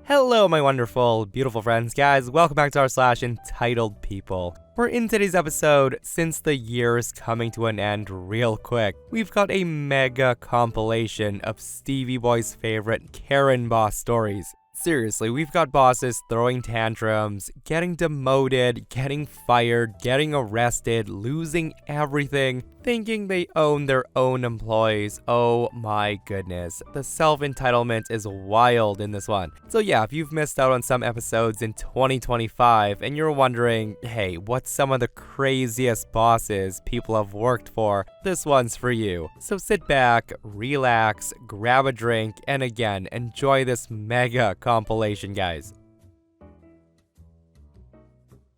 Hello, my wonderful, beautiful friends, guys. Welcome back to entitled people. We're in today's episode, since the year is coming to an end real quick, we've got a mega compilation of Stevie Boy's favorite Karen boss stories. Seriously, we've got bosses throwing tantrums, getting demoted, getting fired, getting arrested, losing everything, thinking they own their own employees. Oh my goodness. The self-entitlement is wild in this one. So yeah, if you've missed out on some episodes in 2025 and you're wondering, hey, what's some of the craziest bosses people have worked for, this one's for you. So sit back, relax, grab a drink, and again, enjoy this mega compilation, guys.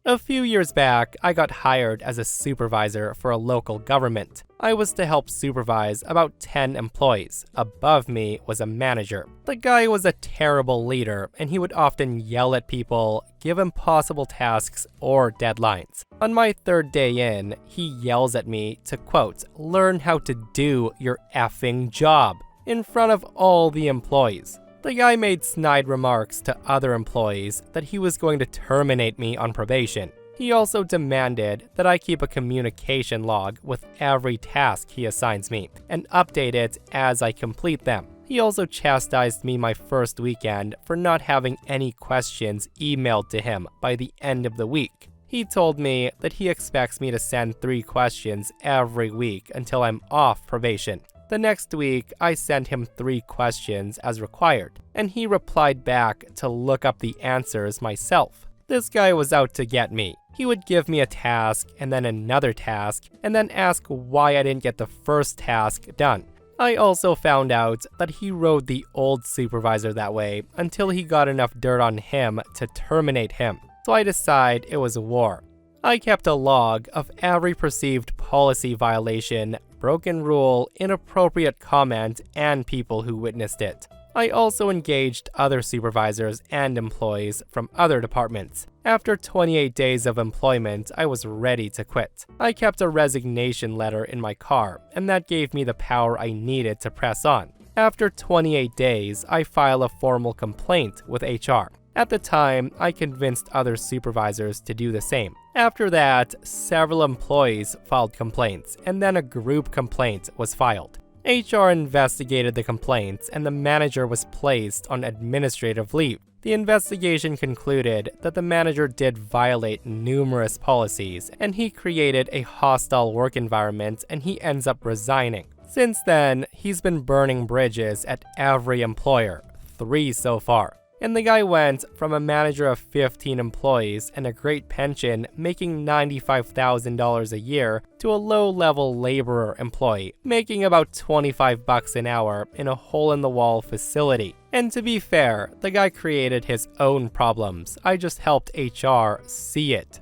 A few years back, I got hired as a supervisor for a local government. I was to help supervise about 10 employees. Above me was a manager. The guy was a terrible leader, and he would often yell at people, give impossible tasks or deadlines. On my third day in, he yells at me to, quote, learn how to do your effing job, in front of all the employees. The guy made snide remarks to other employees that he was going to terminate me on probation. He also demanded that I keep a communication log with every task he assigns me and update it as I complete them. He also chastised me my first weekend for not having any questions emailed to him by the end of the week. He told me that he expects me to send 3 questions every week until I'm off probation. The next week, I sent him 3 questions as required, and he replied back to look up the answers myself. This guy was out to get me. He would give me a task, and then another task, and then ask why I didn't get the first task done. I also found out that he rode the old supervisor that way until he got enough dirt on him to terminate him. So I decided it was a war. I kept a log of every perceived policy violation, broken rule, inappropriate comment, and people who witnessed it. I also engaged other supervisors and employees from other departments. After 28 days of employment, I was ready to quit. I kept a resignation letter in my car, and that gave me the power I needed to press on. After 28 days, I filed a formal complaint with HR. At the time, I convinced other supervisors to do the same. After that, several employees filed complaints, and then a group complaint was filed. HR investigated the complaints, and the manager was placed on administrative leave. The investigation concluded that the manager did violate numerous policies, and he created a hostile work environment, and he ends up resigning. Since then, he's been burning bridges at every employer, 3 so far. And the guy went from a manager of 15 employees and a great pension making $95,000 a year to a low-level laborer employee making about $25 an hour in a hole-in-the-wall facility. And to be fair, the guy created his own problems. I just helped HR see it.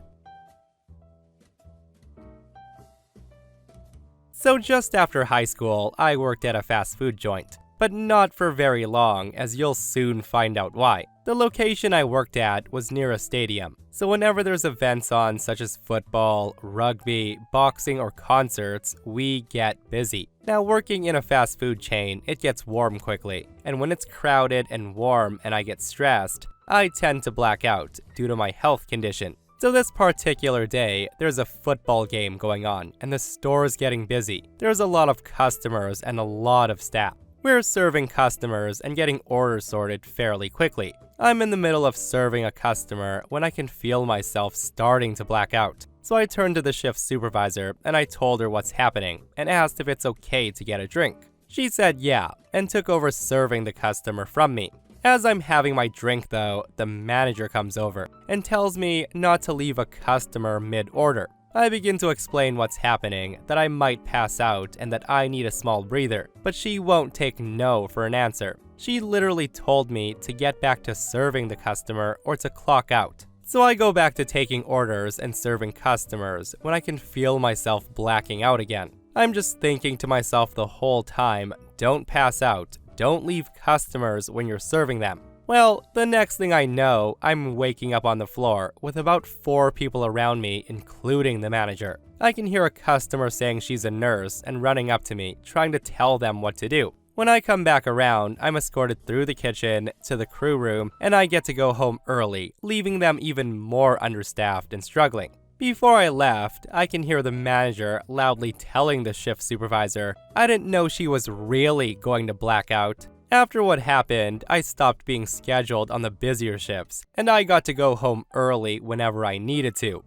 So just after high school, I worked at a fast food joint. But not for very long, as you'll soon find out why. The location I worked at was near a stadium, so whenever there's events on such as football, rugby, boxing, or concerts, we get busy. Now, working in a fast food chain, it gets warm quickly, and when it's crowded and warm and I get stressed, I tend to black out due to my health condition. So this particular day, there's a football game going on, and the store's getting busy. There's a lot of customers and a lot of staff. We're serving customers and getting orders sorted fairly quickly. I'm in the middle of serving a customer when I can feel myself starting to black out. So I turned to the shift supervisor and I told her what's happening and asked if it's okay to get a drink. She said yeah, and took over serving the customer from me. As I'm having my drink though, the manager comes over and tells me not to leave a customer mid-order. I begin to explain what's happening, that I might pass out and that I need a small breather, but she won't take no for an answer. She literally told me to get back to serving the customer or to clock out. So I go back to taking orders and serving customers when I can feel myself blacking out again. I'm just thinking to myself the whole time, don't pass out, don't leave customers when you're serving them. Well, the next thing I know, I'm waking up on the floor with about 4 people around me, including the manager. I can hear a customer saying she's a nurse and running up to me, trying to tell them what to do. When I come back around, I'm escorted through the kitchen to the crew room, and I get to go home early, leaving them even more understaffed and struggling. Before I left, I can hear the manager loudly telling the shift supervisor, I didn't know she was really going to black out. After what happened, I stopped being scheduled on the busier shifts, and I got to go home early whenever I needed to.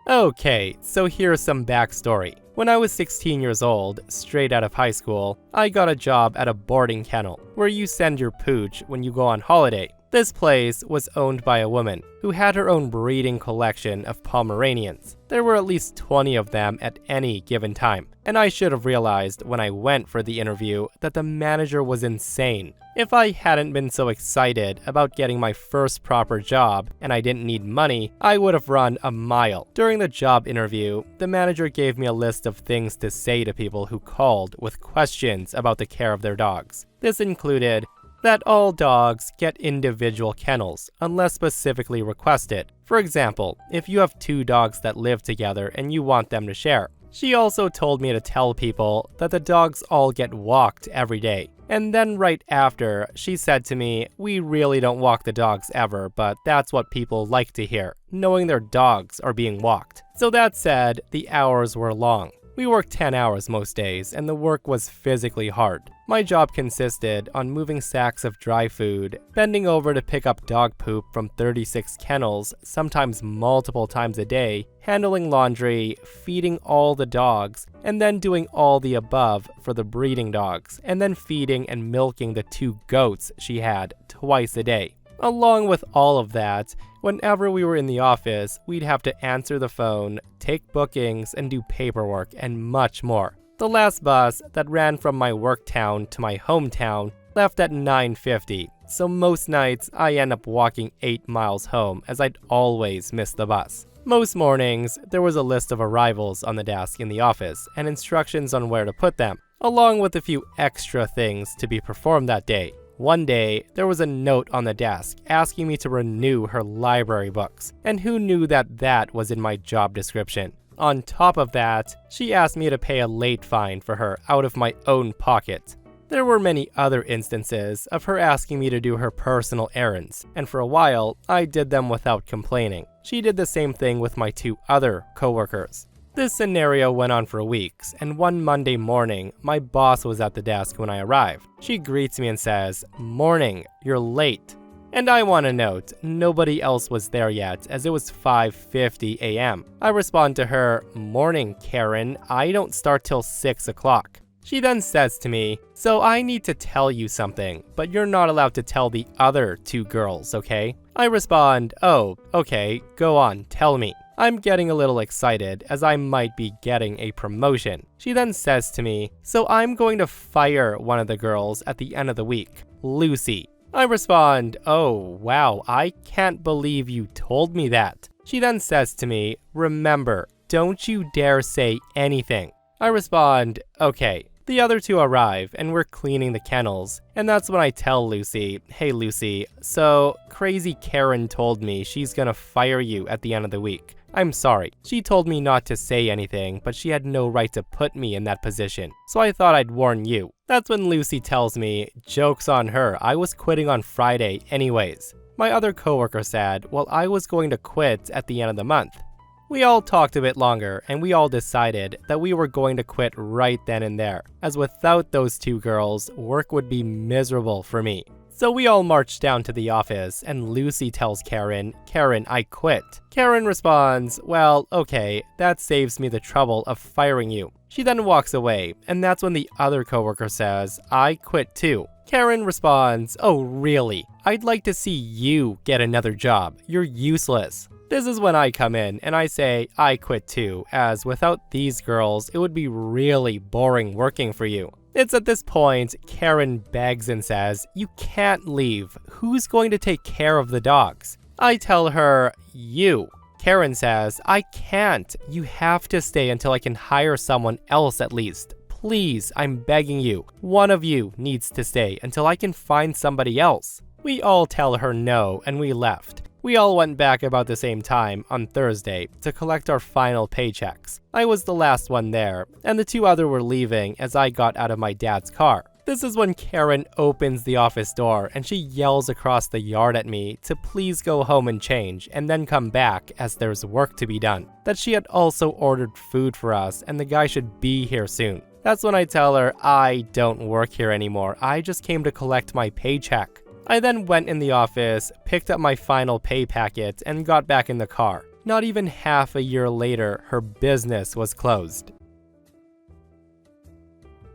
Okay, so here's some backstory. When I was 16 years old, straight out of high school, I got a job at a boarding kennel, where you send your pooch when you go on holiday. This place was owned by a woman who had her own breeding collection of Pomeranians. There were at least 20 of them at any given time, and I should have realized when I went for the interview that the manager was insane. If I hadn't been so excited about getting my first proper job and I didn't need money, I would have run a mile. During the job interview, the manager gave me a list of things to say to people who called with questions about the care of their dogs. This included that all dogs get individual kennels, unless specifically requested. For example, if you have 2 dogs that live together and you want them to share. She also told me to tell people that the dogs all get walked every day. And then right after, she said to me, we really don't walk the dogs ever, but that's what people like to hear, knowing their dogs are being walked. So that said, the hours were long. We worked 10 hours most days, and the work was physically hard. My job consisted on moving sacks of dry food, bending over to pick up dog poop from 36 kennels, sometimes multiple times a day, handling laundry, feeding all the dogs, and then doing all the above for the breeding dogs, and then feeding and milking the 2 goats she had twice a day. Along with all of that, whenever we were in the office, we'd have to answer the phone, take bookings, and do paperwork, and much more. The last bus that ran from my work town to my hometown left at 9:50, so most nights I end up walking 8 miles home as I'd always miss the bus. Most mornings, there was a list of arrivals on the desk in the office and instructions on where to put them, along with a few extra things to be performed that day. One day, there was a note on the desk asking me to renew her library books, and who knew that that was in my job description? On top of that, she asked me to pay a late fine for her out of my own pocket. There were many other instances of her asking me to do her personal errands, and for a while, I did them without complaining. She did the same thing with my 2 other coworkers. This scenario went on for weeks, and one Monday morning, my boss was at the desk when I arrived. She greets me and says, "Morning, you're late." And I want to note, nobody else was there yet, as it was 5:50 a.m. I respond to her, "Morning, Karen, I don't start till 6 o'clock. She then says to me, "So I need to tell you something, but you're not allowed to tell the other 2 girls, okay?" I respond, "Oh, okay, go on, tell me." I'm getting a little excited as I might be getting a promotion. She then says to me, "So I'm going to fire one of the girls at the end of the week, Lucy." I respond, "Oh, wow, I can't believe you told me that." She then says to me, "Remember, don't you dare say anything." I respond, "Okay." The other 2 arrive, and we're cleaning the kennels, and that's when I tell Lucy, "Hey Lucy, so crazy Karen told me she's gonna fire you at the end of the week. I'm sorry. She told me not to say anything, but she had no right to put me in that position, so I thought I'd warn you." That's when Lucy tells me, "Joke's on her, I was quitting on Friday anyways." My other coworker said, "Well, I was going to quit at the end of the month." We all talked a bit longer, and we all decided that we were going to quit right then and there, as without those 2 girls, work would be miserable for me. So we all marched down to the office, and Lucy tells Karen, "Karen, I quit." Karen responds, "Well, okay, that saves me the trouble of firing you." She then walks away, and that's when the other coworker says, "I quit too." Karen responds, "Oh, really? I'd like to see you get another job. You're useless." This is when I come in and I say, "I quit too, as without these girls, it would be really boring working for you." It's at this point, Karen begs and says, "You can't leave. Who's going to take care of the dogs?" I tell her, "You." Karen says, "I can't. You have to stay until I can hire someone else at least. Please, I'm begging you. One of you needs to stay until I can find somebody else." We all tell her no, and we left. We all went back about the same time on Thursday to collect our final paychecks. I was the last one there, and the two others were leaving as I got out of my dad's car. This is when Karen opens the office door and she yells across the yard at me to please go home and change and then come back as there's work to be done. That she had also ordered food for us and the guy should be here soon. That's when I tell her I don't work here anymore, I just came to collect my paycheck. I then went in the office, picked up my final pay packet, and got back in the car. Not even half a year later, her business was closed.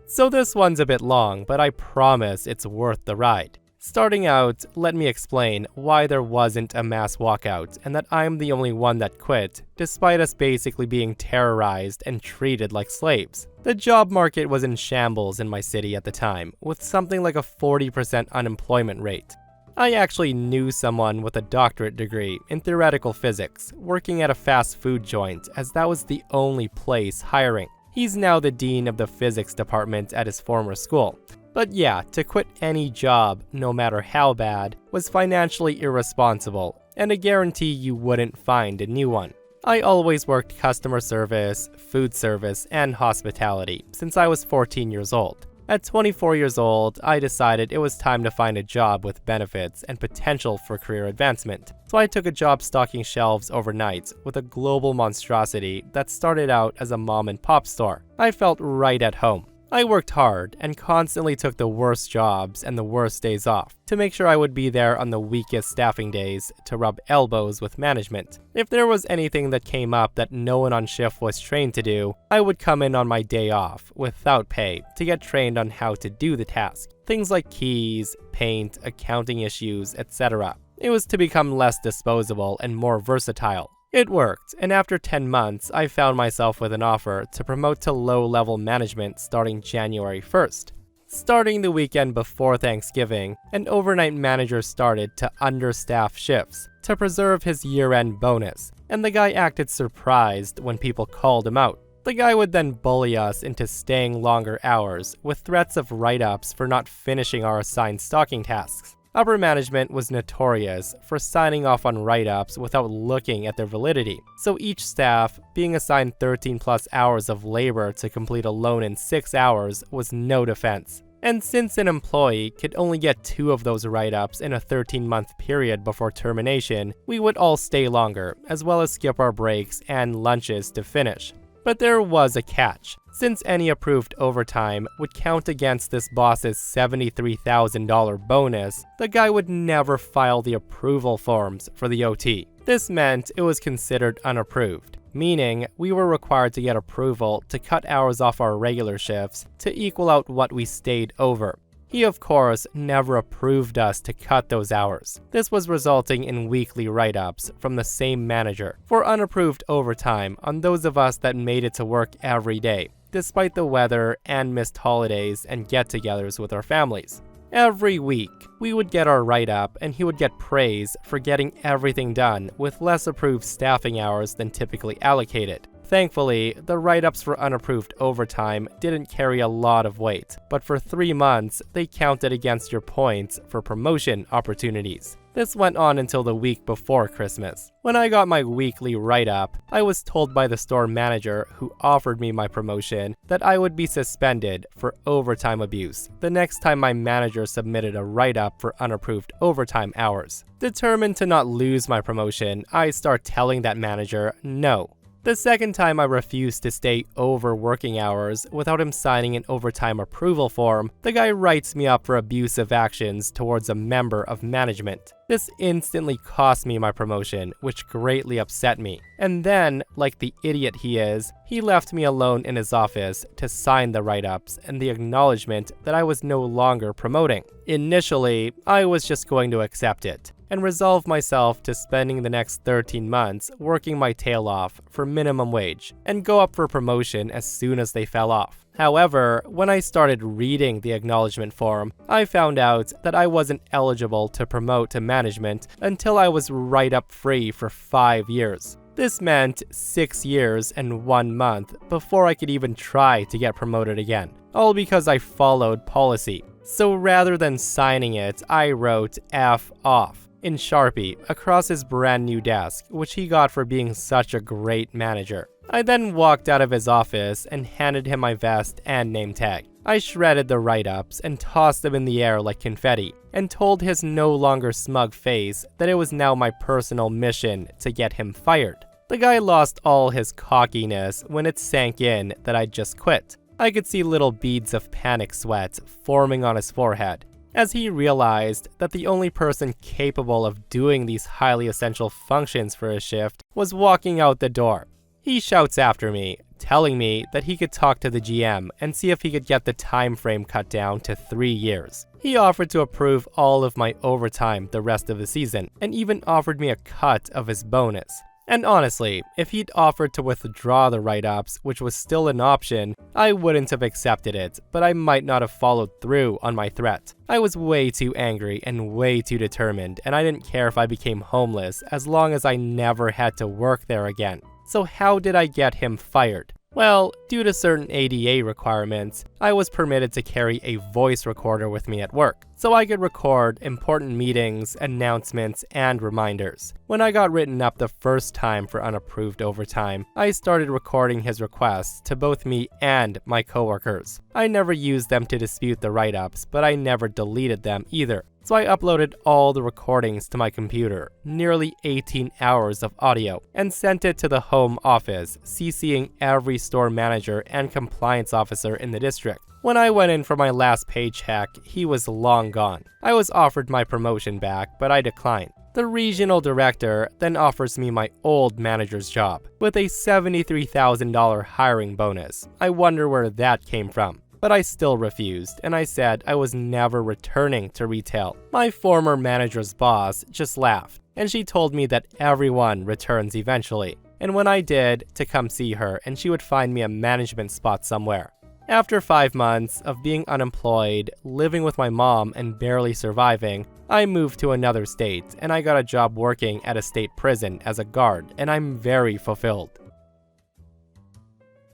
So this one's a bit long, but I promise it's worth the ride. Starting out, let me explain why there wasn't a mass walkout and that I'm the only one that quit, despite us basically being terrorized and treated like slaves. The job market was in shambles in my city at the time, with something like a 40% unemployment rate. I actually knew someone with a doctorate degree in theoretical physics, working at a fast food joint as that was the only place hiring. He's now the dean of the physics department at his former school. But yeah, to quit any job, no matter how bad, was financially irresponsible, and a guarantee you wouldn't find a new one. I always worked customer service, food service, and hospitality since I was 14 years old. At 24 years old, I decided it was time to find a job with benefits and potential for career advancement. So I took a job stocking shelves overnight with a global monstrosity that started out as a mom and pop store. I felt right at home. I worked hard and constantly took the worst jobs and the worst days off to make sure I would be there on the weakest staffing days to rub elbows with management. If there was anything that came up that no one on shift was trained to do, I would come in on my day off without pay to get trained on how to do the task. Things like keys, paint, accounting issues, etc. It was to become less disposable and more versatile. It worked, and after 10 months, I found myself with an offer to promote to low-level management starting January 1st. Starting the weekend before Thanksgiving, an overnight manager started to understaff shifts to preserve his year-end bonus, and the guy acted surprised when people called him out. The guy would then bully us into staying longer hours with threats of write-ups for not finishing our assigned stocking tasks. Upper management was notorious for signing off on write-ups without looking at their validity, so each staff being assigned 13 plus hours of labor to complete a loan in 6 hours was no defense. And since an employee could only get 2 of those write-ups in a 13-month period before termination, we would all stay longer, as well as skip our breaks and lunches to finish. But there was a catch. Since any approved overtime would count against this boss's $73,000 bonus, the guy would never file the approval forms for the OT. This meant it was considered unapproved, meaning we were required to get approval to cut hours off our regular shifts to equal out what we stayed over. He, of course, never approved us to cut those hours. This was resulting in weekly write-ups from the same manager for unapproved overtime on those of us that made it to work every day, despite the weather and missed holidays and get-togethers with our families. Every week, we would get our write-up and he would get praise for getting everything done with less approved staffing hours than typically allocated. Thankfully, the write-ups for unapproved overtime didn't carry a lot of weight, but for 3 months, they counted against your points for promotion opportunities. This went on until the week before Christmas. When I got my weekly write-up, I was told by the store manager who offered me my promotion that I would be suspended for overtime abuse the next time my manager submitted a write-up for unapproved overtime hours. Determined to not lose my promotion, I start telling that manager no. The second time I refused to stay over working hours without him signing an overtime approval form, the guy writes me up for abusive actions towards a member of management. This instantly cost me my promotion, which greatly upset me. And then, like the idiot he is, he left me alone in his office to sign the write-ups and the acknowledgement that I was no longer promoting. Initially, I was just going to accept it and resolve myself to spending the next 13 months working my tail off for minimum wage and go up for promotion as soon as they fell off. However, when I started reading the acknowledgement form, I found out that I wasn't eligible to promote to management until I was write-up free for 5 years. This meant 6 years and 1 month before I could even try to get promoted again, all because I followed policy. So rather than signing it, I wrote F off. in Sharpie across his brand new desk, which he got for being such a great manager. I then walked out of his office and handed him my vest and name tag. I shredded the write-ups and tossed them in the air like confetti, and told his no longer smug face that it was now my personal mission to get him fired. The guy lost all his cockiness when it sank in that I'd just quit. I could see little beads of panic sweat forming on his forehead, as he realized that the only person capable of doing these highly essential functions for his shift was walking out the door. He shouts after me, telling me that he could talk to the GM and see if he could get the time frame cut down to 3 years. He offered to approve all of my overtime the rest of the season, and even offered me a cut of his bonus. And honestly, if he'd offered to withdraw the write-ups, which was still an option, I wouldn't have accepted it, but I might not have followed through on my threat. I was way too angry and way too determined, and I didn't care if I became homeless as long as I never had to work there again. So how did I get him fired? Well, due to certain ADA requirements, I was permitted to carry a voice recorder with me at work, so I could record important meetings, announcements, and reminders. When I got written up the first time for unapproved overtime, I started recording his requests to both me and my coworkers. I never used them to dispute the write-ups, but I never deleted them either. So I uploaded all the recordings to my computer, nearly 18 hours of audio, and sent it to the home office, CCing every store manager and compliance officer in the district. When I went in for my last paycheck, he was long gone. I was offered my promotion back, but I declined. The regional director then offers me my old manager's job, with a $73,000 hiring bonus. I wonder where that came from. But I still refused, and I said I was never returning to retail. My former manager's boss just laughed, and she told me that everyone returns eventually, and when I did, to come see her, and she would find me a management spot somewhere. After 5 months of being unemployed, living with my mom, and barely surviving, I moved to another state, and I got a job working at a state prison as a guard, and I'm very fulfilled.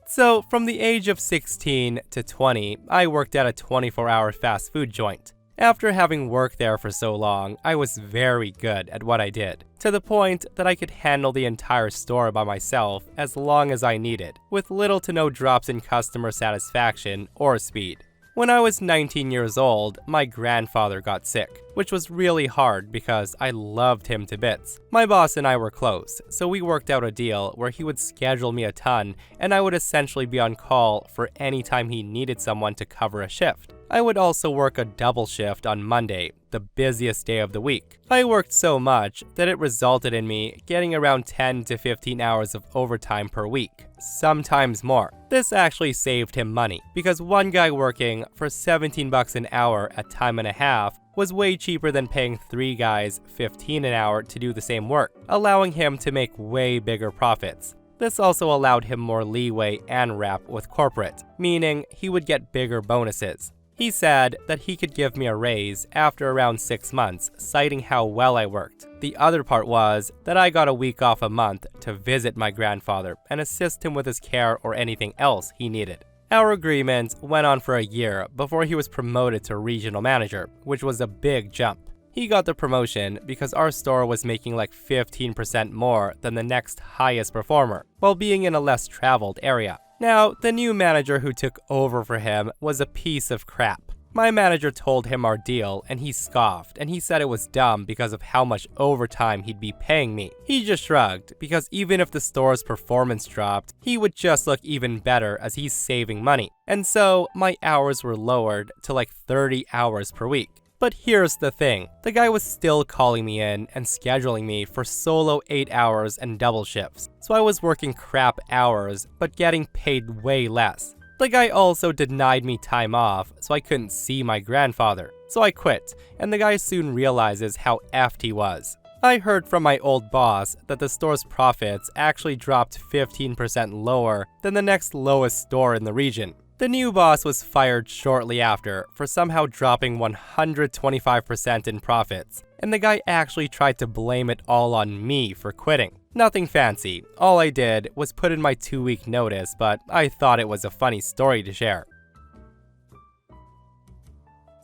So, from the age of 16 to 20, I worked at a 24-hour fast food joint. After having worked there for so long, I was very good at what I did, to the point that I could handle the entire store by myself as long as I needed, with little to no drops in customer satisfaction or speed. When I was 19 years old, my grandfather got sick, which was really hard because I loved him to bits. My boss and I were close, so we worked out a deal where he would schedule me a ton and I would essentially be on call for any time he needed someone to cover a shift. I would also work a double shift on Monday, the busiest day of the week. I worked so much that it resulted in me getting around 10 to 15 hours of overtime per week, sometimes more. This actually saved him money, because one guy working for $17 an hour at time and a half was way cheaper than paying 3 guys $15 an hour to do the same work, allowing him to make way bigger profits. This also allowed him more leeway and rep with corporate, meaning he would get bigger bonuses. He said that he could give me a raise after around 6 months, citing how well I worked. The other part was that I got a week off a month to visit my grandfather and assist him with his care or anything else he needed. Our agreement went on for a year before he was promoted to regional manager, which was a big jump. He got the promotion because our store was making like 15% more than the next highest performer, while being in a less traveled area. Now, the new manager who took over for him was a piece of crap. My manager told him our deal, and he scoffed, and he said it was dumb because of how much overtime he'd be paying me. He just shrugged, because even if the store's performance dropped, he would just look even better as he's saving money. And so, my hours were lowered to like 30 hours per week. But here's the thing, the guy was still calling me in and scheduling me for solo 8 hours and double shifts. So I was working crap hours, but getting paid way less. The guy also denied me time off, so I couldn't see my grandfather. So I quit, and the guy soon realizes how effed he was. I heard from my old boss that the store's profits actually dropped 15% lower than the next lowest store in the region. The new boss was fired shortly after for somehow dropping 125% in profits, and the guy actually tried to blame it all on me for quitting. Nothing fancy, all I did was put in my 2-week notice, but I thought it was a funny story to share.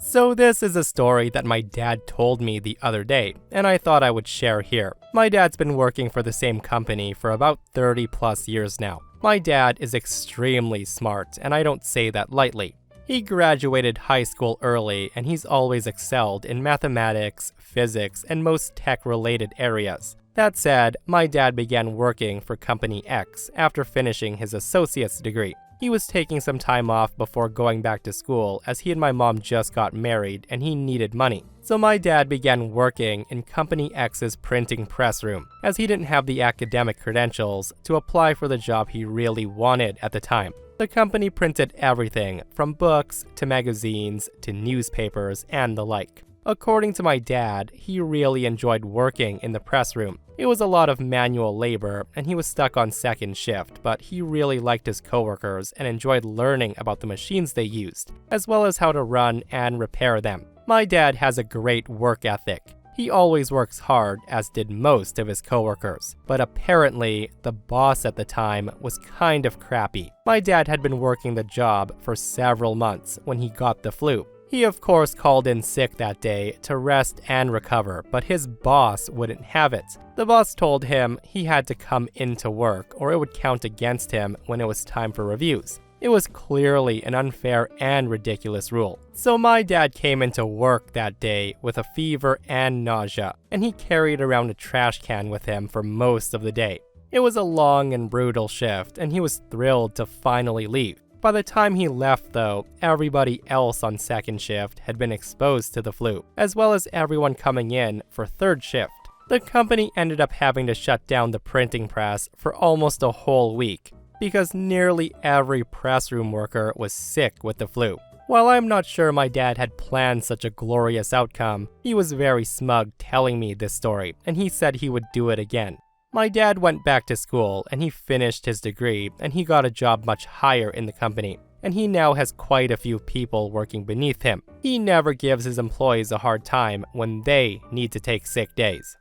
So this is a story that my dad told me the other day, and I thought I would share here. My dad's been working for the same company for about 30 plus years now. My dad is extremely smart, and I don't say that lightly. He graduated high school early, and he's always excelled in mathematics, physics, and most tech-related areas. That said, my dad began working for Company X after finishing his associate's degree. He was taking some time off before going back to school as he and my mom just got married and he needed money. So my dad began working in Company X's printing press room, as he didn't have the academic credentials to apply for the job he really wanted at the time. The company printed everything from books to magazines to newspapers and the like. According to my dad, he really enjoyed working in the press room. It was a lot of manual labor, and he was stuck on second shift, but he really liked his coworkers and enjoyed learning about the machines they used, as well as how to run and repair them. My dad has a great work ethic. He always works hard, as did most of his coworkers. But apparently, the boss at the time was kind of crappy. My dad had been working the job for several months when he got the flu. He of course called in sick that day to rest and recover, but his boss wouldn't have it. The boss told him he had to come into work or it would count against him when it was time for reviews. It was clearly an unfair and ridiculous rule. So my dad came into work that day with a fever and nausea, and he carried around a trash can with him for most of the day. It was a long and brutal shift, and he was thrilled to finally leave. By the time he left though, everybody else on second shift had been exposed to the flu, as well as everyone coming in for third shift. The company ended up having to shut down the printing press for almost a whole week, because nearly every press room worker was sick with the flu. While I'm not sure my dad had planned such a glorious outcome, he was very smug telling me this story, and he said he would do it again. My dad went back to school and he finished his degree and he got a job much higher in the company. And he now has quite a few people working beneath him. He never gives his employees a hard time when they need to take sick days.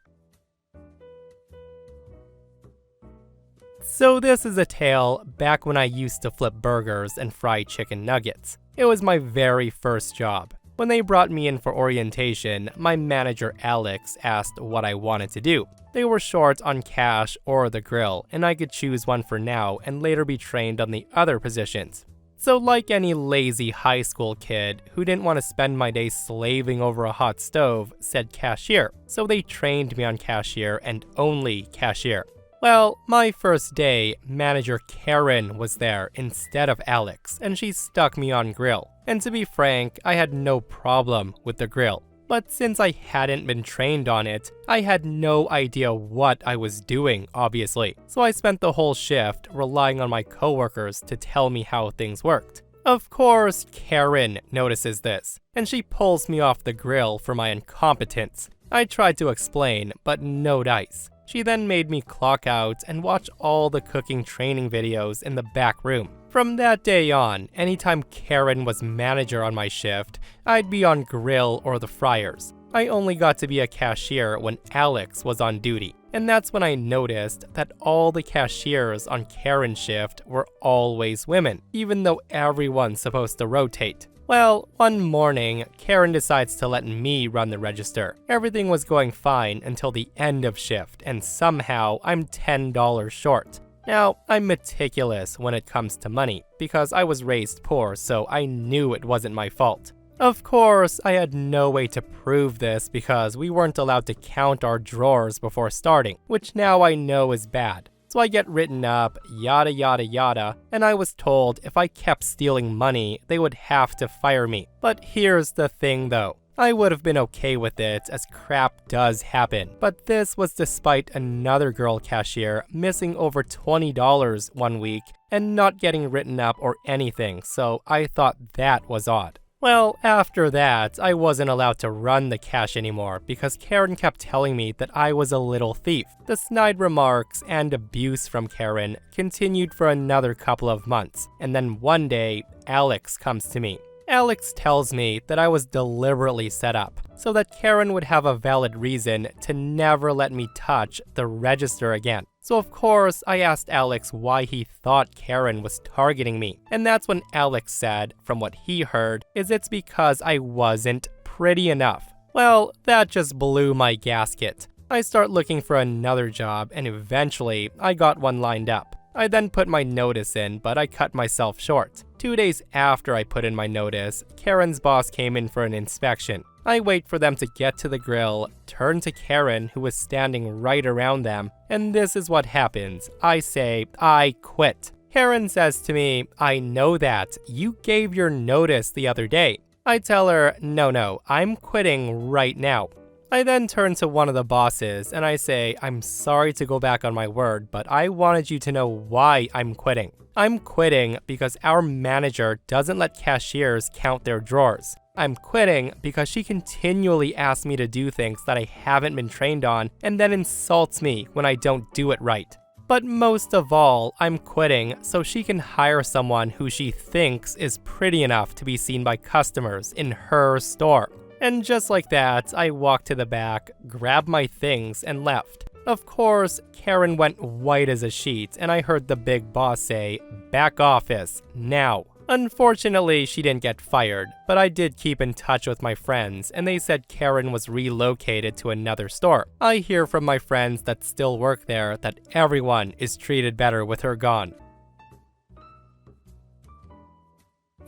So this is a tale back when I used to flip burgers and fry chicken nuggets. It was my very first job. When they brought me in for orientation, my manager Alex asked what I wanted to do. They were short on cash or the grill, and I could choose one for now and later be trained on the other positions. So like any lazy high school kid who didn't want to spend my day slaving over a hot stove, said cashier. So they trained me on cashier and only cashier. Well, my first day, manager Karen was there instead of Alex, and she stuck me on grill. And to be frank, I had no problem with the grill. But since I hadn't been trained on it, I had no idea what I was doing, obviously. So I spent the whole shift relying on my coworkers to tell me how things worked. Of course, Karen notices this, and she pulls me off the grill for my incompetence. I tried to explain, but no dice. She then made me clock out and watch all the cooking training videos in the back room. From that day on, anytime Karen was manager on my shift, I'd be on grill or the fryers. I only got to be a cashier when Alex was on duty. And that's when I noticed that all the cashiers on Karen's shift were always women, even though everyone's supposed to rotate. Well, one morning, Karen decides to let me run the register. Everything was going fine until the end of shift, and somehow I'm $10 short. Now, I'm meticulous when it comes to money, because I was raised poor, so I knew it wasn't my fault. Of course, I had no way to prove this because we weren't allowed to count our drawers before starting, which now I know is bad. So I get written up, yada yada yada, and I was told if I kept stealing money, they would have to fire me. But here's the thing though. I would have been okay with it as crap does happen, but this was despite another girl cashier missing over $20 one week and not getting written up or anything, so I thought that was odd. Well, after that, I wasn't allowed to run the cash anymore because Karen kept telling me that I was a little thief. The snide remarks and abuse from Karen continued for another couple of months, and then one day, Alex comes to me. Alex tells me that I was deliberately set up so that Karen would have a valid reason to never let me touch the register again. So of course, I asked Alex why he thought Karen was targeting me. And that's when Alex said, from what he heard, is it's because I wasn't pretty enough. Well, that just blew my gasket. I start looking for another job, and eventually, I got one lined up. I then put my notice in, but I cut myself short. 2 days after I put in my notice, Karen's boss came in for an inspection. I wait for them to get to the grill, turn to Karen, who was standing right around them, and this is what happens. I say, I quit. Karen says to me, I know that. You gave your notice the other day. I tell her, no, I'm quitting right now. I then turn to one of the bosses and I say, I'm sorry to go back on my word, but I wanted you to know why I'm quitting. I'm quitting because our manager doesn't let cashiers count their drawers. I'm quitting because she continually asks me to do things that I haven't been trained on and then insults me when I don't do it right. But most of all, I'm quitting so she can hire someone who she thinks is pretty enough to be seen by customers in her store. And just like that, I walked to the back, grabbed my things, and left. Of course, Karen went white as a sheet, and I heard the big boss say, "Back office, now." Unfortunately, she didn't get fired, but I did keep in touch with my friends, and they said Karen was relocated to another store. I hear from my friends that still work there that everyone is treated better with her gone.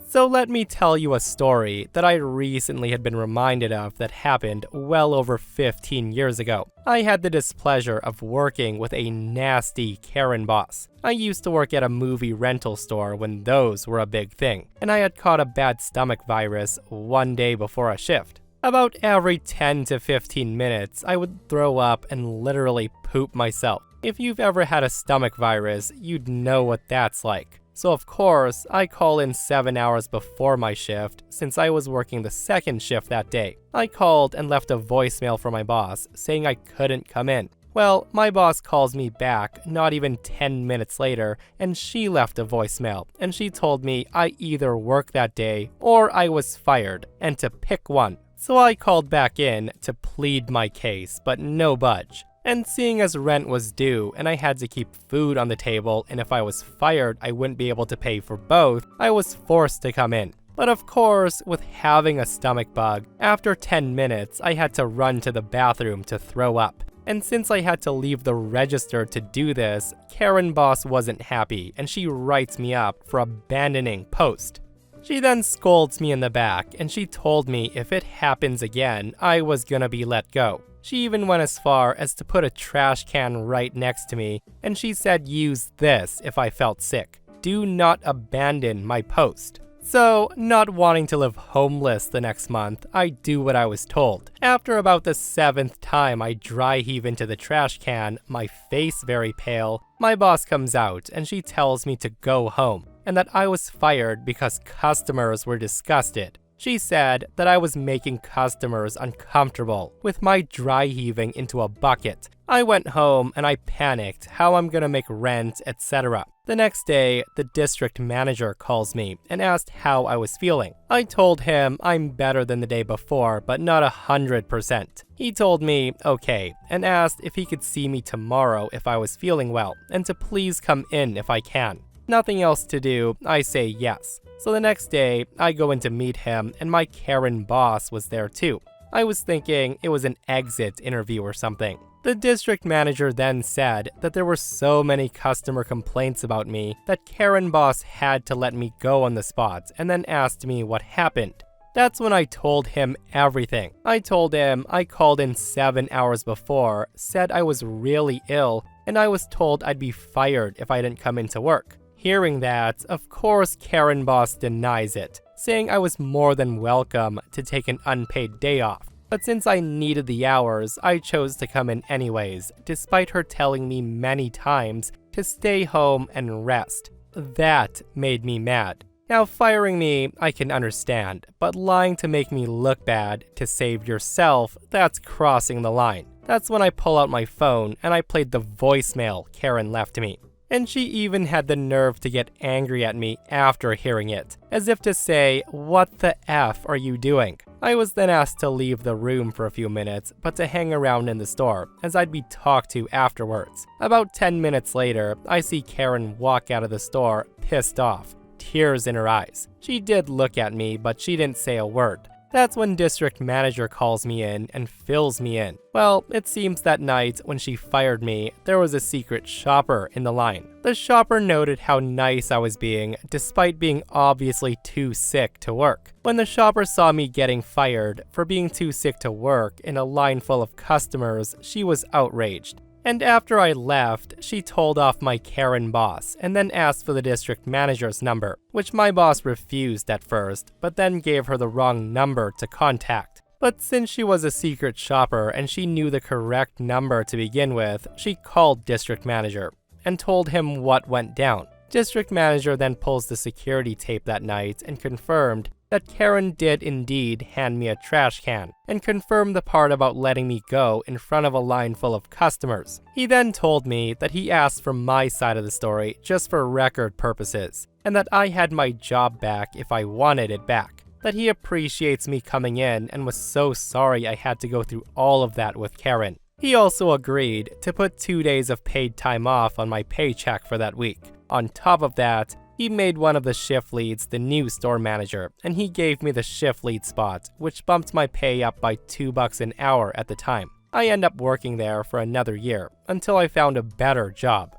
So let me tell you a story that I recently had been reminded of that happened well over 15 years ago. I had the displeasure of working with a nasty Karen boss. I used to work at a movie rental store when those were a big thing, and I had caught a bad stomach virus one day before a shift. About every 10 to 15 minutes, I would throw up and literally poop myself. If you've ever had a stomach virus, you'd know what that's like. So of course, I call in 7 hours before my shift since I was working the second shift that day. I called and left a voicemail for my boss saying I couldn't come in. Well, my boss calls me back not even 10 minutes later and she left a voicemail and she told me I either worked that day or I was fired and to pick one. So I called back in to plead my case, but no budge. And seeing as rent was due and I had to keep food on the table and if I was fired I wouldn't be able to pay for both, I was forced to come in. But of course, with having a stomach bug, after 10 minutes I had to run to the bathroom to throw up. And since I had to leave the register to do this, Karen boss wasn't happy and she writes me up for abandoning post. She then scolds me in the back and she told me if it happens again, I was gonna be let go. She even went as far as to put a trash can right next to me, and she said use this if I felt sick. Do not abandon my post. So, not wanting to live homeless the next month, I do what I was told. After about the 7th time I dry heave into the trash can, my face very pale, my boss comes out and she tells me to go home, and that I was fired because customers were disgusted. She said that I was making customers uncomfortable with my dry heaving into a bucket. I went home and I panicked how I'm gonna make rent, etc. The next day, the district manager calls me and asked how I was feeling. I told him I'm better than the day before, but not 100%. He told me okay and asked if he could see me tomorrow if I was feeling well and to please come in if I can. Nothing else to do, I say yes. So the next day, I go in to meet him and my Karen boss was there too. I was thinking it was an exit interview or something. The district manager then said that there were so many customer complaints about me that Karen boss had to let me go on the spot and then asked me what happened. That's when I told him everything. I told him I called in 7 hours before, said I was really ill, and I was told I'd be fired if I didn't come into work. Hearing that, of course Karen boss denies it, saying I was more than welcome to take an unpaid day off. But since I needed the hours, I chose to come in anyways, despite her telling me many times to stay home and rest. That made me mad. Now firing me, I can understand, but lying to make me look bad to save yourself, that's crossing the line. That's when I pull out my phone and I played the voicemail Karen left me. And she even had the nerve to get angry at me after hearing it, as if to say, "What the F are you doing?" I was then asked to leave the room for a few minutes, but to hang around in the store, as I'd be talked to afterwards. About 10 minutes later, I see Karen walk out of the store, pissed off, tears in her eyes. She did look at me, but she didn't say a word. That's when district manager calls me in and fills me in. Well, it seems that night when she fired me, there was a secret shopper in the line. The shopper noted how nice I was being, despite being obviously too sick to work. When the shopper saw me getting fired for being too sick to work in a line full of customers, she was outraged. And after I left, she told off my Karen boss and then asked for the district manager's number, which my boss refused at first, but then gave her the wrong number to contact. But since she was a secret shopper and she knew the correct number to begin with, she called district manager and told him what went down. District manager then pulls the security tape that night and confirmed that Karen did indeed hand me a trash can, and confirmed the part about letting me go in front of a line full of customers. He then told me that he asked for my side of the story just for record purposes, and that I had my job back if I wanted it back. That he appreciates me coming in and was so sorry I had to go through all of that with Karen. He also agreed to put 2 days of paid time off on my paycheck for that week. On top of that, he made one of the shift leads the new store manager, and he gave me the shift lead spot, which bumped my pay up by $2 an hour at the time. I ended up working there for another year, until I found a better job.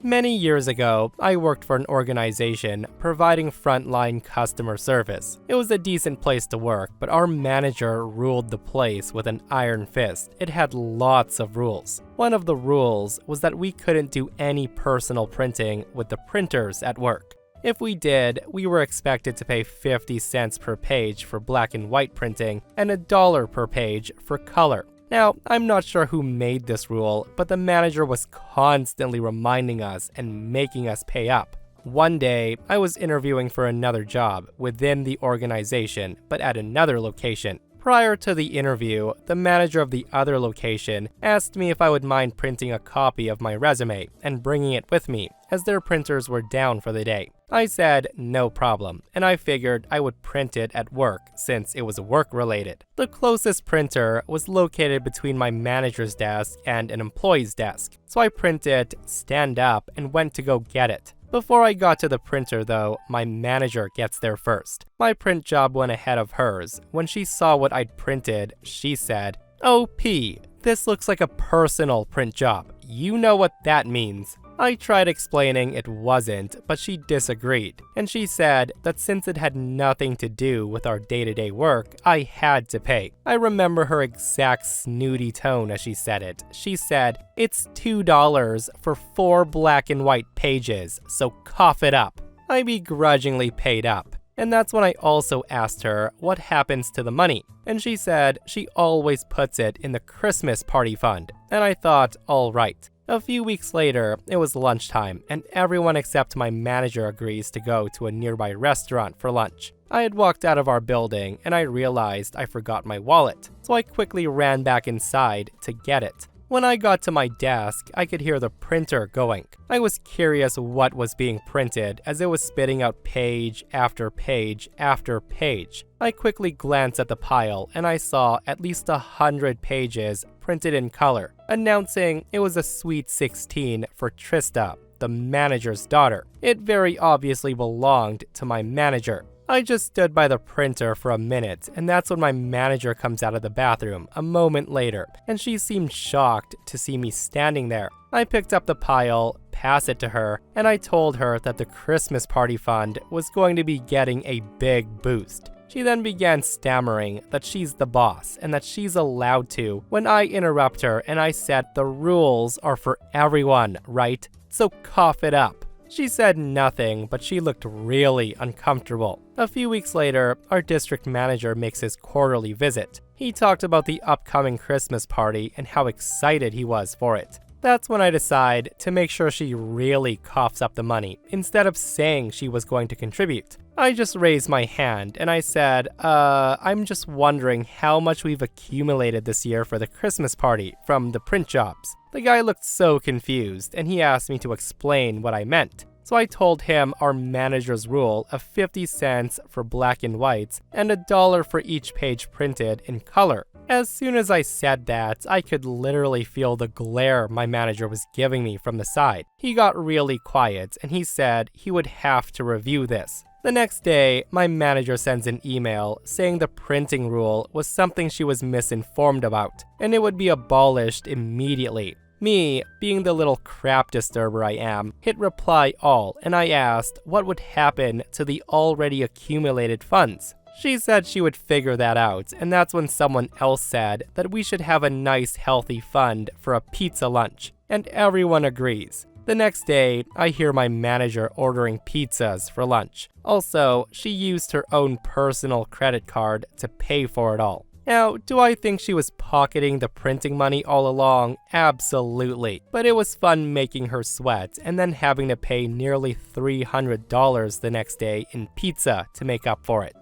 Many years ago, I worked for an organization providing frontline customer service. It was a decent place to work, but our manager ruled the place with an iron fist. It had lots of rules. One of the rules was that we couldn't do any personal printing with the printers at work. If we did, we were expected to pay 50 cents per page for black and white printing and $1 per page for color. Now, I'm not sure who made this rule, but the manager was constantly reminding us and making us pay up. One day, I was interviewing for another job within the organization, but at another location. Prior to the interview, the manager of the other location asked me if I would mind printing a copy of my resume and bringing it with me, as their printers were down for the day. I said no problem, and I figured I would print it at work since it was work-related. The closest printer was located between my manager's desk and an employee's desk, so I printed, stand up, and went to go get it. Before I got to the printer though, my manager gets there first. My print job went ahead of hers. When she saw what I'd printed, she said, "Oh P, this looks like a personal print job. You know what that means." I tried explaining it wasn't, but she disagreed, and she said that since it had nothing to do with our day-to-day work, I had to pay. I remember her exact snooty tone as she said it. She said, "It's $2 for 4 black and white pages, so cough it up." I begrudgingly paid up. And that's when I also asked her what happens to the money. And she said she always puts it in the Christmas party fund. And I thought, all right. A few weeks later, it was lunchtime, and everyone except my manager agrees to go to a nearby restaurant for lunch. I had walked out of our building, and I realized I forgot my wallet, so I quickly ran back inside to get it. When I got to my desk, I could hear the printer going. I was curious what was being printed as it was spitting out page after page after page. I quickly glanced at the pile and I saw at least 100 pages printed in color, announcing it was a Sweet 16 for Trista, the manager's daughter. It very obviously belonged to my manager. I just stood by the printer for a minute, and that's when my manager comes out of the bathroom a moment later, and she seemed shocked to see me standing there. I picked up the pile, passed it to her, and I told her that the Christmas party fund was going to be getting a big boost. She then began stammering that she's the boss and that she's allowed to, when I interrupt her and I said the rules are for everyone, right? So cough it up. She said nothing, but she looked really uncomfortable. A few weeks later, our district manager makes his quarterly visit. He talked about the upcoming Christmas party and how excited he was for it. That's when I decide to make sure she really coughs up the money instead of saying she was going to contribute. I just raised my hand and I said, I'm just wondering how much we've accumulated this year for the Christmas party from the print jobs. The guy looked so confused and he asked me to explain what I meant. So I told him our manager's rule of 50 cents for black and whites and $1 for each page printed in color. As soon as I said that, I could literally feel the glare my manager was giving me from the side. He got really quiet and he said he would have to review this. The next day, my manager sends an email saying the printing rule was something she was misinformed about, and it would be abolished immediately. Me, being the little crap disturber I am, hit reply all, and I asked what would happen to the already accumulated funds. She said she would figure that out, and that's when someone else said that we should have a nice healthy fund for a pizza lunch, and everyone agrees. The next day, I hear my manager ordering pizzas for lunch. Also, she used her own personal credit card to pay for it all. Now, do I think she was pocketing the printing money all along? Absolutely. But it was fun making her sweat and then having to pay nearly $300 the next day in pizza to make up for it.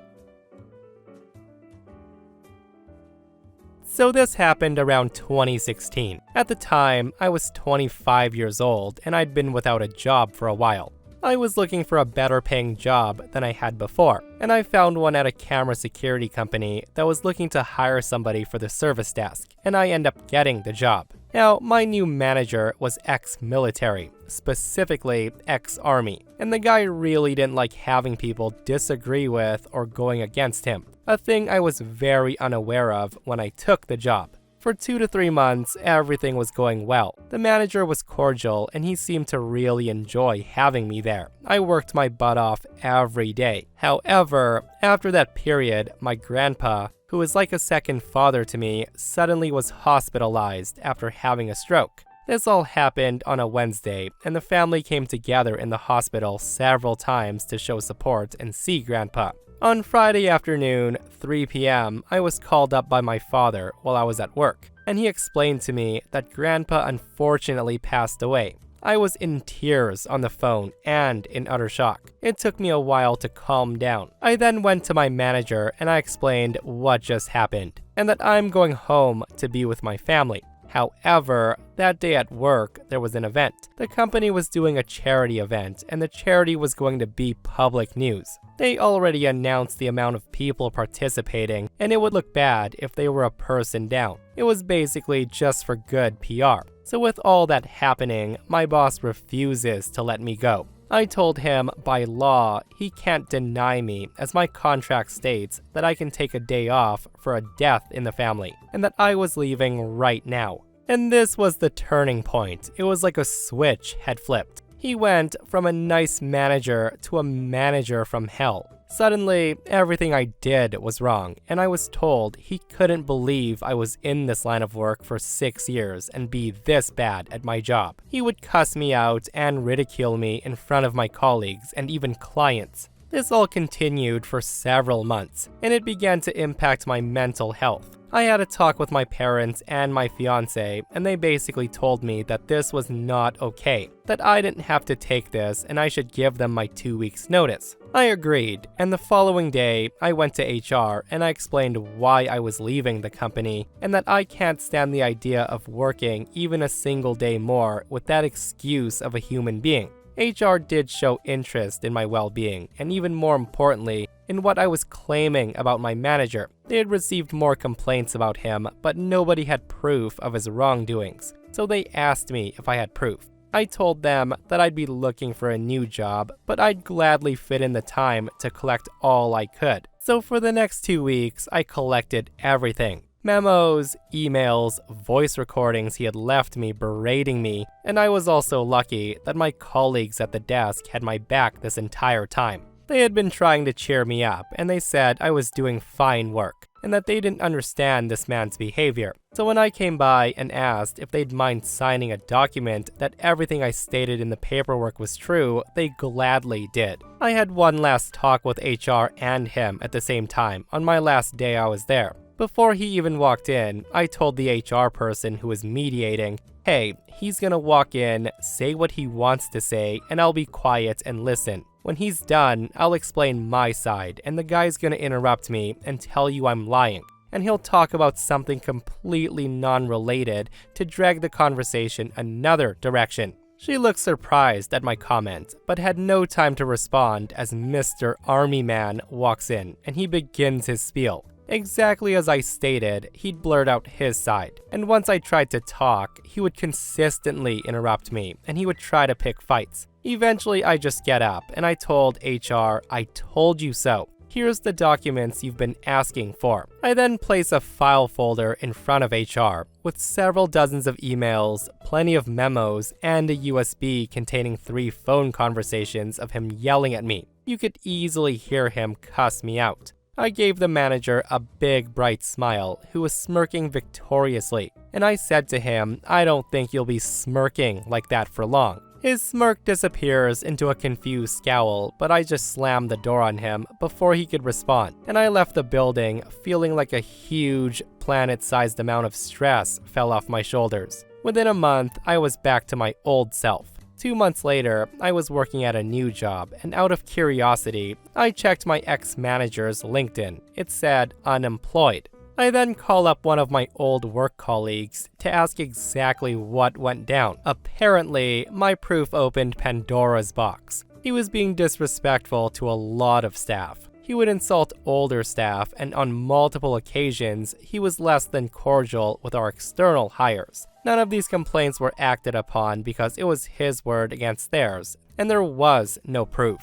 So this happened around 2016. At the time, I was 25 years old and I'd been without a job for a while. I was looking for a better paying job than I had before, and I found one at a camera security company that was looking to hire somebody for the service desk, and I ended up getting the job. Now, my new manager was ex-military, specifically ex-army, and the guy really didn't like having people disagree with or going against him, a thing I was very unaware of when I took the job. For 2 to 3 months, everything was going well. The manager was cordial and he seemed to really enjoy having me there. I worked my butt off every day. However, after that period, my grandpa, who was like a second father to me, suddenly was hospitalized after having a stroke. This all happened on a Wednesday, and the family came together in the hospital several times to show support and see Grandpa. On Friday afternoon, 3 p.m., I was called up by my father while I was at work, and he explained to me that Grandpa unfortunately passed away. I was in tears on the phone and in utter shock. It took me a while to calm down. I then went to my manager and I explained what just happened, and that I'm going home to be with my family. However, that day at work, there was an event. The company was doing a charity event, and the charity was going to be public news. They already announced the amount of people participating, and it would look bad if they were a person down. It was basically just for good PR. So with all that happening, my boss refuses to let me go. I told him by law he can't deny me, as my contract states that I can take a day off for a death in the family, and that I was leaving right now. And this was the turning point. It was like a switch had flipped. He went from a nice manager to a manager from hell. Suddenly, everything I did was wrong, and I was told he couldn't believe I was in this line of work for 6 years and be this bad at my job. He would cuss me out and ridicule me in front of my colleagues and even clients. This all continued for several months, and it began to impact my mental health. I had a talk with my parents and my fiance, and they basically told me that this was not okay, that I didn't have to take this and I should give them my 2 weeks notice. I agreed, and the following day, I went to HR and I explained why I was leaving the company and that I can't stand the idea of working even a single day more with that excuse of a human being. HR did show interest in my well-being, and even more importantly, in what I was claiming about my manager. They had received more complaints about him, but nobody had proof of his wrongdoings, so they asked me if I had proof. I told them that I'd be looking for a new job, but I'd gladly fit in the time to collect all I could. So for the next 2 weeks, I collected everything. Memos, emails, voice recordings he had left me berating me, and I was also lucky that my colleagues at the desk had my back this entire time. They had been trying to cheer me up, and they said I was doing fine work, and that they didn't understand this man's behavior. So when I came by and asked if they'd mind signing a document that everything I stated in the paperwork was true, they gladly did. I had one last talk with HR and him at the same time on my last day I was there. Before he even walked in, I told the HR person who was mediating, hey, he's gonna walk in, say what he wants to say, and I'll be quiet and listen. When he's done, I'll explain my side, and the guy's gonna interrupt me and tell you I'm lying. And he'll talk about something completely non-related to drag the conversation another direction. She looked surprised at my comment, but had no time to respond as Mr. Army Man walks in, and he begins his spiel. Exactly as I stated, he'd blurt out his side, and once I tried to talk, he would consistently interrupt me, and he would try to pick fights. Eventually, I just get up, and I told HR, I told you so. Here's the documents you've been asking for. I then place a file folder in front of HR with several dozens of emails, plenty of memos, and a USB containing 3 phone conversations of him yelling at me. You could easily hear him cuss me out. I gave the manager a big bright smile, who was smirking victoriously, and I said to him, I don't think you'll be smirking like that for long. His smirk disappears into a confused scowl, but I just slammed the door on him before he could respond, and I left the building feeling like a huge, planet-sized amount of stress fell off my shoulders. Within a month, I was back to my old self. 2 months later, I was working at a new job, and out of curiosity, I checked my ex-manager's LinkedIn. It said unemployed. I then call up one of my old work colleagues to ask exactly what went down. Apparently, my proof opened Pandora's box. He was being disrespectful to a lot of staff. He would insult older staff, and on multiple occasions, he was less than cordial with our external hires. None of these complaints were acted upon because it was his word against theirs, and there was no proof.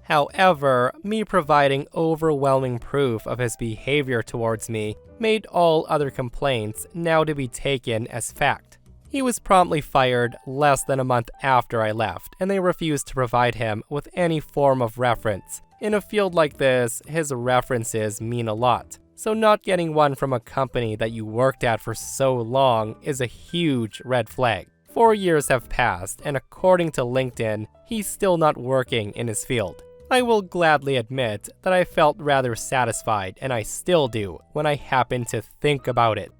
However, me providing overwhelming proof of his behavior towards me made all other complaints now to be taken as fact. He was promptly fired less than a month after I left, and they refused to provide him with any form of reference. In a field like this, his references mean a lot, so not getting one from a company that you worked at for so long is a huge red flag. 4 years have passed, and according to LinkedIn, he's still not working in his field. I will gladly admit that I felt rather satisfied, and I still do, when I happen to think about it.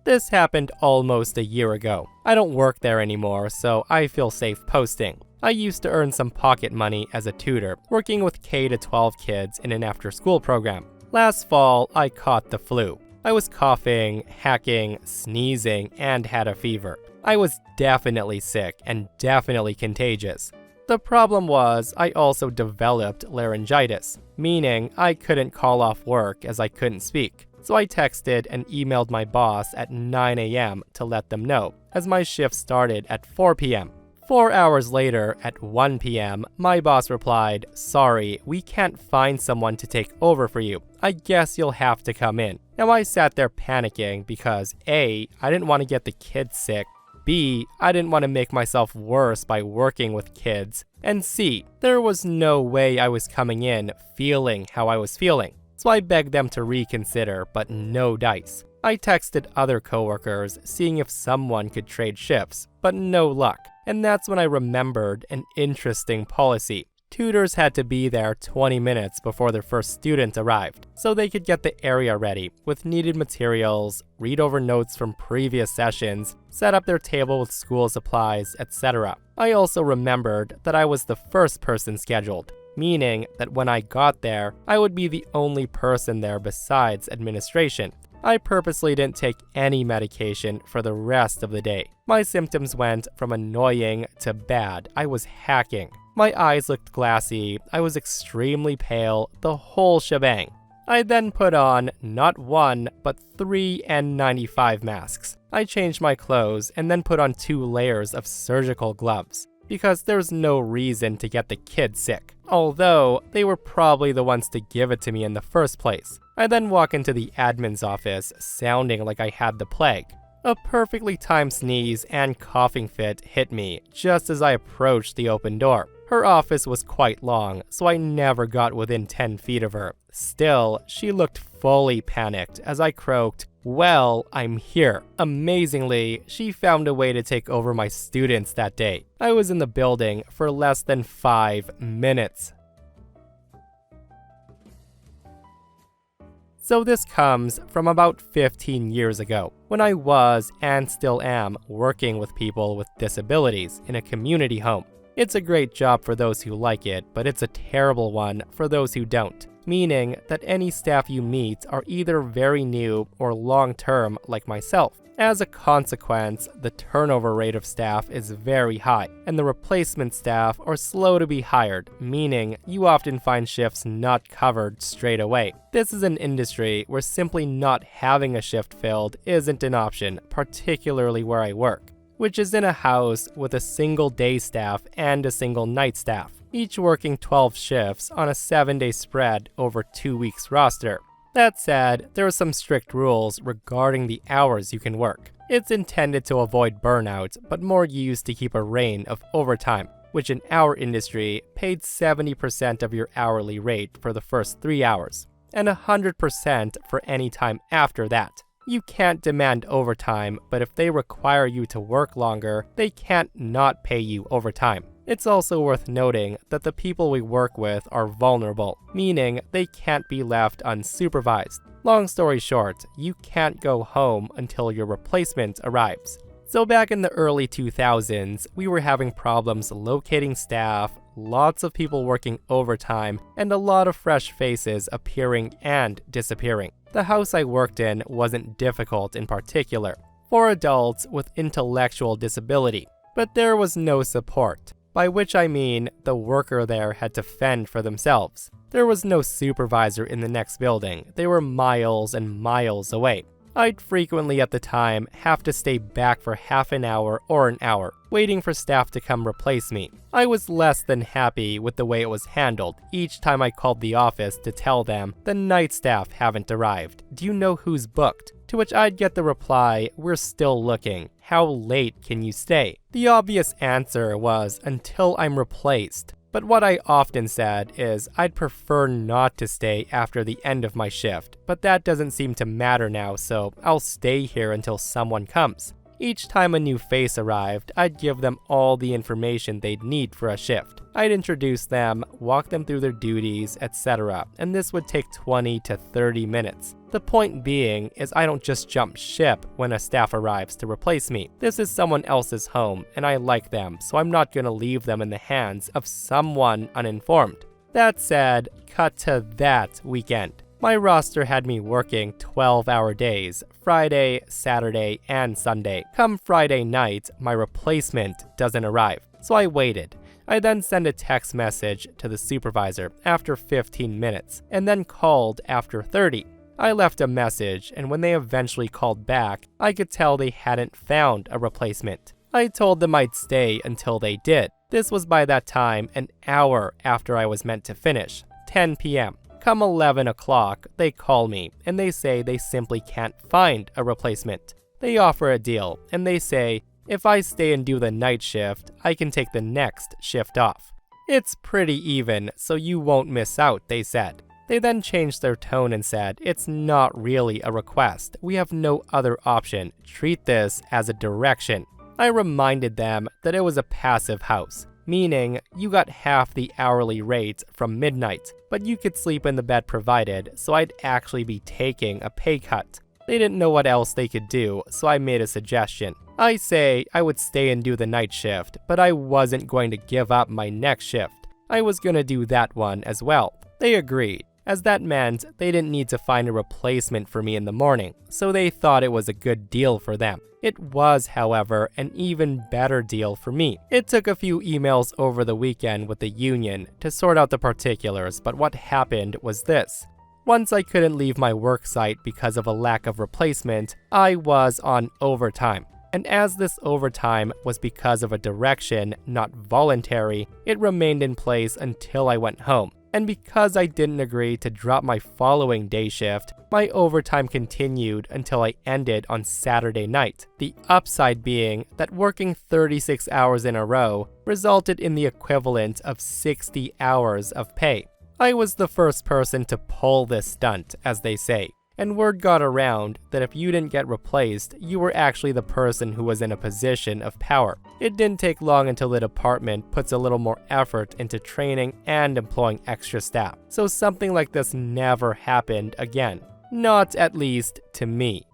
This happened almost a year ago. I don't work there anymore, so I feel safe posting. I used to earn some pocket money as a tutor, working with K-12 kids in an after-school program. Last fall, I caught the flu. I was coughing, hacking, sneezing, and had a fever. I was definitely sick and definitely contagious. The problem was I also developed laryngitis, meaning I couldn't call off work as I couldn't speak. So I texted and emailed my boss at 9 a.m. to let them know, as my shift started at 4 p.m. 4 hours later, at 1 p.m., my boss replied, "Sorry, we can't find someone to take over for you. I guess you'll have to come in." Now I sat there panicking because A, I didn't want to get the kids sick, B, I didn't want to make myself worse by working with kids, and C, there was no way I was coming in feeling how I was feeling. So I begged them to reconsider, but no dice. I texted other coworkers, seeing if someone could trade shifts, but no luck. And that's when I remembered an interesting policy. Tutors had to be there 20 minutes before their first student arrived, so they could get the area ready with needed materials, read over notes from previous sessions, set up their table with school supplies, etc. I also remembered that I was the first person scheduled, meaning that when I got there, I would be the only person there besides administration. I purposely didn't take any medication for the rest of the day. My symptoms went from annoying to bad. I was hacking. My eyes looked glassy. I was extremely pale, the whole shebang. I then put on not 1, but 3 N95 masks. I changed my clothes and then put on 2 layers of surgical gloves, because there's no reason to get the kids sick, although they were probably the ones to give it to me in the first place. I then walk into the admin's office, sounding like I had the plague. A perfectly timed sneeze and coughing fit hit me just as I approached the open door. Her office was quite long, so I never got within 10 feet of her. Still, she looked fully panicked as I croaked, "Well, I'm here." Amazingly, she found a way to take over my students that day. I was in the building for less than 5 minutes. So this comes from about 15 years ago, when I was, and still am, working with people with disabilities in a community home. It's a great job for those who like it, but it's a terrible one for those who don't, meaning that any staff you meet are either very new or long-term like myself. As a consequence, the turnover rate of staff is very high, and the replacement staff are slow to be hired, meaning you often find shifts not covered straight away. This is an industry where simply not having a shift filled isn't an option, particularly where I work, which is in a house with a single day staff and a single night staff, each working 12 shifts on a 7-day spread over 2 weeks roster. That said, there are some strict rules regarding the hours you can work. It's intended to avoid burnout, but more used to keep a reign of overtime, which in our industry paid 70% of your hourly rate for the first 3 hours, and 100% for any time after that. You can't demand overtime, but if they require you to work longer, they can't not pay you overtime. It's also worth noting that the people we work with are vulnerable, meaning they can't be left unsupervised. Long story short, you can't go home until your replacement arrives. So back in the early 2000s, we were having problems locating staff, lots of people working overtime, and a lot of fresh faces appearing and disappearing. The house I worked in wasn't difficult in particular, for adults with intellectual disability, but there was no support. By which I mean the worker there had to fend for themselves. There was no supervisor in the next building. They were miles and miles away. I'd frequently at the time have to stay back for half an hour or an hour, waiting for staff to come replace me. I was less than happy with the way it was handled each time I called the office to tell them the night staff haven't arrived. Do you know who's booked? To which I'd get the reply, we're still looking. How late can you stay? The obvious answer was until I'm replaced. But what I often said is I'd prefer not to stay after the end of my shift, but that doesn't seem to matter now, so I'll stay here until someone comes. Each time a new face arrived, I'd give them all the information they'd need for a shift. I'd introduce them, walk them through their duties, etc., and this would take 20 to 30 minutes. The point being is I don't just jump ship when a staff arrives to replace me. This is someone else's home, and I like them, so I'm not gonna leave them in the hands of someone uninformed. That said, cut to that weekend. My roster had me working 12-hour days, Friday, Saturday, and Sunday. Come Friday night, my replacement doesn't arrive, so I waited. I then sent a text message to the supervisor after 15 minutes, and then called after 30. I left a message, and when they eventually called back, I could tell they hadn't found a replacement. I told them I'd stay until they did. This was by that time an hour after I was meant to finish, 10 p.m. Come 11 o'clock, they call me, and they say they simply can't find a replacement. They offer a deal, and they say, if I stay and do the night shift, I can take the next shift off. It's pretty even, so you won't miss out, they said. They then changed their tone and said, it's not really a request. We have no other option. Treat this as a direction. I reminded them that it was a passive house, meaning you got half the hourly rate from midnight, but you could sleep in the bed provided, so I'd actually be taking a pay cut. They didn't know what else they could do, so I made a suggestion. I say I would stay and do the night shift, but I wasn't going to give up my next shift. I was going to do that one as well. They agreed, as that meant they didn't need to find a replacement for me in the morning, so they thought it was a good deal for them. It was, however, an even better deal for me. It took a few emails over the weekend with the union to sort out the particulars, but what happened was this. Once I couldn't leave my work site because of a lack of replacement, I was on overtime. And as this overtime was because of a direction, not voluntary, it remained in place until I went home. And because I didn't agree to drop my following day shift, my overtime continued until I ended on Saturday night. The upside being that working 36 hours in a row resulted in the equivalent of 60 hours of pay. I was the first person to pull this stunt, as they say, and word got around that if you didn't get replaced, you were actually the person who was in a position of power. It didn't take long until the department puts a little more effort into training and employing extra staff, so something like this never happened again. Not at least to me.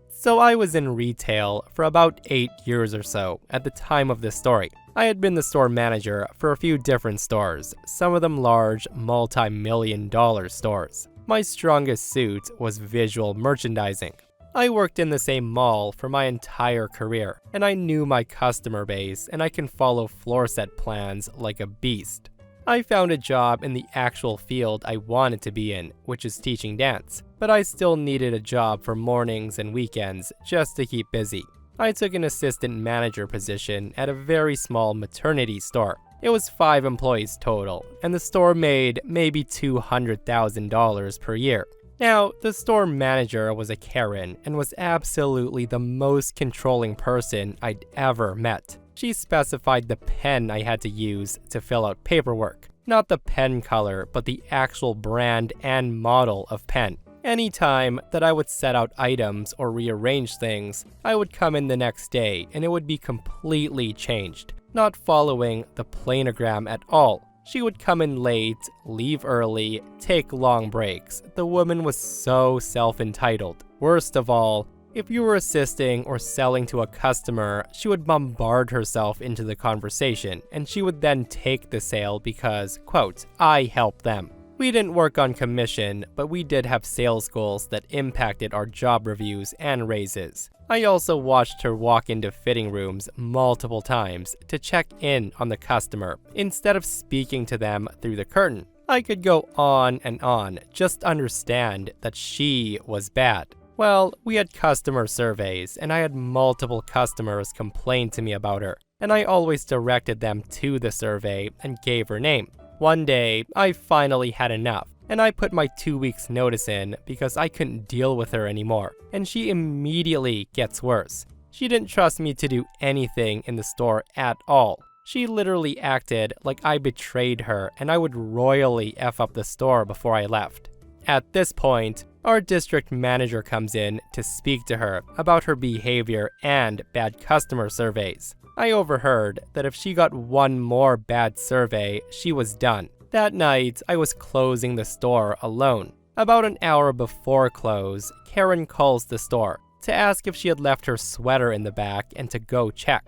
So I was in retail for about 8 years or so at the time of this story. I had been the store manager for a few different stores, some of them large, multi-million-dollar stores. My strongest suit was visual merchandising. I worked in the same mall for my entire career, and I knew my customer base, and I can follow floor set plans like a beast. I found a job in the actual field I wanted to be in, which is teaching dance, but I still needed a job for mornings and weekends just to keep busy. I took an assistant manager position at a very small maternity store. It was 5 employees total, and the store made maybe $200,000 per year. Now, the store manager was a Karen and was absolutely the most controlling person I'd ever met. She specified the pen I had to use to fill out paperwork. Not the pen color, but the actual brand and model of pen. Anytime that I would set out items or rearrange things, I would come in the next day and it would be completely changed, not following the planogram at all. She would come in late, leave early, take long breaks. The woman was so self-entitled. Worst of all, if you were assisting or selling to a customer, she would bombard herself into the conversation, and she would then take the sale because, quote, I helped them. We didn't work on commission, but we did have sales goals that impacted our job reviews and raises. I also watched her walk into fitting rooms multiple times to check in on the customer, instead of speaking to them through the curtain. I could go on and on, just understand that she was bad. Well, we had customer surveys, and I had multiple customers complain to me about her, and I always directed them to the survey and gave her name. One day, I finally had enough, and I put my 2 weeks notice in because I couldn't deal with her anymore, and she immediately gets worse. She didn't trust me to do anything in the store at all. She literally acted like I betrayed her and I would royally F up the store before I left. At this point, our district manager comes in to speak to her about her behavior and bad customer surveys. I overheard that if she got one more bad survey, she was done. That night, I was closing the store alone. About an hour before close, Karen calls the store to ask if she had left her sweater in the back and to go check.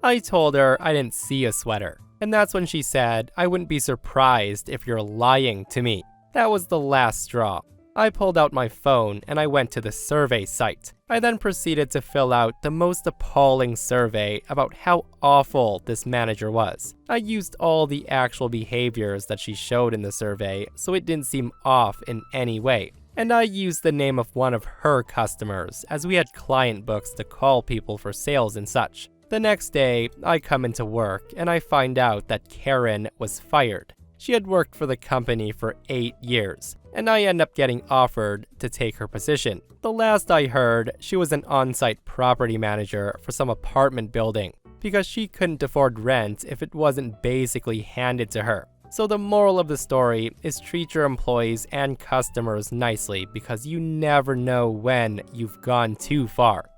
I told her I didn't see a sweater, and that's when she said, I wouldn't be surprised if you're lying to me. That was the last straw. I pulled out my phone and I went to the survey site. I then proceeded to fill out the most appalling survey about how awful this manager was. I used all the actual behaviors that she showed in the survey, so it didn't seem off in any way. And I used the name of one of her customers, as we had client books to call people for sales and such. The next day, I come into work and I find out that Karen was fired. She had worked for the company for 8 years, and I end up getting offered to take her position. The last I heard, she was an on-site property manager for some apartment building, because she couldn't afford rent if it wasn't basically handed to her. So the moral of the story is treat your employees and customers nicely, because you never know when you've gone too far.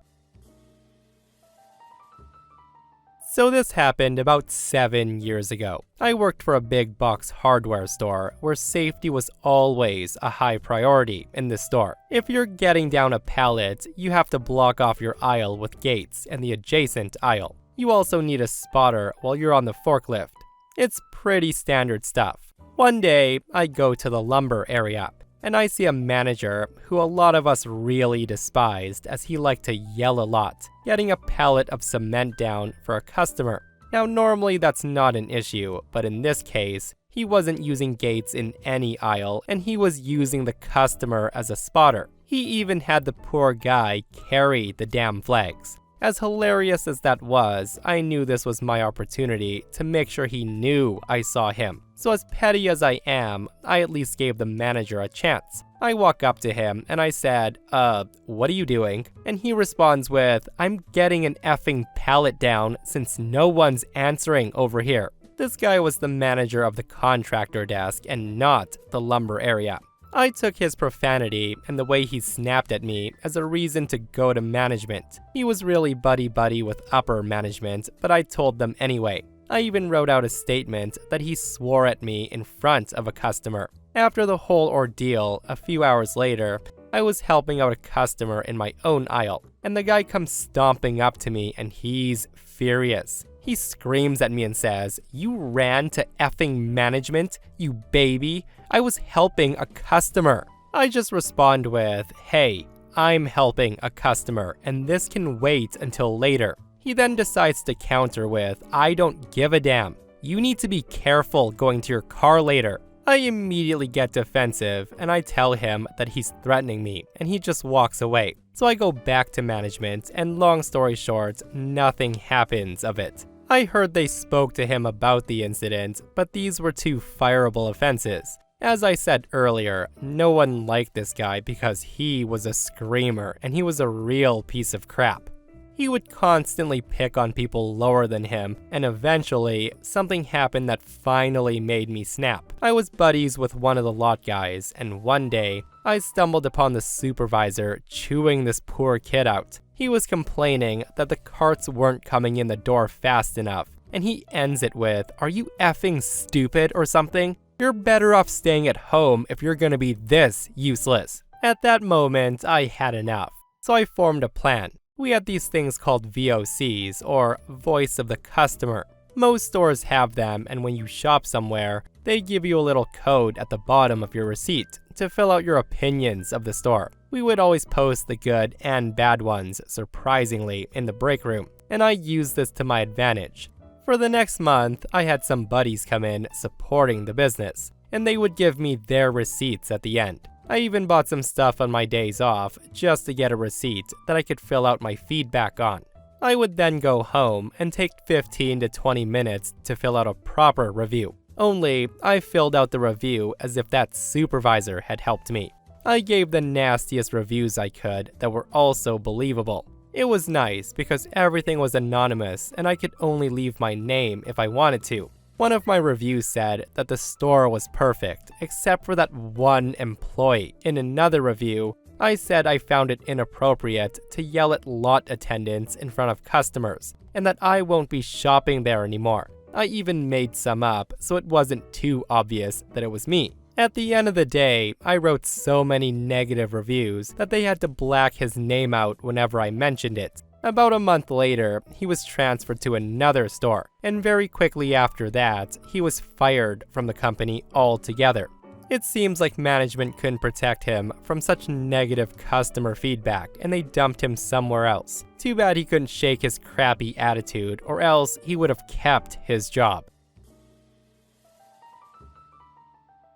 So this happened about 7 years ago. I worked for a big box hardware store where safety was always a high priority in this store. If you're getting down a pallet, you have to block off your aisle with gates and the adjacent aisle. You also need a spotter while you're on the forklift. It's pretty standard stuff. One day, I go to the lumber area, and I see a manager who a lot of us really despised as he liked to yell a lot, getting a pallet of cement down for a customer. Now normally that's not an issue, but in this case, he wasn't using gates in any aisle and he was using the customer as a spotter. He even had the poor guy carry the damn flags. As hilarious as that was, I knew this was my opportunity to make sure he knew I saw him. So as petty as I am, I at least gave the manager a chance. I walk up to him and I said, what are you doing? And he responds with, I'm getting an effing pallet down since no one's answering over here. This guy was the manager of the contractor desk and not the lumber area. I took his profanity and the way he snapped at me as a reason to go to management. He was really buddy-buddy with upper management, but I told them anyway. I even wrote out a statement that he swore at me in front of a customer. After the whole ordeal, a few hours later, I was helping out a customer in my own aisle, and the guy comes stomping up to me and he's furious. He screams at me and says, "You ran to effing management, you baby. I was helping a customer." I just respond with, "Hey, I'm helping a customer, and this can wait until later." He then decides to counter with, "I don't give a damn. You need to be careful going to your car later." I immediately get defensive, and I tell him that he's threatening me, and he just walks away. So I go back to management, and long story short, nothing happens of it. I heard they spoke to him about the incident, but these were two fireable offenses. As I said earlier, no one liked this guy because he was a screamer, and he was a real piece of crap. He would constantly pick on people lower than him, and eventually, something happened that finally made me snap. I was buddies with one of the lot guys, and one day, I stumbled upon the supervisor chewing this poor kid out. He was complaining that the carts weren't coming in the door fast enough, and he ends it with, "Are you effing stupid or something? You're better off staying at home if you're gonna be this useless." At that moment, I had enough, so I formed a plan. We had these things called VOCs, or Voice of the Customer. Most stores have them, and when you shop somewhere, they give you a little code at the bottom of your receipt to fill out your opinions of the store. We would always post the good and bad ones, surprisingly, in the break room, and I used this to my advantage. For the next month, I had some buddies come in supporting the business, and they would give me their receipts at the end. I even bought some stuff on my days off just to get a receipt that I could fill out my feedback on. I would then go home and take 15 to 20 minutes to fill out a proper review. Only, I filled out the review as if that supervisor had helped me. I gave the nastiest reviews I could that were also believable. It was nice because everything was anonymous and I could only leave my name if I wanted to. One of my reviews said that the store was perfect, except for that one employee. In another review, I said I found it inappropriate to yell at lot attendants in front of customers, and that I won't be shopping there anymore. I even made some up so it wasn't too obvious that it was me. At the end of the day, I wrote so many negative reviews that they had to black his name out whenever I mentioned it. About a month later, he was transferred to another store, and very quickly after that, he was fired from the company altogether. It seems like management couldn't protect him from such negative customer feedback, and they dumped him somewhere else. Too bad he couldn't shake his crappy attitude, or else he would have kept his job.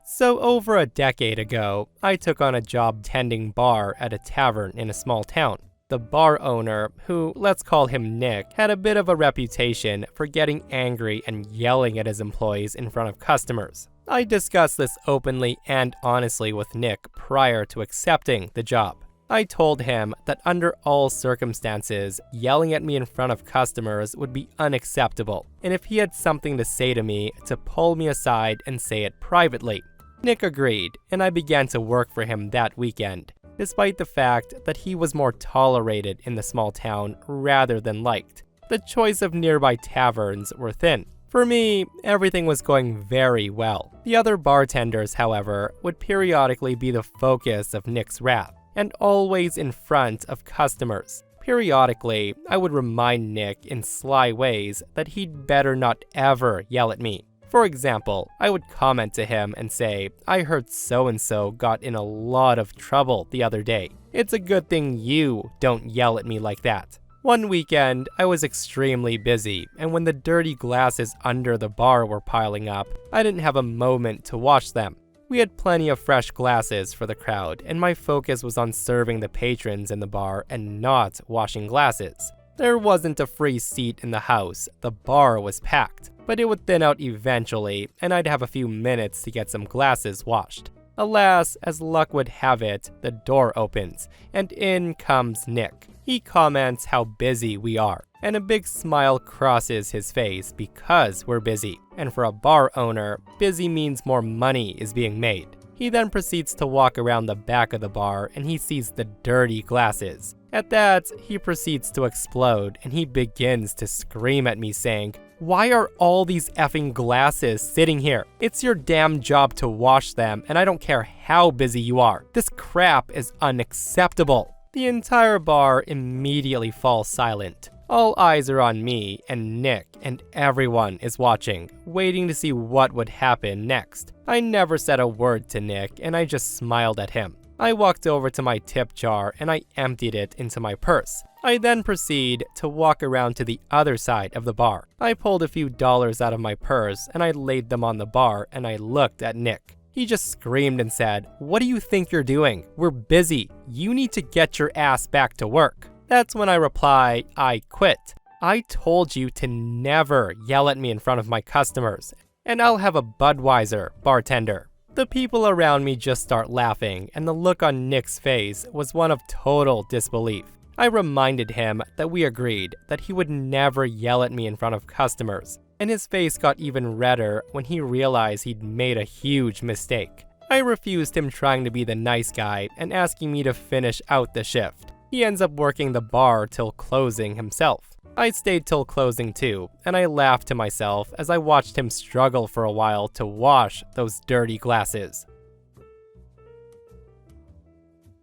So over a decade ago, I took on a job tending bar at a tavern in a small town. The bar owner, who, let's call him Nick, had a bit of a reputation for getting angry and yelling at his employees in front of customers. I discussed this openly and honestly with Nick prior to accepting the job. I told him that under all circumstances, yelling at me in front of customers would be unacceptable, and if he had something to say to me, to pull me aside and say it privately. Nick agreed, and I began to work for him that weekend, despite the fact that he was more tolerated in the small town rather than liked. The choice of nearby taverns were thin. For me, everything was going very well. The other bartenders, however, would periodically be the focus of Nick's wrath, and always in front of customers. Periodically, I would remind Nick in sly ways that he'd better not ever yell at me. For example, I would comment to him and say, "I heard so-and-so got in a lot of trouble the other day. It's a good thing you don't yell at me like that." One weekend, I was extremely busy, and when the dirty glasses under the bar were piling up, I didn't have a moment to wash them. We had plenty of fresh glasses for the crowd, and my focus was on serving the patrons in the bar and not washing glasses. There wasn't a free seat in the house, the bar was packed, but it would thin out eventually, and I'd have a few minutes to get some glasses washed. Alas, as luck would have it, the door opens, and in comes Nick. He comments how busy we are, and a big smile crosses his face because we're busy. And for a bar owner, busy means more money is being made. He then proceeds to walk around the back of the bar and he sees the dirty glasses. At that, he proceeds to explode and he begins to scream at me saying, Why are all these effing glasses sitting here? It's your damn job to wash them, and I don't care how busy you are. This crap is unacceptable." The entire bar immediately falls silent. All eyes are on me and Nick, and everyone is watching, waiting to see what would happen next. I never said a word to Nick, and I just smiled at him. I walked over to my tip jar and I emptied it into my purse. I then proceed to walk around to the other side of the bar. I pulled a few dollars out of my purse and I laid them on the bar, and I looked at Nick. He just screamed and said, "What do you think you're doing? We're busy. You need to get your ass back to work." That's when I reply, "I quit. I told you to never yell at me in front of my customers, and I'll have a Budweiser, bartender." The people around me just start laughing, and the look on Nick's face was one of total disbelief. I reminded him that we agreed that he would never yell at me in front of customers, and his face got even redder when he realized he'd made a huge mistake. I refused him trying to be the nice guy and asking me to finish out the shift. He ends up working the bar till closing himself. I stayed till closing too, and I laughed to myself as I watched him struggle for a while to wash those dirty glasses.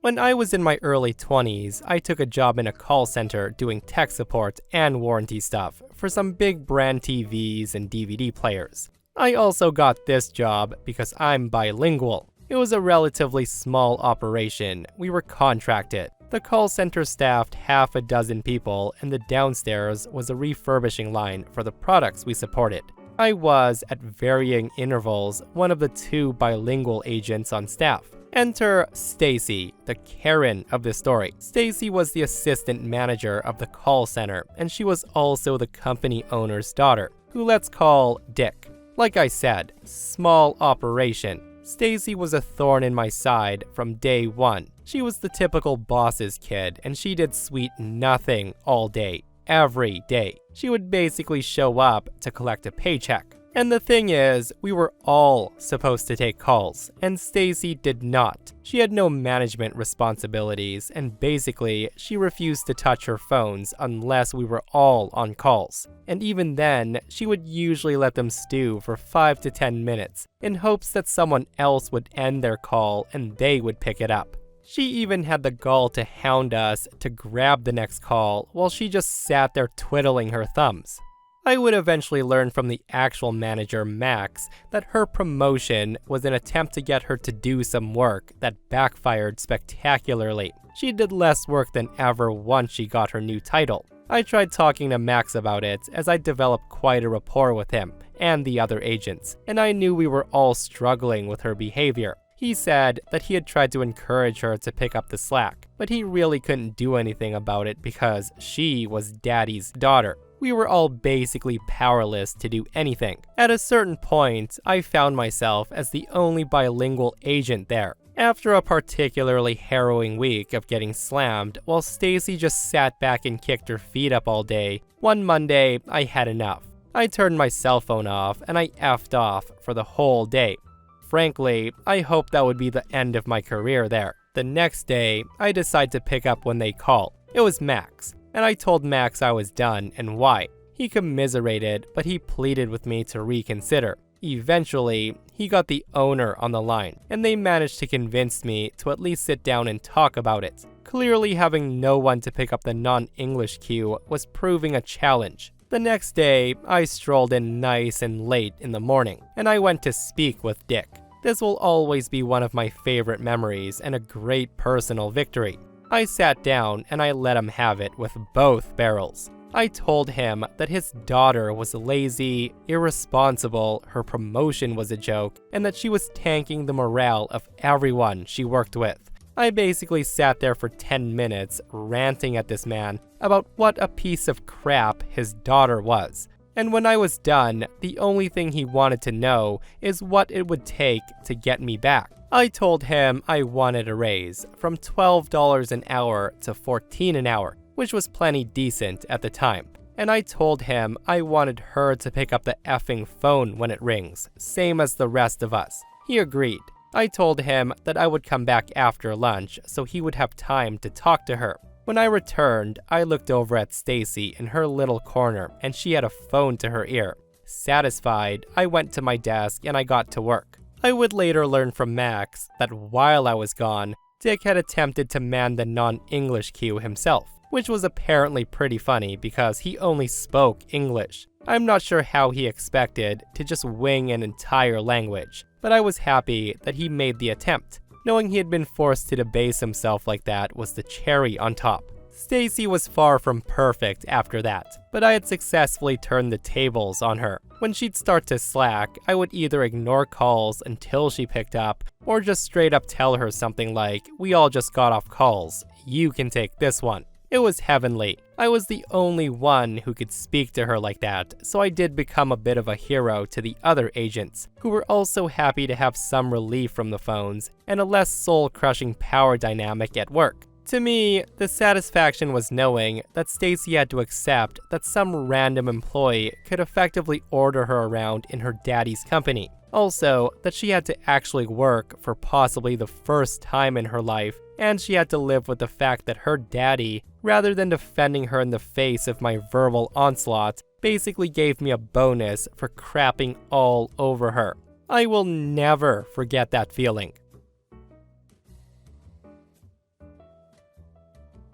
When I was in my early 20s, I took a job in a call center doing tech support and warranty stuff for some big brand TVs and DVD players. I also got this job because I'm bilingual. It was a relatively small operation. We were contracted. The call center staffed half a dozen people, and the downstairs was a refurbishing line for the products we supported. I was, at varying intervals, one of the 2 bilingual agents on staff. Enter Stacy, the Karen of the story. Stacy was the assistant manager of the call center, and she was also the company owner's daughter, who let's call Dick. Like I said, small operation. Stacy was a thorn in my side from day one. She was the typical boss's kid, and she did sweet nothing all day, every day. She would basically show up to collect a paycheck. And the thing is, we were all supposed to take calls, and Stacy did not. She had no management responsibilities, and basically, she refused to touch her phones unless we were all on calls. And even then, she would usually let them stew for 5 to 10 minutes, in hopes that someone else would end their call and they would pick it up. She even had the gall to hound us to grab the next call while she just sat there twiddling her thumbs. I would eventually learn from the actual manager, Max, that her promotion was an attempt to get her to do some work that backfired spectacularly. She did less work than ever once she got her new title. I tried talking to Max about it, as I developed quite a rapport with him and the other agents, and I knew we were all struggling with her behavior. He said that he had tried to encourage her to pick up the slack, but he really couldn't do anything about it because she was Daddy's daughter. We were all basically powerless to do anything. At a certain point, I found myself as the only bilingual agent there. After a particularly harrowing week of getting slammed, while Stacy just sat back and kicked her feet up all day, one Monday, I had enough. I turned my cell phone off and I effed off for the whole day. Frankly, I hoped that would be the end of my career there. The next day, I decided to pick up when they called. It was Max, and I told Max I was done and why. He commiserated, but he pleaded with me to reconsider. Eventually, he got the owner on the line, and they managed to convince me to at least sit down and talk about it. Clearly, having no one to pick up the non-English queue was proving a challenge. The next day, I strolled in nice and late in the morning, and I went to speak with Dick. This will always be one of my favorite memories and a great personal victory. I sat down and I let him have it with both barrels. I told him that his daughter was lazy, irresponsible, her promotion was a joke, and that she was tanking the morale of everyone she worked with. I basically sat there for 10 minutes ranting at this man about what a piece of crap his daughter was. And when I was done, the only thing he wanted to know is what it would take to get me back. I told him I wanted a raise from $12 an hour to $14 an hour, which was plenty decent at the time. And I told him I wanted her to pick up the effing phone when it rings, same as the rest of us. He agreed. I told him that I would come back after lunch so he would have time to talk to her. When I returned, I looked over at Stacy in her little corner and she had a phone to her ear. Satisfied, I went to my desk and I got to work. I would later learn from Max that while I was gone, Dick had attempted to man the non-English queue himself, which was apparently pretty funny because he only spoke English. I'm not sure how he expected to just wing an entire language, but I was happy that he made the attempt. Knowing he had been forced to debase himself like that was the cherry on top. Stacy was far from perfect after that, but I had successfully turned the tables on her. When she'd start to slack, I would either ignore calls until she picked up, or just straight up tell her something like, "We all just got off calls, you can take this one." It was heavenly. I was the only one who could speak to her like that, so I did become a bit of a hero to the other agents, who were also happy to have some relief from the phones and a less soul-crushing power dynamic at work. To me, the satisfaction was knowing that Stacy had to accept that some random employee could effectively order her around in her daddy's company. Also, that she had to actually work for possibly the first time in her life, and she had to live with the fact that her daddy, rather than defending her in the face of my verbal onslaught, basically gave me a bonus for crapping all over her. I will never forget that feeling.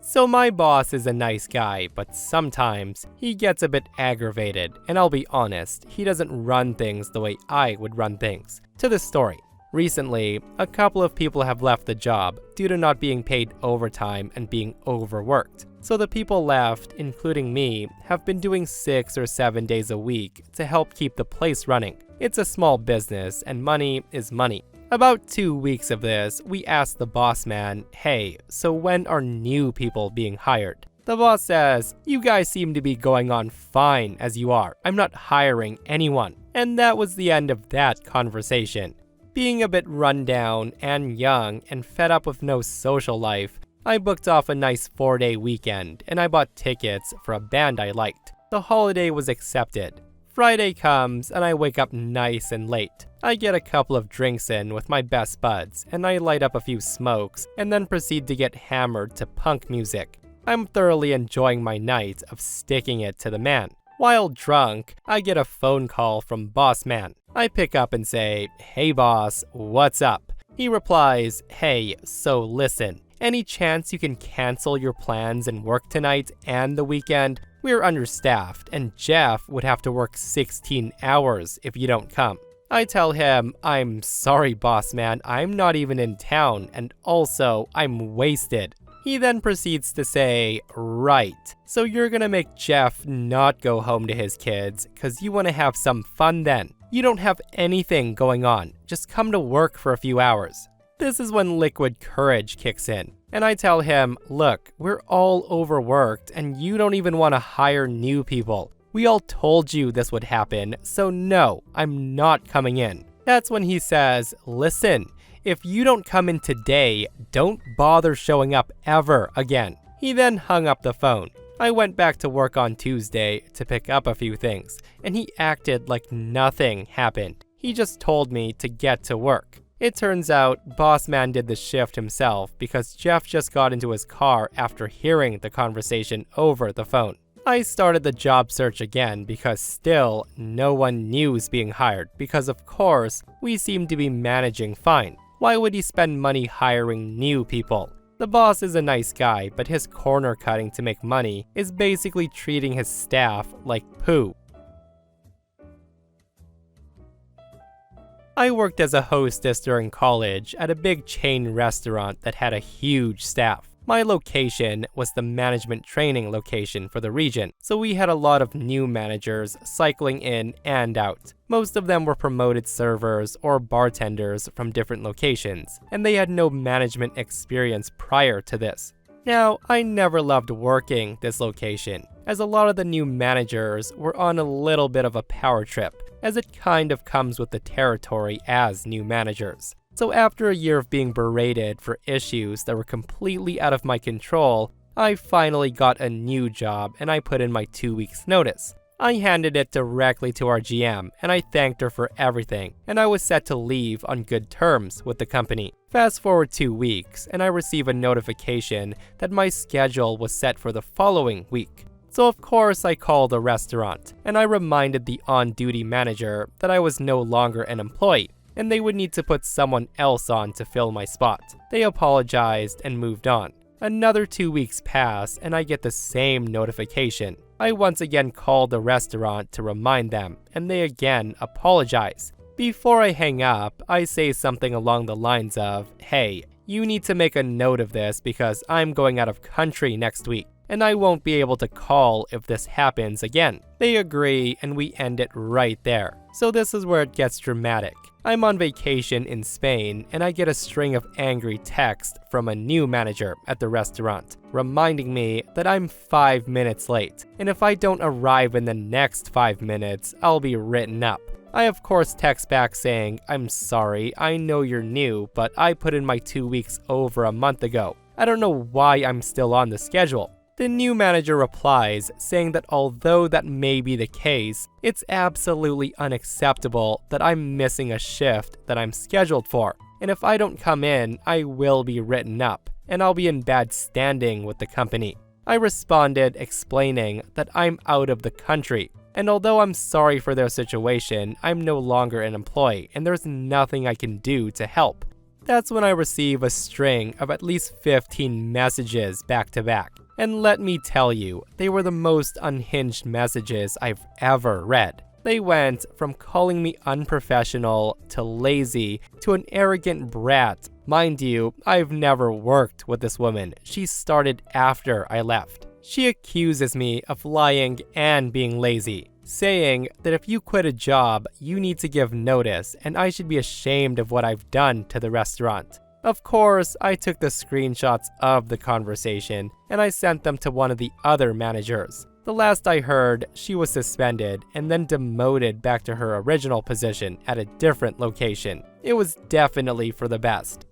So my boss is a nice guy, but sometimes he gets a bit aggravated, and I'll be honest, he doesn't run things the way I would run things. To the story. Recently, a couple of people have left the job due to not being paid overtime and being overworked. So the people left, including me, have been doing 6 or 7 days a week to help keep the place running. It's a small business and money is money. About 2 weeks of this, we asked the boss man, "Hey, so when are new people being hired?" The boss says, "You guys seem to be going on fine as you are. I'm not hiring anyone." And that was the end of that conversation. Being a bit run down and young and fed up with no social life, I booked off a nice 4-day weekend and I bought tickets for a band I liked. The holiday was accepted. Friday comes and I wake up nice and late. I get a couple of drinks in with my best buds and I light up a few smokes and then proceed to get hammered to punk music. I'm thoroughly enjoying my night of sticking it to the man. While drunk, I get a phone call from boss man. I pick up and say, "Hey boss, what's up?" He replies, "Hey, so listen, any chance you can cancel your plans and work tonight and the weekend? We're understaffed and Jeff would have to work 16 hours if you don't come." I tell him, "I'm sorry boss man, I'm not even in town and also I'm wasted." He then proceeds to say, "Right, so you're gonna make Jeff not go home to his kids cause you wanna have some fun then. You don't have anything going on, just come to work for a few hours." This is when liquid courage kicks in, and I tell him, "Look, we're all overworked and you don't even wanna hire new people. We all told you this would happen, so no, I'm not coming in." That's when he says, "Listen, if you don't come in today, don't bother showing up ever again." He then hung up the phone. I went back to work on Tuesday to pick up a few things, and he acted like nothing happened. He just told me to get to work. It turns out, boss man did the shift himself because Jeff just got into his car after hearing the conversation over the phone. I started the job search again because still no one new was being hired because of course we seem to be managing fine. Why would he spend money hiring new people? The boss is a nice guy, but his corner cutting to make money is basically treating his staff like poo. I worked as a hostess during college at a big chain restaurant that had a huge staff. My location was the management training location for the region, so we had a lot of new managers cycling in and out. Most of them were promoted servers or bartenders from different locations, and they had no management experience prior to this. Now, I never loved working this location, as a lot of the new managers were on a little bit of a power trip, as it kind of comes with the territory as new managers. So after a year of being berated for issues that were completely out of my control, I finally got a new job and I put in my 2 weeks notice. I handed it directly to our GM, and I thanked her for everything, and I was set to leave on good terms with the company. Fast forward 2 weeks, and I receive a notification that my schedule was set for the following week. So of course I called the restaurant, and I reminded the on-duty manager that I was no longer an employee, and they would need to put someone else on to fill my spot. They apologized and moved on. Another 2 weeks pass, and I get the same notification. I once again called the restaurant to remind them, and they again apologize. Before I hang up, I say something along the lines of, "Hey, you need to make a note of this because I'm going out of country next week, and I won't be able to call if this happens again." They agree, and we end it right there. So this is where it gets dramatic. I'm on vacation in Spain, and I get a string of angry texts from a new manager at the restaurant, reminding me that I'm 5 minutes late, and if I don't arrive in the next 5 minutes, I'll be written up. I of course text back saying, "I'm sorry, I know you're new, but I put in my 2 weeks over a month ago. I don't know why I'm still on the schedule." The new manager replies, saying that although that may be the case, it's absolutely unacceptable that I'm missing a shift that I'm scheduled for, and if I don't come in, I will be written up, and I'll be in bad standing with the company. I responded explaining that I'm out of the country, and although I'm sorry for their situation, I'm no longer an employee, and there's nothing I can do to help. That's when I receive a string of at least 15 messages back to back. And let me tell you, they were the most unhinged messages I've ever read. They went from calling me unprofessional to lazy to an arrogant brat. Mind you, I've never worked with this woman. She started after I left. She accuses me of lying and being lazy, saying that if you quit a job, you need to give notice, and I should be ashamed of what I've done to the restaurant. Of course, I took the screenshots of the conversation, and I sent them to one of the other managers. The last I heard, she was suspended and then demoted back to her original position at a different location. It was definitely for the best.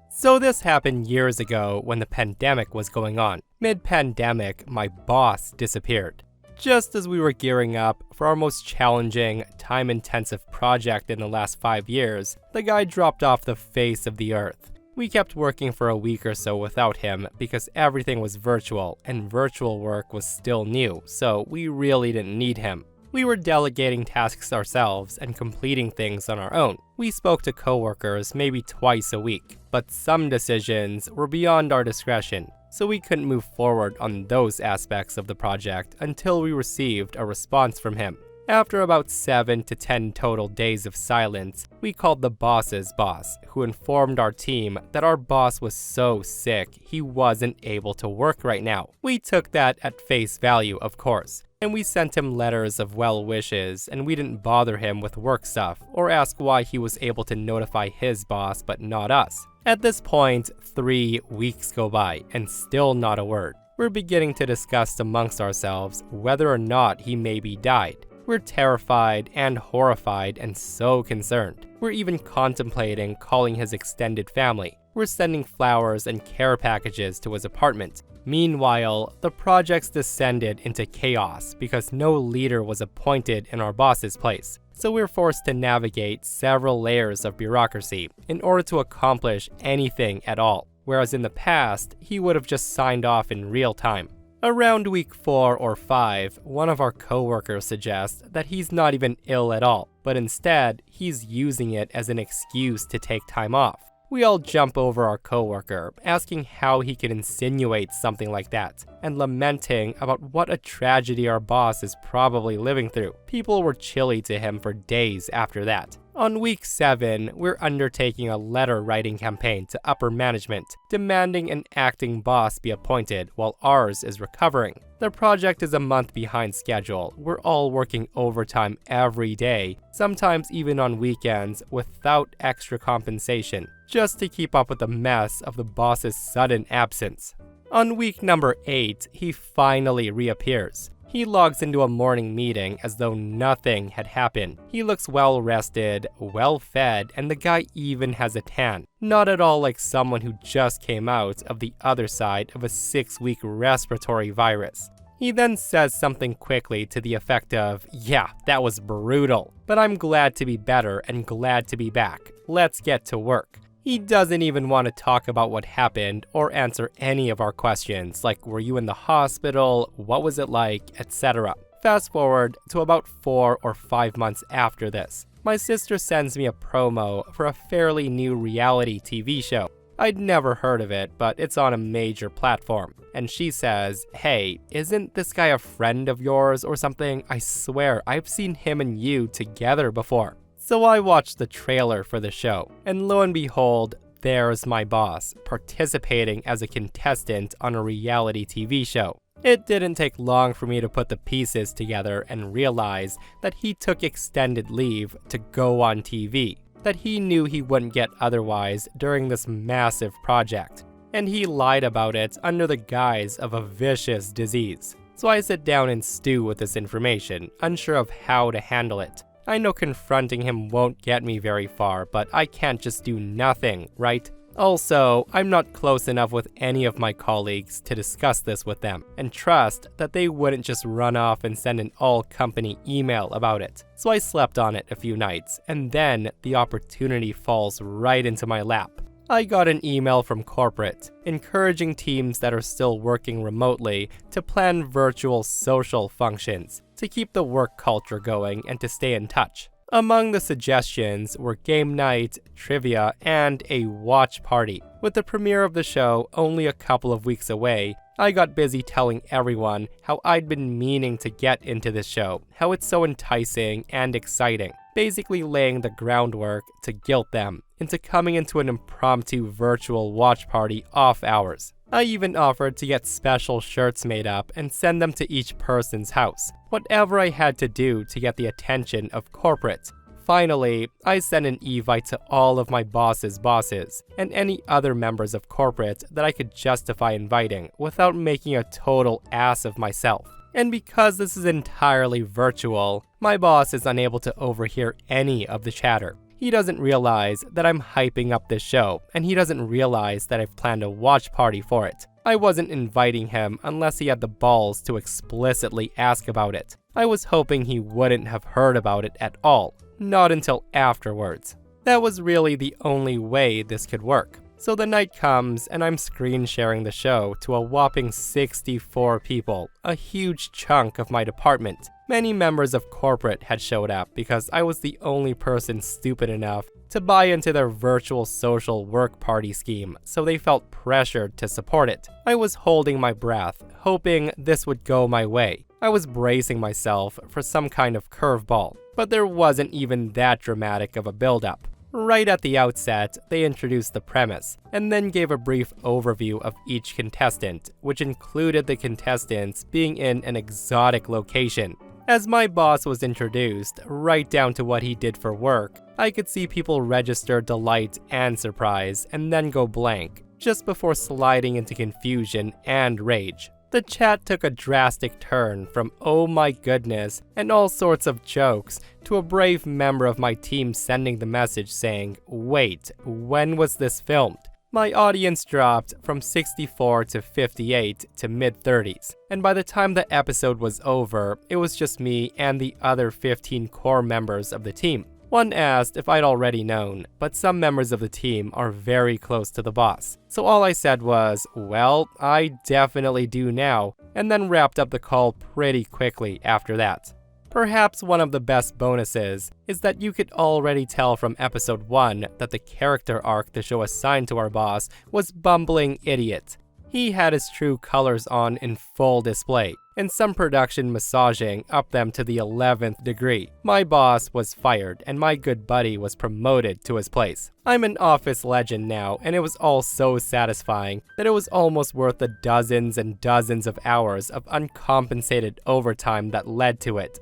So this happened years ago when the pandemic was going on. Mid-pandemic, my boss disappeared. Just as we were gearing up for our most challenging, time-intensive project in the last 5 years, the guy dropped off the face of the earth. We kept working for a week or so without him because everything was virtual, and virtual work was still new, so we really didn't need him. We were delegating tasks ourselves and completing things on our own. We spoke to coworkers maybe twice a week, but some decisions were beyond our discretion, so we couldn't move forward on those aspects of the project until we received a response from him. After about 7 to 10 total days of silence, we called the boss's boss, who informed our team that our boss was so sick he wasn't able to work right now. We took that at face value, of course, and we sent him letters of well wishes, and we didn't bother him with work stuff or ask why he was able to notify his boss but not us. At this point, 3 weeks go by, and still not a word. We're beginning to discuss amongst ourselves whether or not he maybe died. We're terrified and horrified and so concerned. We're even contemplating calling his extended family. We're sending flowers and care packages to his apartment. Meanwhile, the projects descended into chaos because no leader was appointed in our boss's place. So we're forced to navigate several layers of bureaucracy in order to accomplish anything at all, whereas in the past, he would have just signed off in real time. Around week 4 or 5, one of our coworkers suggests that he's not even ill at all, but instead, he's using it as an excuse to take time off. We all jump over our coworker, asking how he could insinuate something like that, and lamenting about what a tragedy our boss is probably living through. People were chilly to him for days after that. On week 7, we're undertaking a letter writing campaign to upper management, demanding an acting boss be appointed while ours is recovering. The project is a month behind schedule. We're all working overtime every day, sometimes even on weekends without extra compensation, just to keep up with the mess of the boss's sudden absence. On week number 8, he finally reappears. He logs into a morning meeting as though nothing had happened. He looks well rested, well fed, and the guy even has a tan. Not at all like someone who just came out of the other side of a 6-week respiratory virus. He then says something quickly to the effect of, "Yeah, that was brutal, but I'm glad to be better and glad to be back. Let's get to work." He doesn't even want to talk about what happened or answer any of our questions, like were you in the hospital, what was it like, etc. Fast forward to about 4 or 5 months after this. My sister sends me a promo for a fairly new reality TV show. I'd never heard of it, but it's on a major platform. And she says, "Hey, isn't this guy a friend of yours or something? I swear, I've seen him and you together before." So I watched the trailer for the show, and lo and behold, there's my boss, participating as a contestant on a reality TV show. It didn't take long for me to put the pieces together and realize that he took extended leave to go on TV, that he knew he wouldn't get otherwise during this massive project, and he lied about it under the guise of a vicious disease. So I sit down and stew with this information, unsure of how to handle it. I know confronting him won't get me very far, but I can't just do nothing, right? Also, I'm not close enough with any of my colleagues to discuss this with them, and trust that they wouldn't just run off and send an all-company email about it. So I slept on it a few nights, and then the opportunity falls right into my lap. I got an email from corporate, encouraging teams that are still working remotely to plan virtual social functions, to keep the work culture going and to stay in touch. Among the suggestions were game night, trivia, and a watch party. With the premiere of the show only a couple of weeks away, I got busy telling everyone how I'd been meaning to get into this show, how it's so enticing and exciting, basically laying the groundwork to guilt them into coming into an impromptu virtual watch party off hours. I even offered to get special shirts made up and send them to each person's house, whatever I had to do to get the attention of corporate. Finally, I sent an evite to all of my boss's bosses and any other members of corporate that I could justify inviting without making a total ass of myself. And because this is entirely virtual, my boss is unable to overhear any of the chatter. He doesn't realize that I'm hyping up this show, and he doesn't realize that I've planned a watch party for it. I wasn't inviting him unless he had the balls to explicitly ask about it. I was hoping he wouldn't have heard about it at all, not until afterwards. That was really the only way this could work. So the night comes, and I'm screen sharing the show to a whopping 64 people, a huge chunk of my department. Many members of corporate had showed up because I was the only person stupid enough to buy into their virtual social work party scheme, so they felt pressured to support it. I was holding my breath, hoping this would go my way. I was bracing myself for some kind of curveball, but there wasn't even that dramatic of a build-up. Right at the outset, they introduced the premise, and then gave a brief overview of each contestant, which included the contestants being in an exotic location. As my boss was introduced, right down to what he did for work, I could see people register delight and surprise, and then go blank, just before sliding into confusion and rage. The chat took a drastic turn from "oh my goodness" and all sorts of jokes to a brave member of my team sending the message saying, "Wait, when was this filmed?" My audience dropped from 64 to 58 to mid-30s, and by the time the episode was over, it was just me and the other 15 core members of the team. One asked if I'd already known, but some members of the team are very close to the boss. So all I said was, "Well, I definitely do now," and then wrapped up the call pretty quickly after that. Perhaps one of the best bonuses is that you could already tell from episode 1 that the character arc the show assigned to our boss was bumbling idiot. He had his true colors on in full display, and some production massaging up them to the 11th degree. My boss was fired, and my good buddy was promoted to his place. I'm an office legend now, and it was all so satisfying that it was almost worth the dozens and dozens of hours of uncompensated overtime that led to it.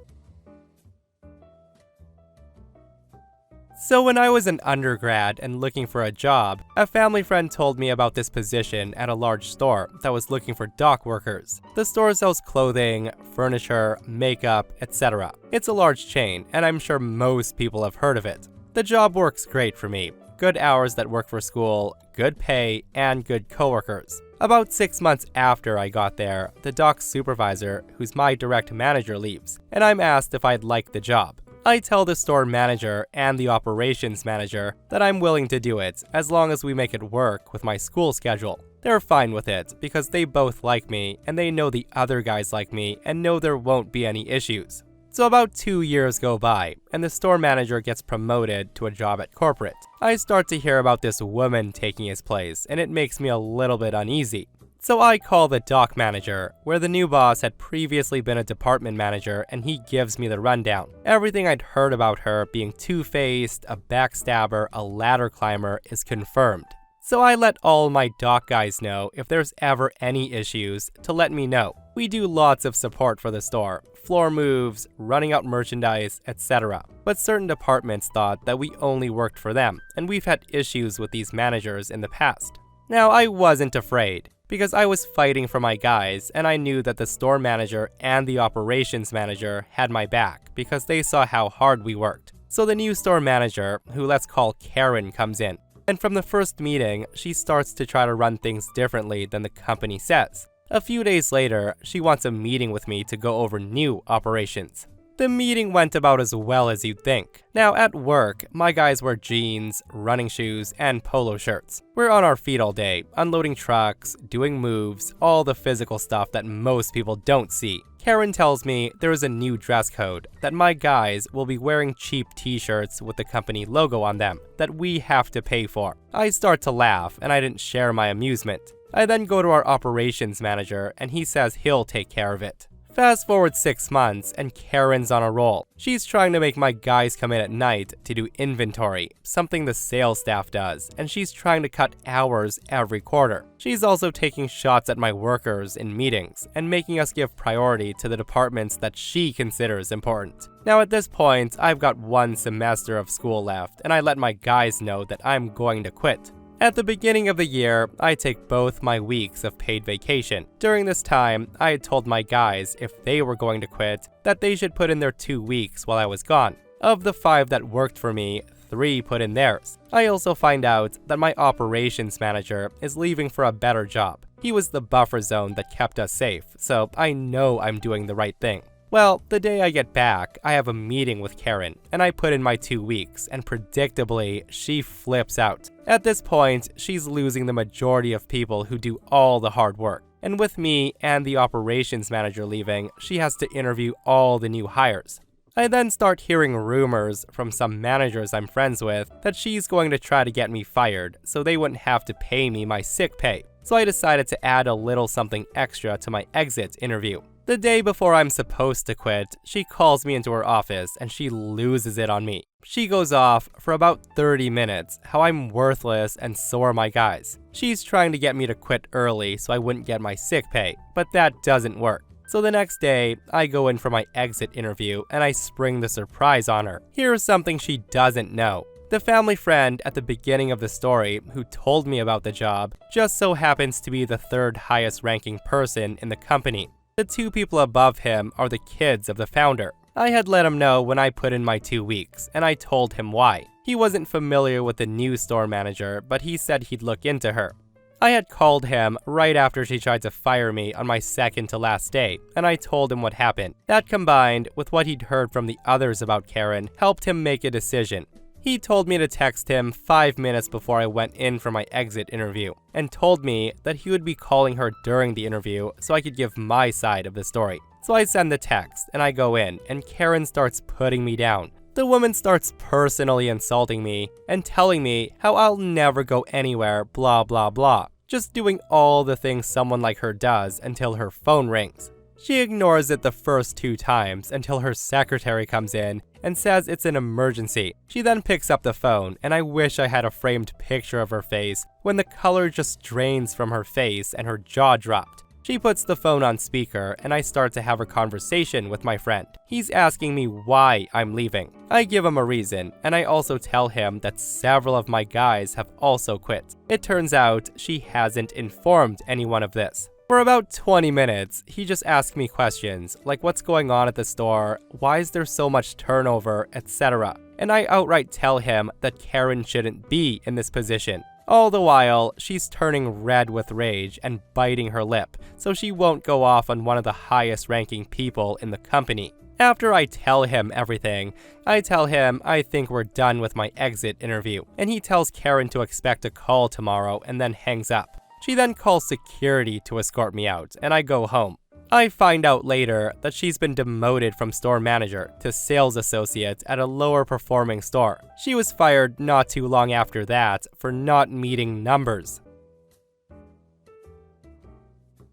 So when I was an undergrad and looking for a job, a family friend told me about this position at a large store that was looking for dock workers. The store sells clothing, furniture, makeup, etc. It's a large chain, and I'm sure most people have heard of it. The job works great for me. Good hours that work for school, good pay, and good coworkers. About 6 months after I got there, the dock supervisor, who's my direct manager, leaves, and I'm asked if I'd like the job. I tell the store manager and the operations manager that I'm willing to do it as long as we make it work with my school schedule. They're fine with it because they both like me and they know the other guys like me and know there won't be any issues. So about 2 years go by and the store manager gets promoted to a job at corporate. I start to hear about this woman taking his place and it makes me a little bit uneasy. So I call the dock manager, where the new boss had previously been a department manager, and he gives me the rundown. Everything I'd heard about her being two-faced, a backstabber, a ladder climber is confirmed. So I let all my dock guys know if there's ever any issues to let me know. We do lots of support for the store, floor moves, running out merchandise, etc. But certain departments thought that we only worked for them, and we've had issues with these managers in the past. Now I wasn't afraid, because I was fighting for my guys and I knew that the store manager and the operations manager had my back because they saw how hard we worked. So the new store manager, who let's call Karen, comes in. And from the first meeting, she starts to try to run things differently than the company says. A few days later, she wants a meeting with me to go over new operations. The meeting went about as well as you'd think. Now at work, my guys wear jeans, running shoes, and polo shirts. We're on our feet all day, unloading trucks, doing moves, all the physical stuff that most people don't see. Karen tells me there is a new dress code, that my guys will be wearing cheap t-shirts with the company logo on them, that we have to pay for. I start to laugh, and I didn't share my amusement. I then go to our operations manager, and he says he'll take care of it. Fast forward 6 months and Karen's on a roll. She's trying to make my guys come in at night to do inventory, something the sales staff does, and she's trying to cut hours every quarter. She's also taking shots at my workers in meetings and making us give priority to the departments that she considers important. Now at this point, I've got 1 semester of school left and I let my guys know that I'm going to quit. At the beginning of the year, I take both my weeks of paid vacation. During this time, I had told my guys if they were going to quit, that they should put in their 2 weeks while I was gone. Of the 5 that worked for me, 3 put in theirs. I also find out that my operations manager is leaving for a better job. He was the buffer zone that kept us safe, so I know I'm doing the right thing. Well, the day I get back, I have a meeting with Karen, and I put in my 2 weeks, and predictably, she flips out. At this point, she's losing the majority of people who do all the hard work. And with me and the operations manager leaving, she has to interview all the new hires. I then start hearing rumors from some managers I'm friends with that she's going to try to get me fired so they wouldn't have to pay me my sick pay. So I decided to add a little something extra to my exit interview. The day before I'm supposed to quit, she calls me into her office and she loses it on me. She goes off for about 30 minutes how I'm worthless and so are my guys. She's trying to get me to quit early so I wouldn't get my sick pay, but that doesn't work. So the next day, I go in for my exit interview and I spring the surprise on her. Here's something she doesn't know. The family friend at the beginning of the story who told me about the job just so happens to be the 3rd highest ranking person in the company. The 2 people above him are the kids of the founder. I had let him know when I put in my 2 weeks, and I told him why. He wasn't familiar with the new store manager, but he said he'd look into her. I had called him right after she tried to fire me on my 2nd to last day, and I told him what happened. That combined with what he'd heard from the others about Karen helped him make a decision. He told me to text him 5 minutes before I went in for my exit interview, and told me that he would be calling her during the interview so I could give my side of the story. So I send the text, and I go in, and Karen starts putting me down. The woman starts personally insulting me, and telling me how I'll never go anywhere, blah blah blah. Just doing all the things someone like her does until her phone rings. She ignores it the first 2 times until her secretary comes in and says it's an emergency. She then picks up the phone, and I wish I had a framed picture of her face when the color just drains from her face and her jaw dropped. She puts the phone on speaker and I start to have a conversation with my friend. He's asking me why I'm leaving. I give him a reason, and I also tell him that several of my guys have also quit. It turns out she hasn't informed anyone of this. For about 20 minutes, he just asked me questions like what's going on at the store, why is there so much turnover, etc. And I outright tell him that Karen shouldn't be in this position. All the while, she's turning red with rage and biting her lip, so she won't go off on one of the highest ranking people in the company. After I tell him everything, I tell him I think we're done with my exit interview, and he tells Karen to expect a call tomorrow and then hangs up. She then calls security to escort me out, and I go home. I find out later that she's been demoted from store manager to sales associate at a lower performing store. She was fired not too long after that for not meeting numbers.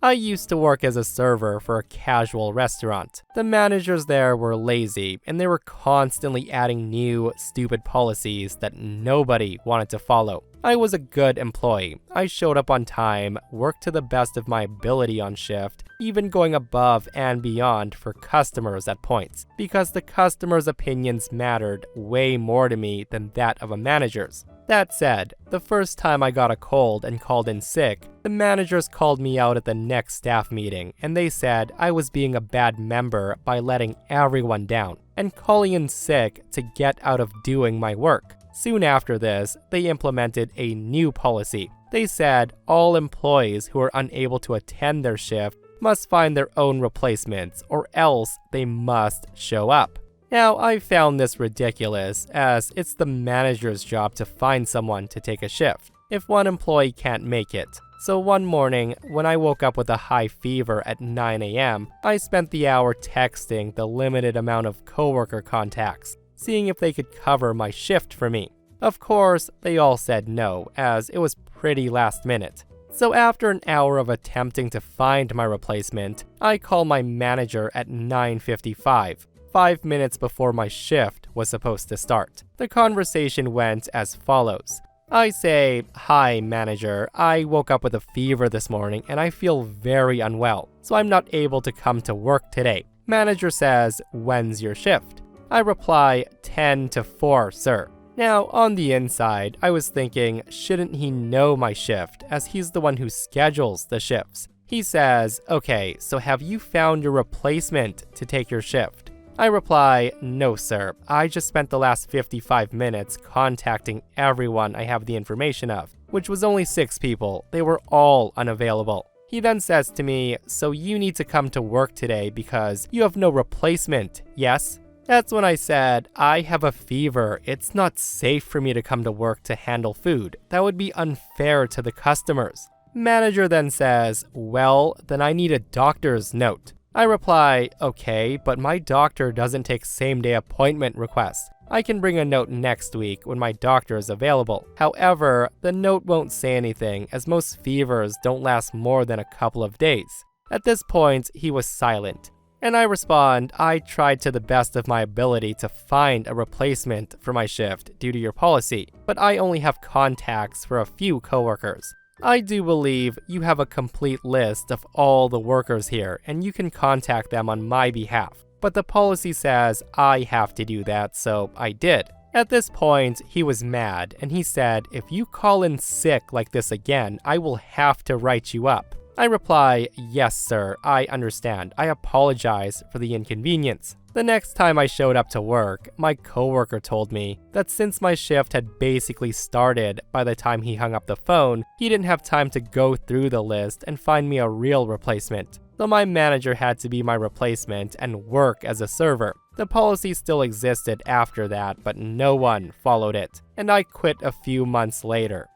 I used to work as a server for a casual restaurant. The managers there were lazy, and they were constantly adding new, stupid policies that nobody wanted to follow. I was a good employee. I showed up on time, worked to the best of my ability on shift, even going above and beyond for customers at points, because the customers' opinions mattered way more to me than that of a manager's. That said, the first time I got a cold and called in sick, the managers called me out at the next staff meeting, and they said I was being a bad member by letting everyone down and calling in sick to get out of doing my work. Soon after this, they implemented a new policy. They said all employees who are unable to attend their shift must find their own replacements, or else they must show up. Now, I found this ridiculous, as it's the manager's job to find someone to take a shift if one employee can't make it. So one morning, when I woke up with a high fever at 9 a.m., I spent the hour texting the limited amount of coworker contacts, seeing if they could cover my shift for me. Of course, they all said no, as it was pretty last minute. So after an hour of attempting to find my replacement, I call my manager at 9:55. 5 minutes before my shift was supposed to start. The conversation went as follows. I say, "Hi, manager. I woke up with a fever this morning and I feel very unwell, so I'm not able to come to work today." Manager says, "When's your shift?" I reply, 10 to 4, sir. Now, on the inside, I was thinking, shouldn't he know my shift, as he's the one who schedules the shifts? He says, "Okay, so have you found your replacement to take your shift?" I reply, "No, sir. I just spent the last 55 minutes contacting everyone I have the information of, which was only 6 people. They were all unavailable." He then says to me, "So you need to come to work today because you have no replacement, yes?" That's when I said, "I have a fever. It's not safe for me to come to work to handle food. That would be unfair to the customers." Manager then says, "Well, then I need a doctor's note." I reply, "Okay, but my doctor doesn't take same-day appointment requests. I can bring a note next week when my doctor is available. However, the note won't say anything, as most fevers don't last more than a couple of days." At this point, he was silent. And I respond, "I tried to the best of my ability to find a replacement for my shift due to your policy, but I only have contacts for a few coworkers. I do believe you have a complete list of all the workers here, and you can contact them on my behalf. But the policy says I have to do that, so I did." At this point, he was mad, and he said, "If you call in sick like this again, I will have to write you up." I reply, "Yes, sir, I understand. I apologize for the inconvenience." The next time I showed up to work, my coworker told me that since my shift had basically started by the time he hung up the phone, he didn't have time to go through the list and find me a real replacement. So my manager had to be my replacement and work as a server. The policy still existed after that, but no one followed it, and I quit a few months later.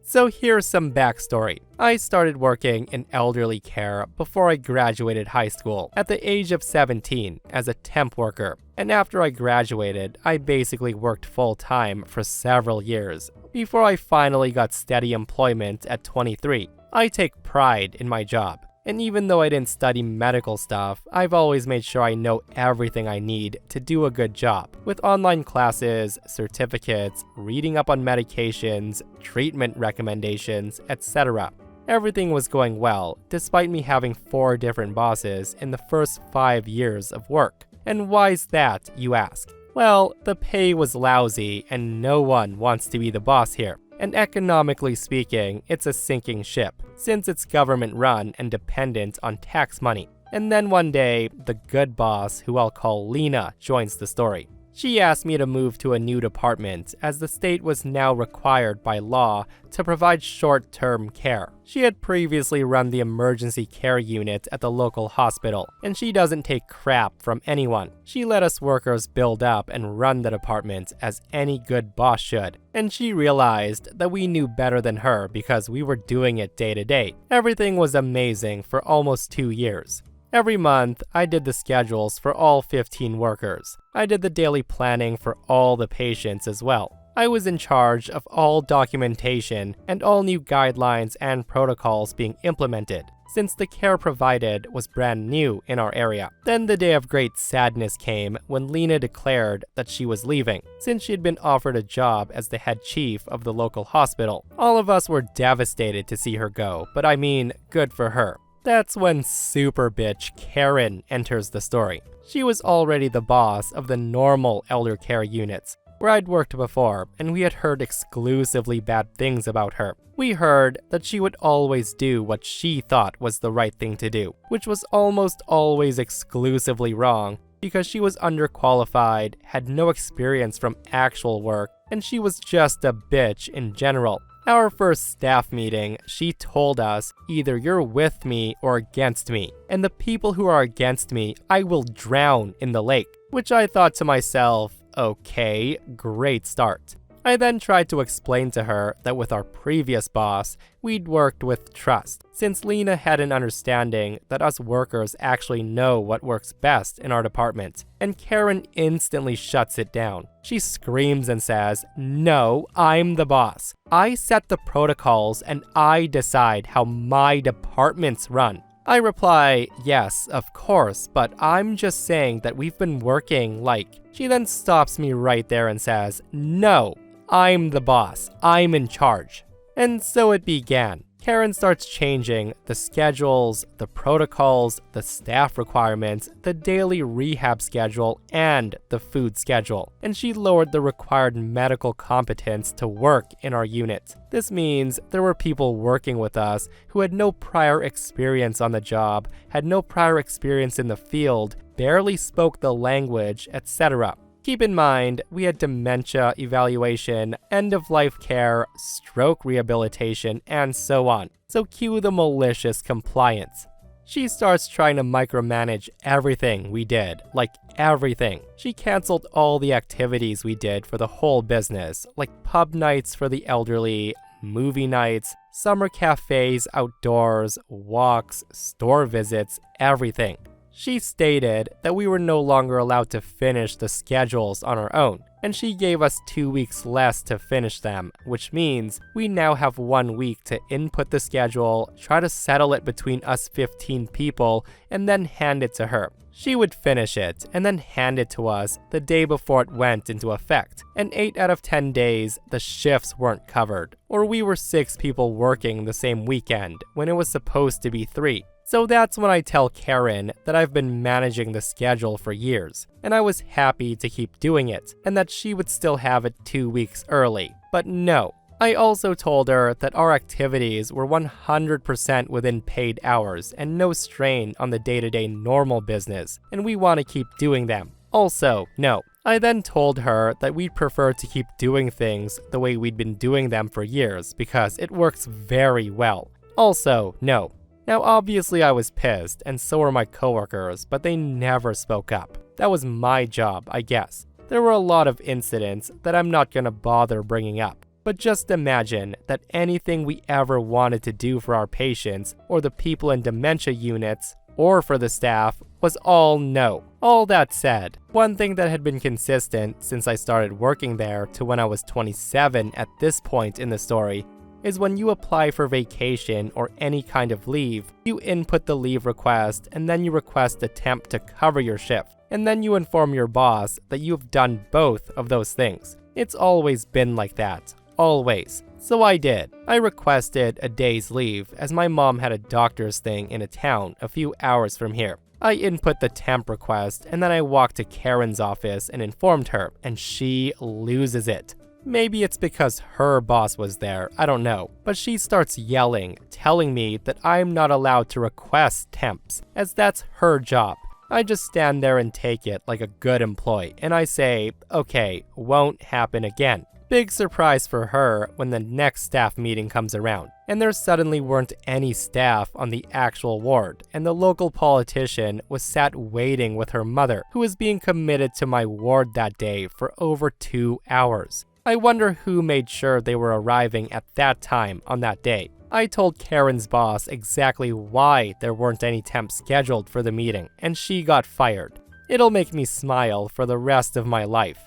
So here's some backstory. I started working in elderly care before I graduated high school at the age of 17 as a temp worker. And after I graduated, I basically worked full-time for several years before I finally got steady employment at 23. I take pride in my job. And even though I didn't study medical stuff, I've always made sure I know everything I need to do a good job. With online classes, certificates, reading up on medications, treatment recommendations, etc. Everything was going well, despite me having 4 different bosses in the first 5 years of work. And why's that, you ask? Well, the pay was lousy and no one wants to be the boss here. And economically speaking, it's a sinking ship, since it's government-run and dependent on tax money. And then one day, the good boss, who I'll call Lena, joins the story. She asked me to move to a new department, as the state was now required by law to provide short-term care. She had previously run the emergency care unit at the local hospital, and she doesn't take crap from anyone. She let us workers build up and run the department as any good boss should. And she realized that we knew better than her because we were doing it day to day. Everything was amazing for almost 2 years. Every month, I did the schedules for all 15 workers. I did the daily planning for all the patients as well. I was in charge of all documentation and all new guidelines and protocols being implemented, since the care provided was brand new in our area. Then the day of great sadness came when Lena declared that she was leaving, since she had been offered a job as the head chief of the local hospital. All of us were devastated to see her go, but I mean, good for her. That's when super bitch Karen enters the story. She was already the boss of the normal elder care units, where I'd worked before, and we had heard exclusively bad things about her. We heard that she would always do what she thought was the right thing to do, which was almost always exclusively wrong, because she was underqualified, had no experience from actual work, and she was just a bitch in general. Our first staff meeting, she told us, either you're with me or against me, and the people who are against me, I will drown in the lake. Which I thought to myself, okay, great start. I then tried to explain to her that with our previous boss, we'd worked with trust, since Lena had an understanding that us workers actually know what works best in our department, and Karen instantly shuts it down. She screams and says, "No, I'm the boss. I set the protocols and I decide how my departments run." I reply, yes, of course, but I'm just saying that we've been working like... She then stops me right there and says, "No, I'm the boss. I'm in charge." And so it began. Karen starts changing the schedules, the protocols, the staff requirements, the daily rehab schedule, and the food schedule. And she lowered the required medical competence to work in our unit. This means there were people working with us who had no prior experience on the job, had no prior experience in the field, barely spoke the language, etc. Keep in mind, we had dementia evaluation, end-of-life care, stroke rehabilitation, and so on. So cue the malicious compliance. She starts trying to micromanage everything we did, like everything. She canceled all the activities we did for the whole business, like pub nights for the elderly, movie nights, summer cafes outdoors, walks, store visits, everything. She stated that we were no longer allowed to finish the schedules on our own, and she gave us 2 weeks less to finish them, which means we now have 1 week to input the schedule, try to settle it between us 15 people, and then hand it to her. She would finish it, and then hand it to us the day before it went into effect. And 8 out of 10 days, the shifts weren't covered, or we were 6 people working the same weekend, when it was supposed to be 3. So that's when I tell Karen that I've been managing the schedule for years, and I was happy to keep doing it, and that she would still have it 2 weeks early. But no. I also told her that our activities were 100% within paid hours and no strain on the day-to-day normal business, and we want to keep doing them. Also, no. I then told her that we'd prefer to keep doing things the way we'd been doing them for years because it works very well. Also, no. Now obviously I was pissed, and so were my coworkers, but they never spoke up. That was my job, I guess. There were a lot of incidents that I'm not gonna bother bringing up. But just imagine that anything we ever wanted to do for our patients, or the people in dementia units, or for the staff, was all no. All that said, one thing that had been consistent since I started working there to when I was 27 at this point in the story is when you apply for vacation or any kind of leave, you input the leave request and then you request a temp to cover your shift. And then you inform your boss that you've done both of those things. It's always been like that. Always. So I did. I requested a day's leave as my mom had a doctor's thing in a town a few hours from here. I input the temp request and then I walked to Karen's office and informed her, and she loses it. Maybe it's because her boss was there, I don't know, but she starts yelling, telling me that I'm not allowed to request temps, as that's her job. I just stand there and take it like a good employee, and I say, okay, won't happen again. Big surprise for her when the next staff meeting comes around, and there suddenly weren't any staff on the actual ward, and the local politician was sat waiting with her mother, who was being committed to my ward that day for over 2 hours. I wonder who made sure they were arriving at that time on that day. I told Karen's boss exactly why there weren't any temps scheduled for the meeting, and she got fired. It'll make me smile for the rest of my life.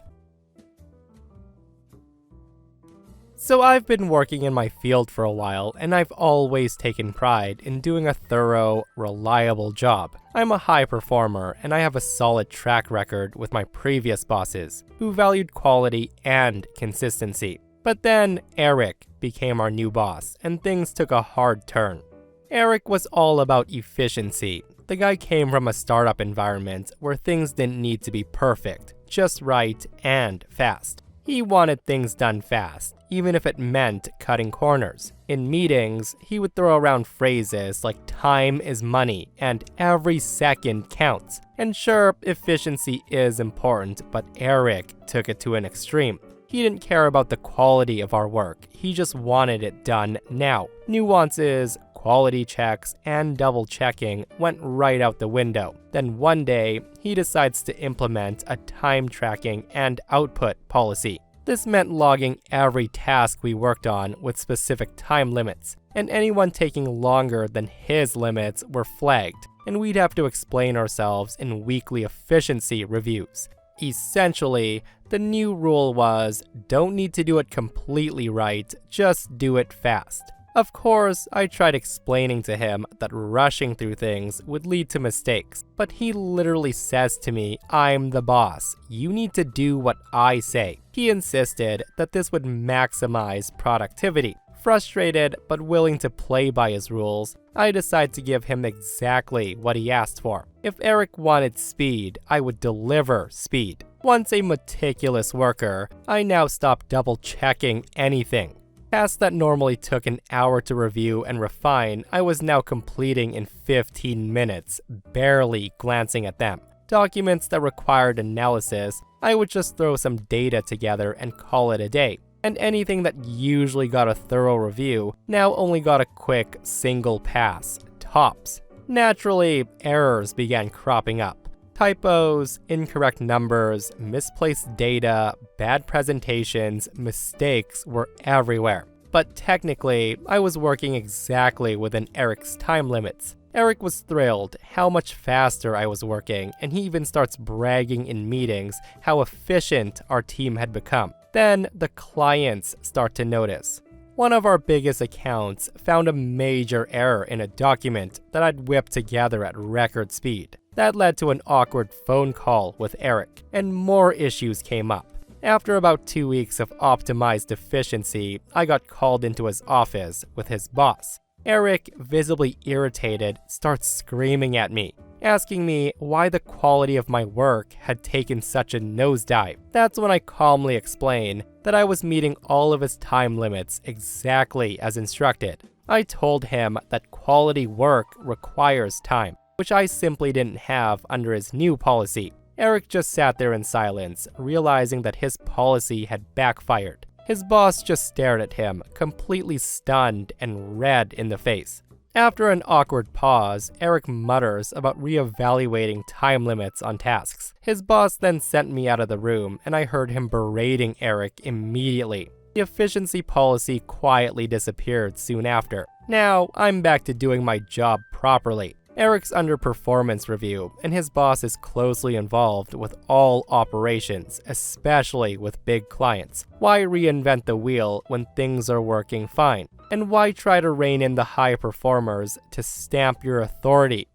So I've been working in my field for a while, and I've always taken pride in doing a thorough, reliable job. I'm a high performer, and I have a solid track record with my previous bosses, who valued quality and consistency. But then Eric became our new boss, and things took a hard turn. Eric was all about efficiency. The guy came from a startup environment where things didn't need to be perfect, just right and fast. He wanted things done fast, even if it meant cutting corners. In meetings, he would throw around phrases like time is money and every second counts. And sure, efficiency is important, but Eric took it to an extreme. He didn't care about the quality of our work, he just wanted it done now. Nuances, quality checks, and double checking went right out the window. Then one day, he decides to implement a time tracking and output policy. This meant logging every task we worked on with specific time limits, and anyone taking longer than his limits were flagged, and we'd have to explain ourselves in weekly efficiency reviews. Essentially, the new rule was, don't need to do it completely right, just do it fast. Of course, I tried explaining to him that rushing through things would lead to mistakes, but he literally says to me, I'm the boss, you need to do what I say. He insisted that this would maximize productivity. Frustrated but willing to play by his rules, I decided to give him exactly what he asked for. If Eric wanted speed, I would deliver speed. Once a meticulous worker, I now stopped double-checking anything. Tasks that normally took an hour to review and refine, I was now completing in 15 minutes, barely glancing at them. Documents that required analysis, I would just throw some data together and call it a day. And anything that usually got a thorough review now only got a quick single pass, tops. Naturally, errors began cropping up. Typos, incorrect numbers, misplaced data, bad presentations, mistakes were everywhere. But technically, I was working exactly within Eric's time limits. Eric was thrilled how much faster I was working, and he even starts bragging in meetings how efficient our team had become. Then the clients start to notice. One of our biggest accounts found a major error in a document that I'd whipped together at record speed. That led to an awkward phone call with Eric, and more issues came up. After about 2 weeks of optimized efficiency, I got called into his office with his boss. Eric, visibly irritated, starts screaming at me, asking me why the quality of my work had taken such a nosedive. That's when I calmly explained that I was meeting all of his time limits exactly as instructed. I told him that quality work requires time, which I simply didn't have under his new policy. Eric just sat there in silence, realizing that his policy had backfired. His boss just stared at him, completely stunned and red in the face. After an awkward pause, Eric mutters about reevaluating time limits on tasks. His boss then sent me out of the room, and I heard him berating Eric immediately. The efficiency policy quietly disappeared soon after. Now, I'm back to doing my job properly. Eric's under performance review, and his boss is closely involved with all operations, especially with big clients. Why reinvent the wheel when things are working fine? And why try to rein in the high performers to stamp your authority?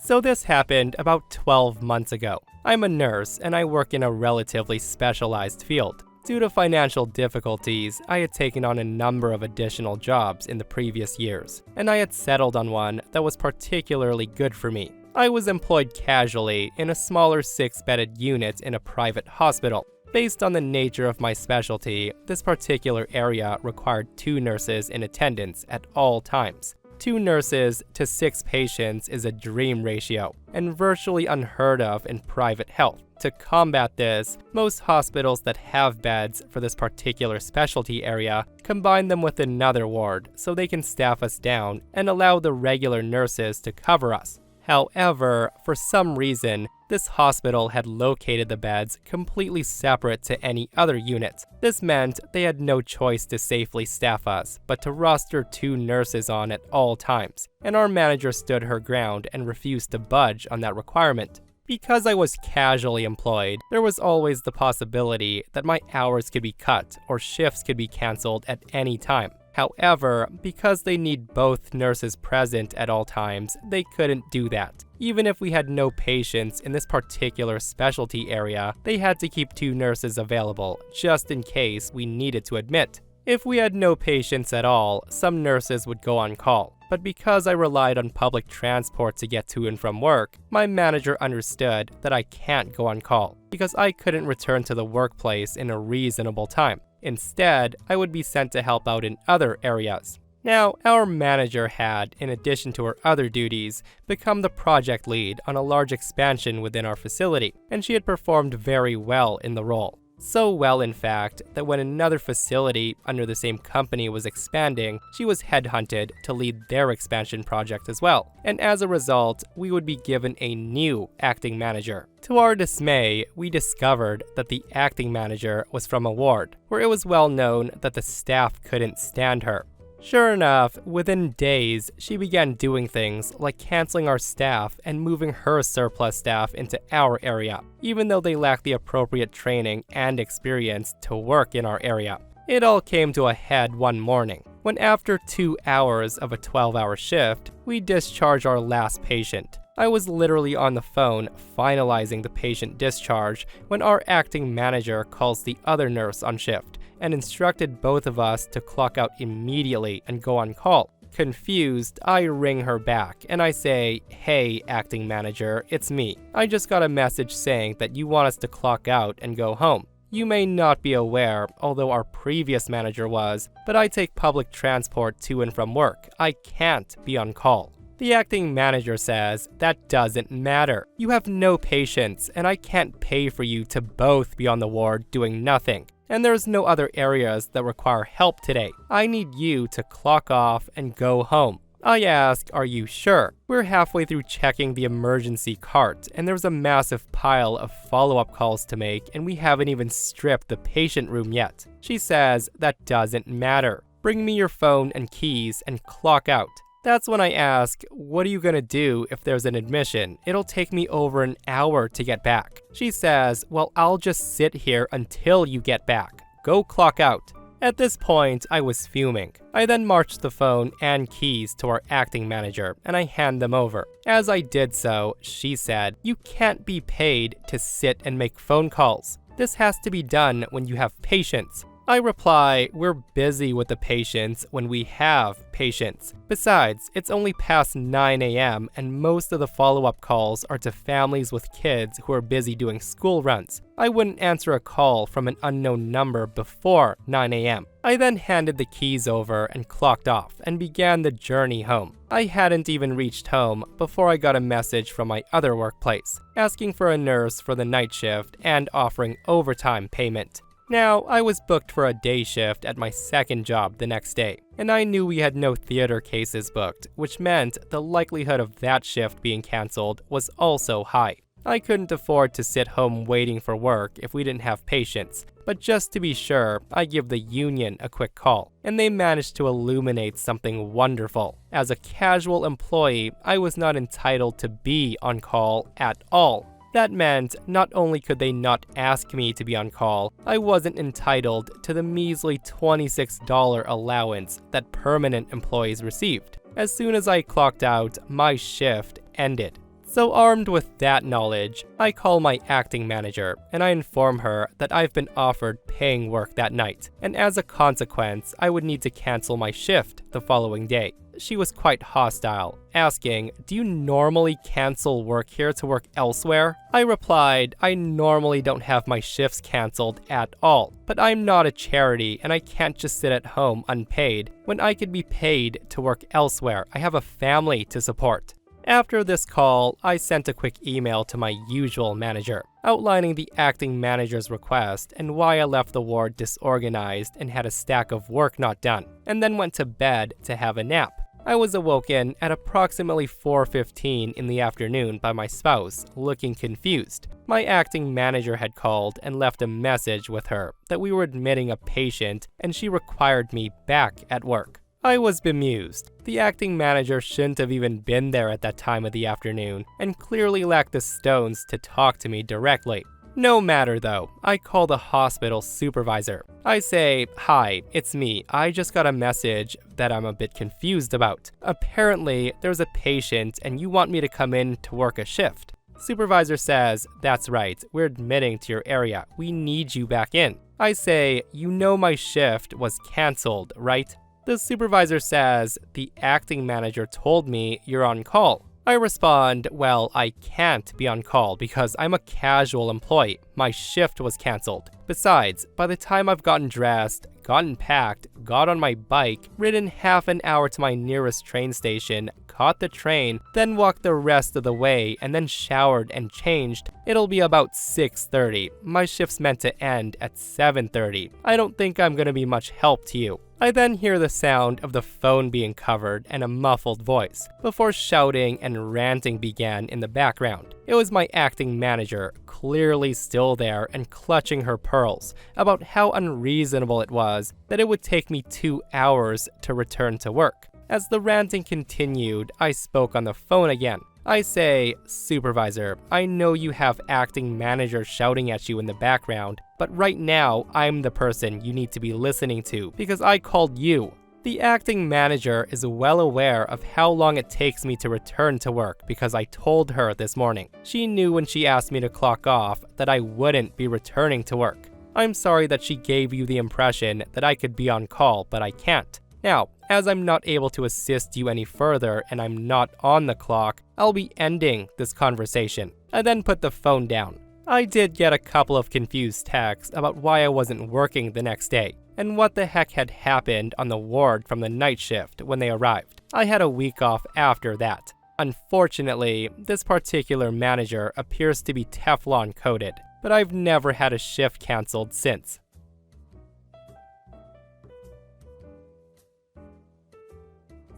So this happened about 12 months ago. I'm a nurse and I work in a relatively specialized field. Due to financial difficulties, I had taken on a number of additional jobs in the previous years, and I had settled on one that was particularly good for me. I was employed casually in a smaller 6-bedded unit in a private hospital. Based on the nature of my specialty, this particular area required 2 nurses in attendance at all times. 2 nurses to 6 patients is a dream ratio, and virtually unheard of in private health. To combat this, most hospitals that have beds for this particular specialty area combine them with another ward so they can staff us down and allow the regular nurses to cover us. However, for some reason, this hospital had located the beds completely separate to any other unit. This meant they had no choice to safely staff us, but to roster 2 nurses on at all times, and our manager stood her ground and refused to budge on that requirement. Because I was casually employed, there was always the possibility that my hours could be cut or shifts could be canceled at any time. However, because they need both nurses present at all times, they couldn't do that. Even if we had no patients in this particular specialty area, they had to keep 2 nurses available, just in case we needed to admit. If we had no patients at all, some nurses would go on call. But because I relied on public transport to get to and from work, my manager understood that I can't go on call because I couldn't return to the workplace in a reasonable time. Instead, I would be sent to help out in other areas. Now, our manager had, in addition to her other duties, become the project lead on a large expansion within our facility, and she had performed very well in the role. So well, in fact, that when another facility under the same company was expanding, she was headhunted to lead their expansion project as well. And as a result, we would be given a new acting manager. To our dismay, we discovered that the acting manager was from a ward, where it was well known that the staff couldn't stand her. Sure enough, within days, she began doing things like canceling our staff and moving her surplus staff into our area, even though they lacked the appropriate training and experience to work in our area. It all came to a head one morning, when after 2 hours of a 12-hour shift, we discharged our last patient. I was literally on the phone finalizing the patient discharge when our acting manager calls the other nurse on shift and instructed both of us to clock out immediately and go on call. Confused, I ring her back and I say, "Hey, acting manager, it's me. I just got a message saying that you want us to clock out and go home. You may not be aware, although our previous manager was, but I take public transport to and from work. I can't be on call." The acting manager says, "That doesn't matter. You have no patients, and I can't pay for you to both be on the ward doing nothing. And there's no other areas that require help today. I need you to clock off and go home." I ask, "Are you sure?" We're halfway through checking the emergency cart, and there's a massive pile of follow-up calls to make, and we haven't even stripped the patient room yet. She says, "That doesn't matter. Bring me your phone and keys and clock out." That's when I ask, "What are you gonna do if there's an admission? It'll take me over an hour to get back." She says, "Well, I'll just sit here until you get back. Go clock out." At this point, I was fuming. I then marched the phone and keys to our acting manager, and I hand them over. As I did so, she said, "You can't be paid to sit and make phone calls. This has to be done when you have patients." I reply, "We're busy with the patients when we have patients. Besides, it's only past 9 a.m. and most of the follow-up calls are to families with kids who are busy doing school runs. I wouldn't answer a call from an unknown number before 9 a.m. I then handed the keys over and clocked off and began the journey home. I hadn't even reached home before I got a message from my other workplace, asking for a nurse for the night shift and offering overtime payment. Now, I was booked for a day shift at my second job the next day, and I knew we had no theater cases booked, which meant the likelihood of that shift being canceled was also high. I couldn't afford to sit home waiting for work if we didn't have patients, but just to be sure, I give the union a quick call, and they managed to illuminate something wonderful. As a casual employee, I was not entitled to be on call at all. That meant not only could they not ask me to be on call, I wasn't entitled to the measly $26 allowance that permanent employees received. As soon as I clocked out, my shift ended. So armed with that knowledge, I call my acting manager and I inform her that I've been offered paying work that night, and as a consequence, I would need to cancel my shift the following day. She was quite hostile, asking, "Do you normally cancel work here to work elsewhere?" I replied, "I normally don't have my shifts canceled at all, but I'm not a charity and I can't just sit at home unpaid when I could be paid to work elsewhere. I have a family to support." After this call, I sent a quick email to my usual manager, outlining the acting manager's request and why I left the ward disorganized and had a stack of work not done, and then went to bed to have a nap. I was awoken at approximately 4:15 in the afternoon by my spouse, looking confused. My acting manager had called and left a message with her that we were admitting a patient and she required me back at work. I was bemused. The acting manager shouldn't have even been there at that time of the afternoon, and clearly lacked the stones to talk to me directly. No matter though, I call the hospital supervisor. I say, "Hi, it's me. I just got a message that I'm a bit confused about. Apparently, there's a patient and you want me to come in to work a shift." Supervisor says, "That's right, we're admitting to your area. We need you back in." I say, "You know my shift was canceled, right?" The supervisor says, "The acting manager told me you're on call." I respond, "Well, I can't be on call because I'm a casual employee. My shift was canceled. Besides, by the time I've gotten dressed, gotten packed, got on my bike, ridden half an hour to my nearest train station, caught the train, then walked the rest of the way, and then showered and changed, it'll be about 6:30. My shift's meant to end at 7:30. I don't think I'm gonna be much help to you." I then hear the sound of the phone being covered and a muffled voice, before shouting and ranting began in the background. It was my acting manager, clearly still there and clutching her pearls, about how unreasonable it was that it would take me 2 hours to return to work. As the ranting continued, I spoke on the phone again. I say, "Supervisor, I know you have acting manager shouting at you in the background, but right now, I'm the person you need to be listening to because I called you." The acting manager is well aware of how long it takes me to return to work because I told her this morning. She knew when she asked me to clock off that I wouldn't be returning to work. I'm sorry that she gave you the impression that I could be on call, but I can't. Now, as I'm not able to assist you any further and I'm not on the clock, I'll be ending this conversation. I then put the phone down. I did get a couple of confused texts about why I wasn't working the next day, and what the heck had happened on the ward from the night shift when they arrived. I had a week off after that. Unfortunately, this particular manager appears to be Teflon coated, but I've never had a shift canceled since.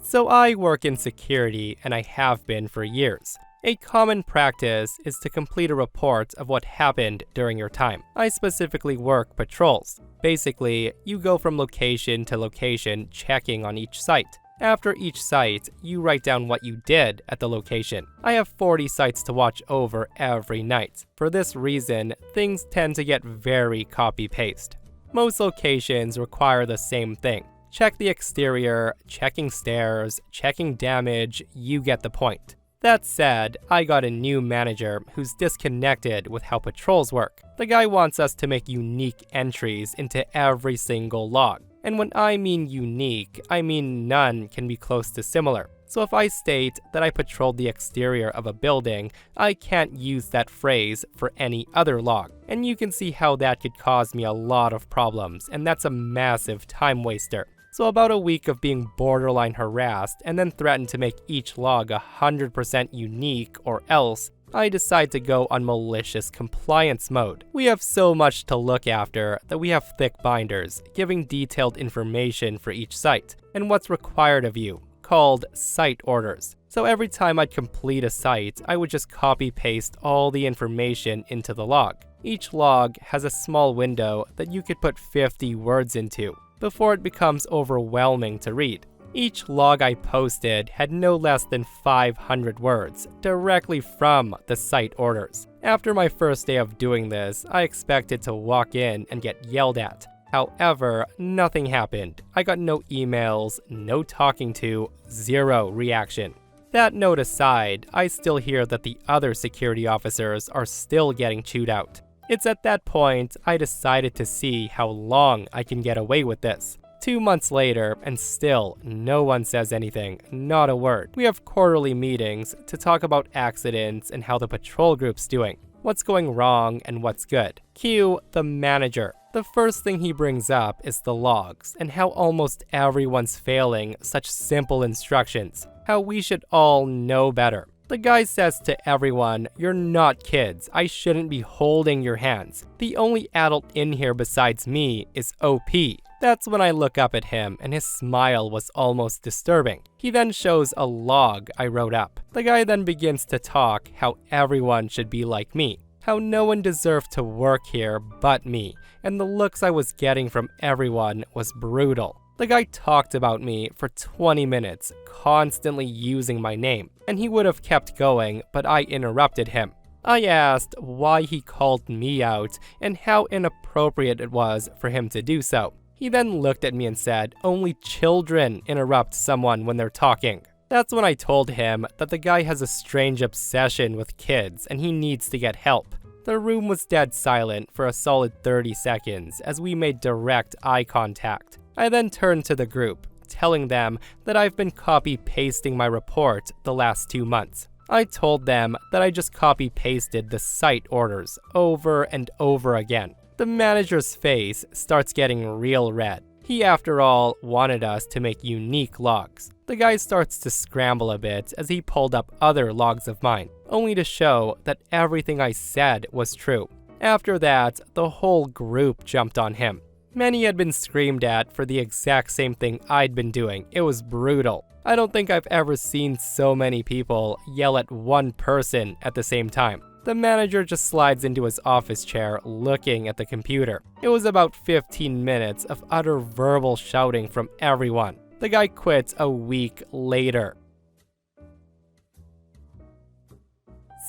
So I work in security and I have been for years. A common practice is to complete a report of what happened during your time. I specifically work patrols. Basically, you go from location to location checking on each site. After each site, you write down what you did at the location. I have 40 sites to watch over every night. For this reason, things tend to get very copy-paste. Most locations require the same thing. Check the exterior, checking stairs, checking damage, you get the point. That said, I got a new manager who's disconnected with how patrols work. The guy wants us to make unique entries into every single log. And when I mean unique, I mean none can be close to similar. So if I state that I patrolled the exterior of a building, I can't use that phrase for any other log. And you can see how that could cause me a lot of problems, and that's a massive time waster. So about a week of being borderline harassed and then threatened to make each log 100% unique or else, I decide to go on malicious compliance mode. We have so much to look after that we have thick binders, giving detailed information for each site, and what's required of you, called site orders. So every time I'd complete a site, I would just copy-paste all the information into the log. Each log has a small window that you could put 50 words into, before it becomes overwhelming to read. Each log I posted had no less than 500 words, directly from the site orders. After my first day of doing this, I expected to walk in and get yelled at. However, nothing happened. I got no emails, no talking to, zero reaction. That note aside, I still hear that the other security officers are still getting chewed out. It's at that point I decided to see how long I can get away with this. 2 months later, and still no one says anything, not a word. We have quarterly meetings to talk about accidents and how the patrol group's doing, what's going wrong and what's good. Cue the manager. The first thing he brings up is the logs and how almost everyone's failing such simple instructions, how we should all know better. The guy says to everyone, "You're not kids. I shouldn't be holding your hands. The only adult in here besides me is OP." That's when I look up at him and his smile was almost disturbing. He then shows a log I wrote up. The guy then begins to talk how everyone should be like me, how no one deserved to work here but me, and the looks I was getting from everyone was brutal. The guy talked about me for 20 minutes, constantly using my name, and he would have kept going, but I interrupted him. I asked why he called me out and how inappropriate it was for him to do so. He then looked at me and said, "Only children interrupt someone when they're talking." That's when I told him that the guy has a strange obsession with kids and he needs to get help. The room was dead silent for a solid 30 seconds as we made direct eye contact. I then turned to the group, telling them that I've been copy-pasting my report the last 2 months. I told them that I just copy-pasted the site orders over and over again. The manager's face starts getting real red. He, after all, wanted us to make unique logs. The guy starts to scramble a bit as he pulled up other logs of mine, only to show that everything I said was true. After that, the whole group jumped on him. Many had been screamed at for the exact same thing I'd been doing. It was brutal. I don't think I've ever seen so many people yell at one person at the same time. The manager just slides into his office chair looking at the computer. It was about 15 minutes of utter verbal shouting from everyone. The guy quit a week later.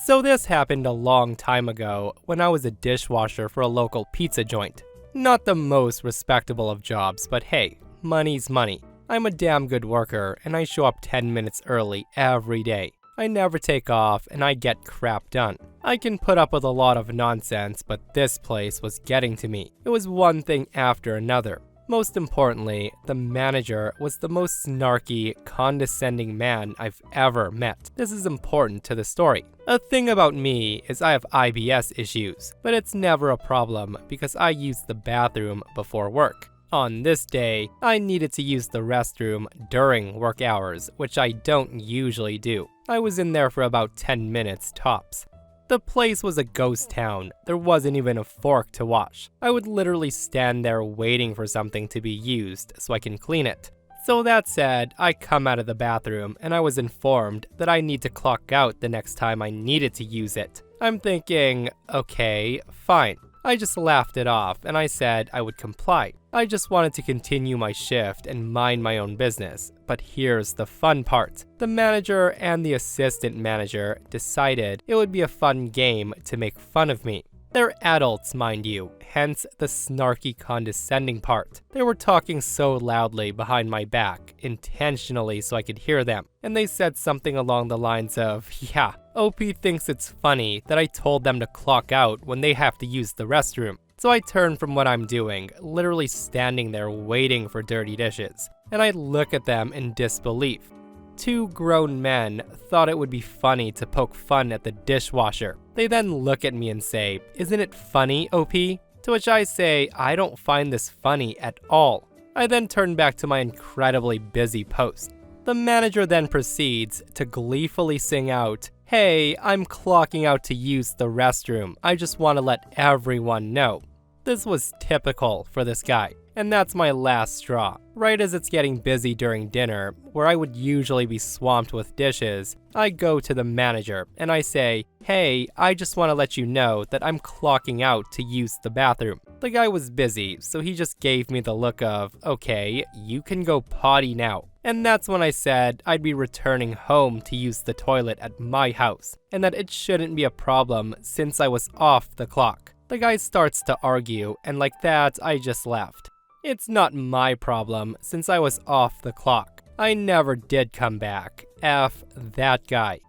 So this happened a long time ago when I was a dishwasher for a local pizza joint. Not the most respectable of jobs, but hey, money's money. I'm a damn good worker and I show up 10 minutes early every day. I never take off and I get crap done. I can put up with a lot of nonsense, but this place was getting to me. It was one thing after another. Most importantly, the manager was the most snarky, condescending man I've ever met. This is important to the story. A thing about me is I have IBS issues, but it's never a problem because I use the bathroom before work. On this day, I needed to use the restroom during work hours, which I don't usually do. I was in there for about 10 minutes tops. The place was a ghost town. There wasn't even a fork to wash. I would literally stand there waiting for something to be used so I can clean it. So that said, I come out of the bathroom and I was informed that I need to clock out the next time I needed to use it. I'm thinking, okay, fine. I just laughed it off and I said I would comply. I just wanted to continue my shift and mind my own business. But here's the fun part. The manager and the assistant manager decided it would be a fun game to make fun of me. They're adults, mind you, hence the snarky condescending part. They were talking so loudly behind my back, intentionally so I could hear them, and they said something along the lines of, "Yeah, OP thinks it's funny that I told them to clock out when they have to use the restroom." So I turn from what I'm doing, literally standing there waiting for dirty dishes, and I look at them in disbelief. 2 grown men thought it would be funny to poke fun at the dishwasher. They then look at me and say, "Isn't it funny, OP?" To which I say, "I don't find this funny at all." I then turn back to my incredibly busy post. The manager then proceeds to gleefully sing out, "Hey, I'm clocking out to use the restroom. I just want to let everyone know." This was typical for this guy. And that's my last straw. Right as it's getting busy during dinner, where I would usually be swamped with dishes, I go to the manager and I say, "Hey, I just want to let you know that I'm clocking out to use the bathroom." The guy was busy, so he just gave me the look of, "Okay, you can go potty now." And that's when I said I'd be returning home to use the toilet at my house, and that it shouldn't be a problem since I was off the clock. The guy starts to argue, and like that, I just left. It's not my problem since I was off the clock. I never did come back. F that guy.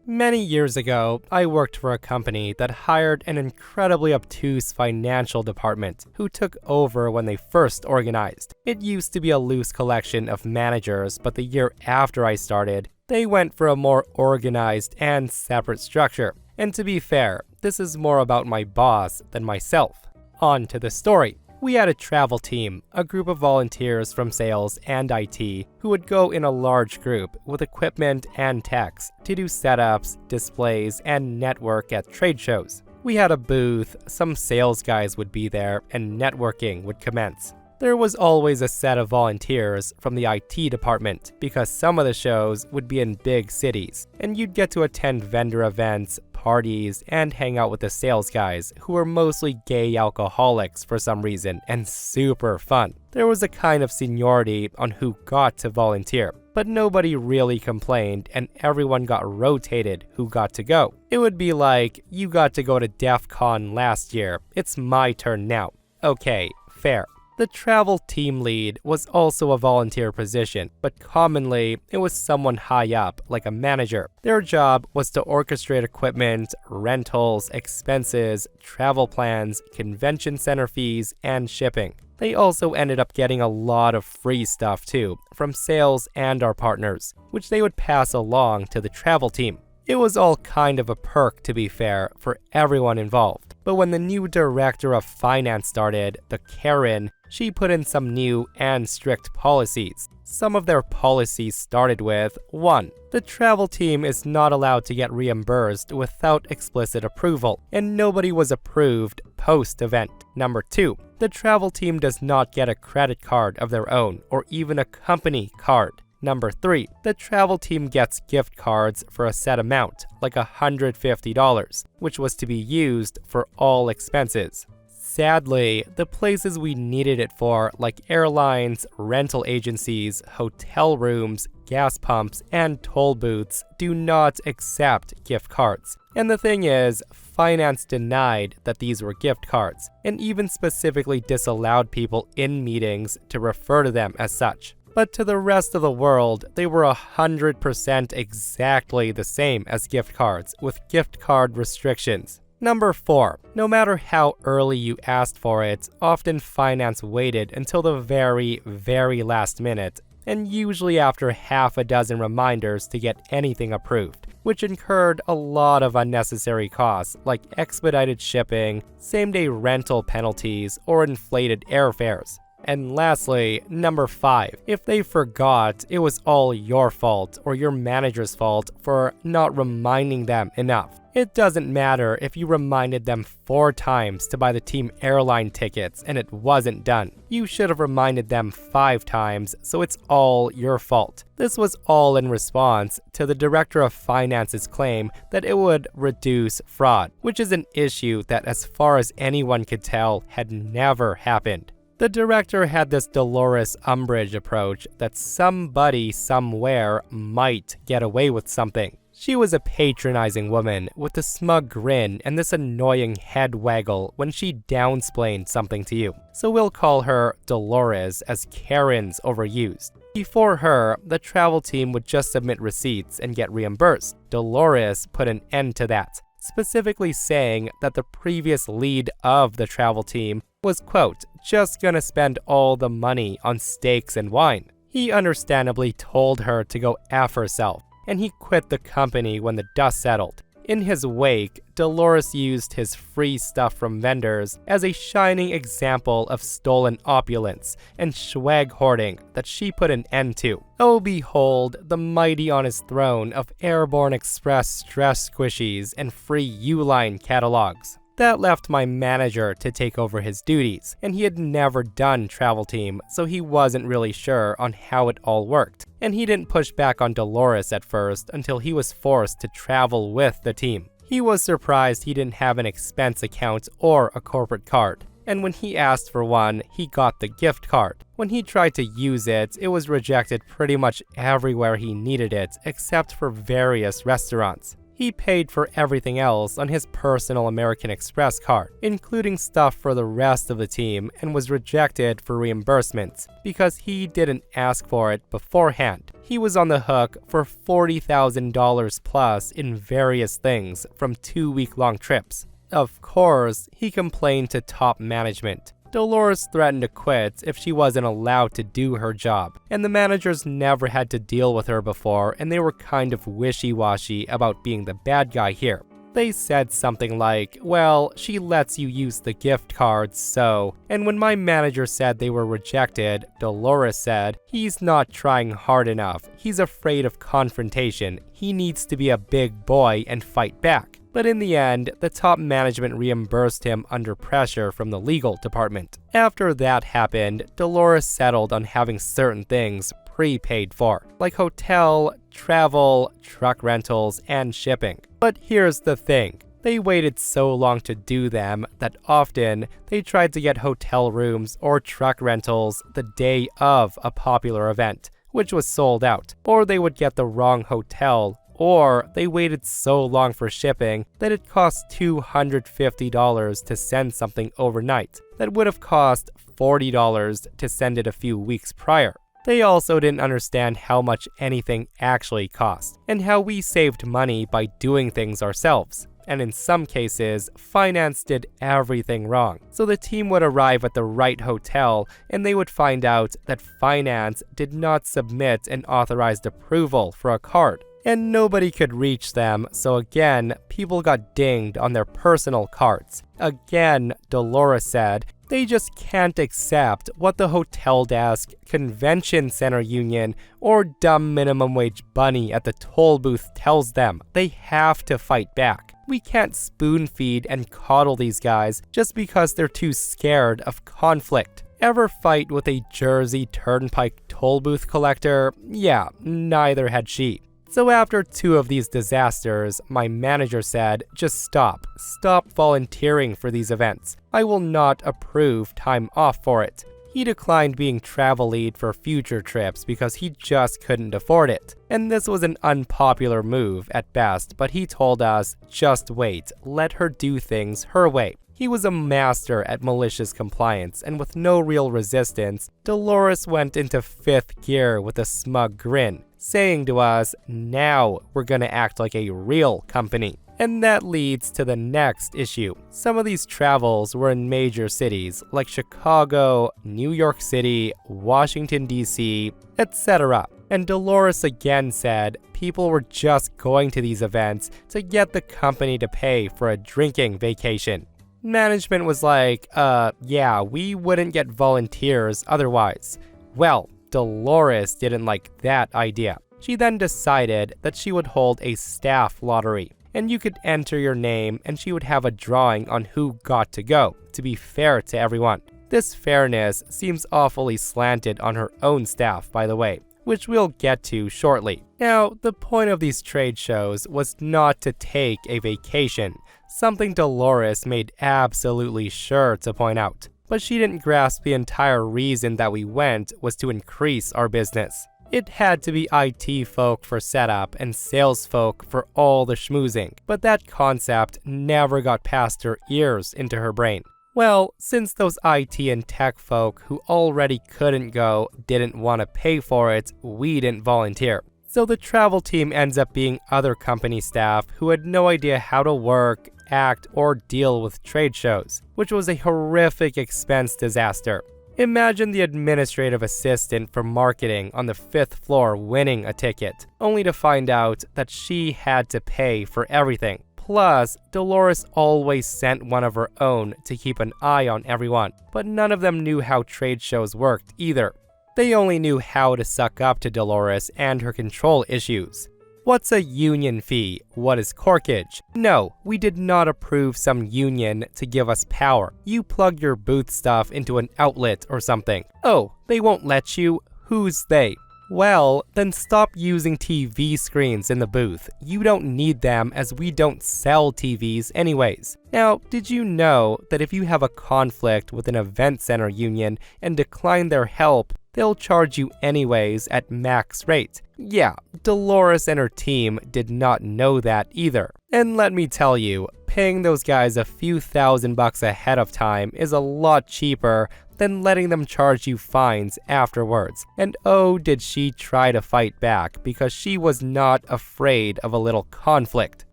Many years ago, I worked for a company that hired an incredibly obtuse financial department who took over when they first organized. It used to be a loose collection of managers, but the year after I started, they went for a more organized and separate structure. And to be fair, this is more about my boss than myself. On to the story. We had a travel team, a group of volunteers from sales and IT who would go in a large group with equipment and techs to do setups, displays, and network at trade shows. We had a booth, some sales guys would be there, and networking would commence. There was always a set of volunteers from the IT department because some of the shows would be in big cities, and you'd get to attend vendor events, parties, and hang out with the sales guys who were mostly gay alcoholics for some reason and super fun. There was a kind of seniority on who got to volunteer, but nobody really complained and everyone got rotated who got to go. It would be like, you got to go to DEF CON last year, it's my turn now. Okay, fair. The travel team lead was also a volunteer position, but commonly it was someone high up, like a manager. Their job was to orchestrate equipment, rentals, expenses, travel plans, convention center fees, and shipping. They also ended up getting a lot of free stuff too, from sales and our partners, which they would pass along to the travel team. It was all kind of a perk, to be fair, for everyone involved. But when the new director of finance started, the Karen, she put in some new and strict policies. Some of their policies started with 1. The travel team is not allowed to get reimbursed without explicit approval, and nobody was approved post-event. Number 2. The travel team does not get a credit card of their own, or even a company card. Number 3, the travel team gets gift cards for a set amount, like $150, which was to be used for all expenses. Sadly, the places we needed it for, like airlines, rental agencies, hotel rooms, gas pumps, and toll booths, do not accept gift cards. And the thing is, finance denied that these were gift cards, and even specifically disallowed people in meetings to refer to them as such. But to the rest of the world, they were 100% exactly the same as gift cards, with gift card restrictions. Number 4. No matter how early you asked for it, often finance waited until the very, very last minute, and usually after half a dozen reminders to get anything approved, which incurred a lot of unnecessary costs like expedited shipping, same-day rental penalties, or inflated airfares. And lastly, number 5. If they forgot, it was all your fault or your manager's fault for not reminding them enough. It doesn't matter if you reminded them 4 times to buy the team airline tickets and it wasn't done. You should have reminded them 5 times, so it's all your fault. This was all in response to the director of finance's claim that it would reduce fraud, which is an issue that, as far as anyone could tell, had never happened. The director had this Dolores Umbridge approach that somebody somewhere might get away with something. She was a patronizing woman with a smug grin and this annoying head waggle when she downsplained something to you. So we'll call her Dolores, as Karen's overused. Before her, the travel team would just submit receipts and get reimbursed. Dolores put an end to that, specifically saying that the previous lead of the travel team was, quote, just gonna spend all the money on steaks and wine. He understandably told her to go F herself, and he quit the company when the dust settled. In his wake, Dolores used his free stuff from vendors as a shining example of stolen opulence and swag hoarding that she put an end to. Oh, behold, the mighty on his throne of Airborne Express stress squishies and free Uline catalogs. That left my manager to take over his duties, and he had never done travel team, so he wasn't really sure on how it all worked. And he didn't push back on Dolores at first until he was forced to travel with the team. He was surprised he didn't have an expense account or a corporate card. and when he asked for one, he got the gift card. When he tried to use it, it was rejected pretty much everywhere he needed it, except for various restaurants. He paid for everything else on his personal American Express card, including stuff for the rest of the team, and was rejected for reimbursement because he didn't ask for it beforehand. He was on the hook for $40,000 plus in various things from 2-week-long trips. Of course, he complained to top management. Dolores threatened to quit if she wasn't allowed to do her job, and the managers never had to deal with her before, and they were kind of wishy-washy about being the bad guy here. They said something like, well, she lets you use the gift cards, so... And when my manager said they were rejected, Dolores said, he's not trying hard enough. He's afraid of confrontation. He needs to be a big boy and fight back. But in the end, the top management reimbursed him under pressure from the legal department. After that happened, Dolores settled on having certain things prepaid for, like hotel, travel, truck rentals, and shipping. But here's the thing. They waited so long to do them that often they tried to get hotel rooms or truck rentals the day of a popular event, which was sold out, or they would get the wrong hotel, or they waited so long for shipping that it cost $250 to send something overnight that would have cost $40 to send it a few weeks prior. They also didn't understand how much anything actually cost, and how we saved money by doing things ourselves. And in some cases, finance did everything wrong. So the team would arrive at the right hotel, and they would find out that finance did not submit an authorized approval for a card. And nobody could reach them, so again, people got dinged on their personal cards. Again, Dolores said, they just can't accept what the hotel desk, convention center union, or dumb minimum wage bunny at the toll booth tells them. They have to fight back. We can't spoon feed and coddle these guys just because they're too scared of conflict. Ever fight with a Jersey Turnpike toll booth collector? Yeah, neither had she. So after 2 of these disasters, my manager said, just stop. Stop volunteering for these events. I will not approve time off for it. He declined being travel lead for future trips because he just couldn't afford it. And this was an unpopular move at best, but he told us, just wait, let her do things her way. He was a master at malicious compliance, and with no real resistance, Dolores went into 5th gear with a smug grin, saying to us, now we're gonna act like a real company. And that leads to the next issue. Some of these travels were in major cities like Chicago, New York City, Washington, D.C., etc. And Dolores again said people were just going to these events to get the company to pay for a drinking vacation. Management was like, yeah, we wouldn't get volunteers otherwise. Well, Dolores didn't like that idea. She then decided that she would hold a staff lottery, and you could enter your name and she would have a drawing on who got to go, to be fair to everyone. This fairness seems awfully slanted on her own staff, by the way, which we'll get to shortly. Now, the point of these trade shows was not to take a vacation, something Dolores made absolutely sure to point out. But she didn't grasp the entire reason that we went was to increase our business. It had to be IT folk for setup and sales folk for all the schmoozing, but that concept never got past her ears into her brain. Well, since those IT and tech folk who already couldn't go didn't want to pay for it, we didn't volunteer. So the travel team ends up being other company staff who had no idea how to work, act, or deal with trade shows, which was a horrific expense disaster. Imagine the administrative assistant for marketing on the 5th floor winning a ticket, only to find out that she had to pay for everything. Plus, Dolores always sent one of her own to keep an eye on everyone, but none of them knew how trade shows worked either. They only knew how to suck up to Dolores and her control issues. What's a union fee? What is corkage? No, we did not approve some union to give us power. You plug your booth stuff into an outlet or something. Oh, they won't let you? Who's they? Well, then stop using TV screens in the booth. You don't need them as we don't sell TVs anyways. Now, did you know that if you have a conflict with an event center union and decline their help, they'll charge you anyways at max rate? Yeah, Dolores and her team did not know that either. And let me tell you, paying those guys a few $1,000s ahead of time is a lot cheaper than letting them charge you fines afterwards. And oh, did she try to fight back because she was not afraid of a little conflict.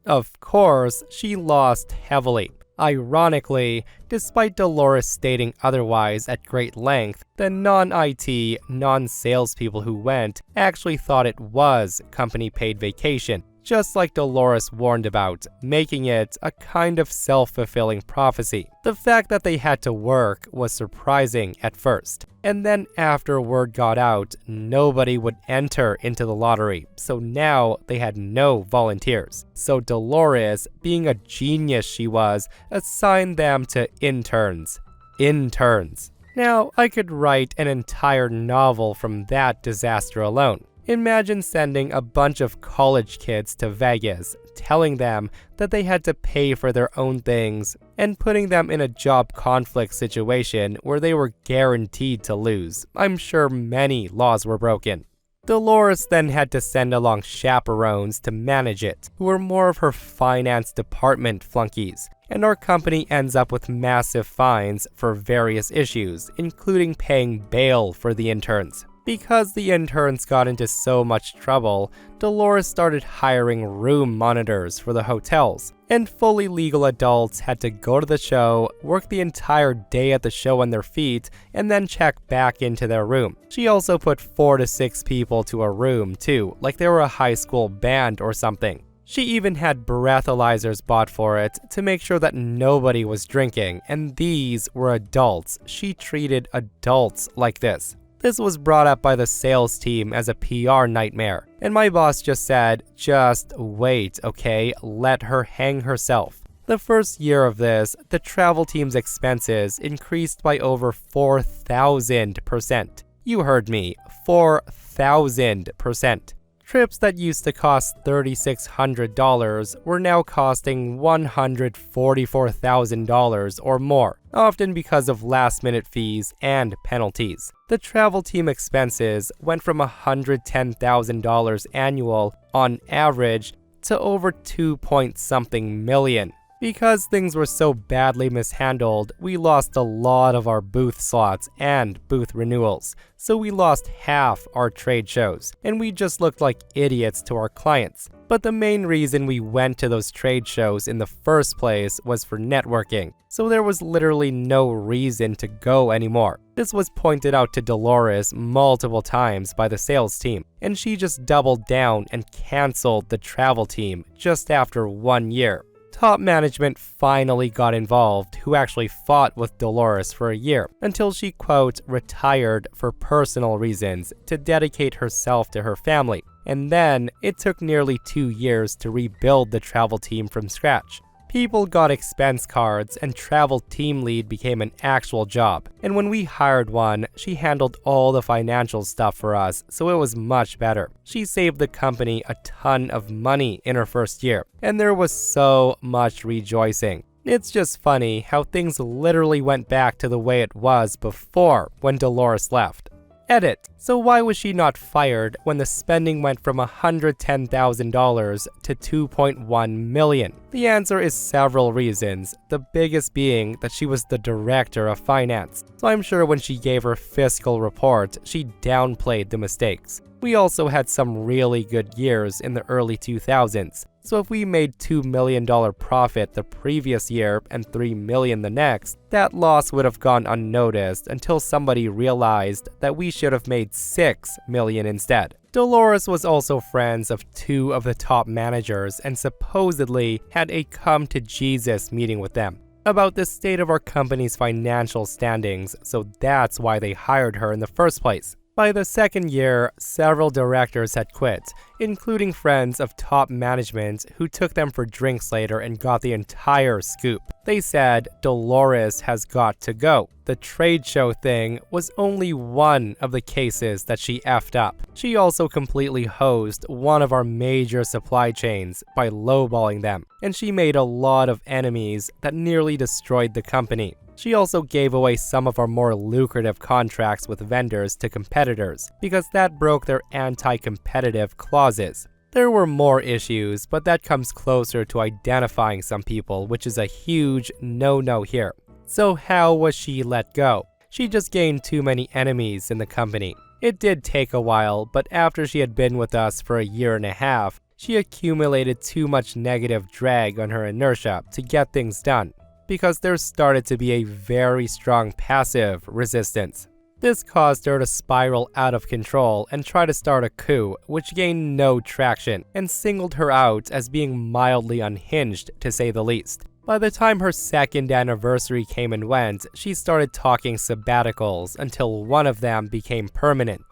Of course, she lost heavily. Ironically, despite Dolores stating otherwise at great length, the non-IT, non-salespeople who went actually thought it was company-paid vacation, just like Dolores warned about, making it a kind of self-fulfilling prophecy. The fact that they had to work was surprising at first. And then after word got out, nobody would enter into the lottery, so now they had no volunteers. So Dolores, being a genius she was, assigned them to interns. Interns. Now, I could write an entire novel from that disaster alone. Imagine sending a bunch of college kids to Vegas, telling them that they had to pay for their own things, and putting them in a job conflict situation where they were guaranteed to lose. I'm sure many laws were broken. Dolores then had to send along chaperones to manage it, who were more of her finance department flunkies. And our company ends up with massive fines for various issues, including paying bail for the interns. Because the interns got into so much trouble, Dolores started hiring room monitors for the hotels, and fully legal adults had to go to the show, work the entire day at the show on their feet, and then check back into their room. She also put 4 to 6 people to a room too, like they were a high school band or something. She even had breathalyzers bought for it to make sure that nobody was drinking, and these were adults. She treated adults like this. This was brought up by the sales team as a PR nightmare, and my boss just said, just wait, okay, let her hang herself. The first year of this, the travel team's expenses increased by over 4,000%. You heard me, 4,000%. Trips that used to cost $3,600 were now costing $144,000 or more, often because of last-minute fees and penalties. The travel team expenses went from $110,000 annual on average to over 2-point-something million. Because things were so badly mishandled, we lost a lot of our booth slots and booth renewals, so we lost half our trade shows, and we just looked like idiots to our clients. But the main reason we went to those trade shows in the first place was for networking, so there was literally no reason to go anymore. This was pointed out to Dolores multiple times by the sales team, and she just doubled down and canceled the travel team just after 1 year. Top management finally got involved, who actually fought with Dolores for a year, until she, quote, retired for personal reasons to dedicate herself to her family. And then, it took nearly 2 years to rebuild the travel team from scratch. People got expense cards, and travel team lead became an actual job. And when we hired one, she handled all the financial stuff for us, so it was much better. She saved the company a ton of money in her first year, and there was so much rejoicing. It's just funny how things literally went back to the way it was before when Dolores left. Edit. So why was she not fired when the spending went from $110,000 to $2.1 million? The answer is several reasons, the biggest being that she was the director of finance. So I'm sure when she gave her fiscal report, she downplayed the mistakes. We also had some really good years in the early 2000s. So if we made $2 million profit the previous year and $3 million the next, that loss would have gone unnoticed until somebody realized that we should have made $6 million instead. Dolores was also friends of 2 of the top managers and supposedly had a come-to-Jesus meeting with them about the state of our company's financial standings, so that's why they hired her in the first place. By the second year, several directors had quit, including friends of top management who took them for drinks later and got the entire scoop. They said Dolores has got to go. The trade show thing was only one of the cases that she effed up. She also completely hosed one of our major supply chains by lowballing them, and she made a lot of enemies that nearly destroyed the company. She also gave away some of our more lucrative contracts with vendors to competitors, because that broke their anti-competitive clauses. There were more issues, but that comes closer to identifying some people, which is a huge no-no here. So how was she let go? She just gained too many enemies in the company. It did take a while, but after she had been with us for a year and a half, she accumulated too much negative drag on her inertia to get things done, because there started to be a very strong passive resistance. This caused her to spiral out of control and try to start a coup, which gained no traction and singled her out as being mildly unhinged, to say the least. By the time her second anniversary came and went, she started talking sabbaticals until one of them became permanent.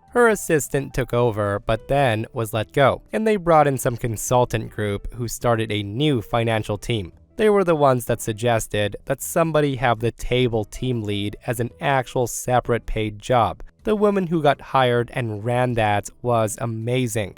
Her assistant took over, but then was let go, and they brought in some consultant group who started a new financial team. They were the ones that suggested that somebody have the table team lead as an actual separate paid job. The woman who got hired and ran that was amazing.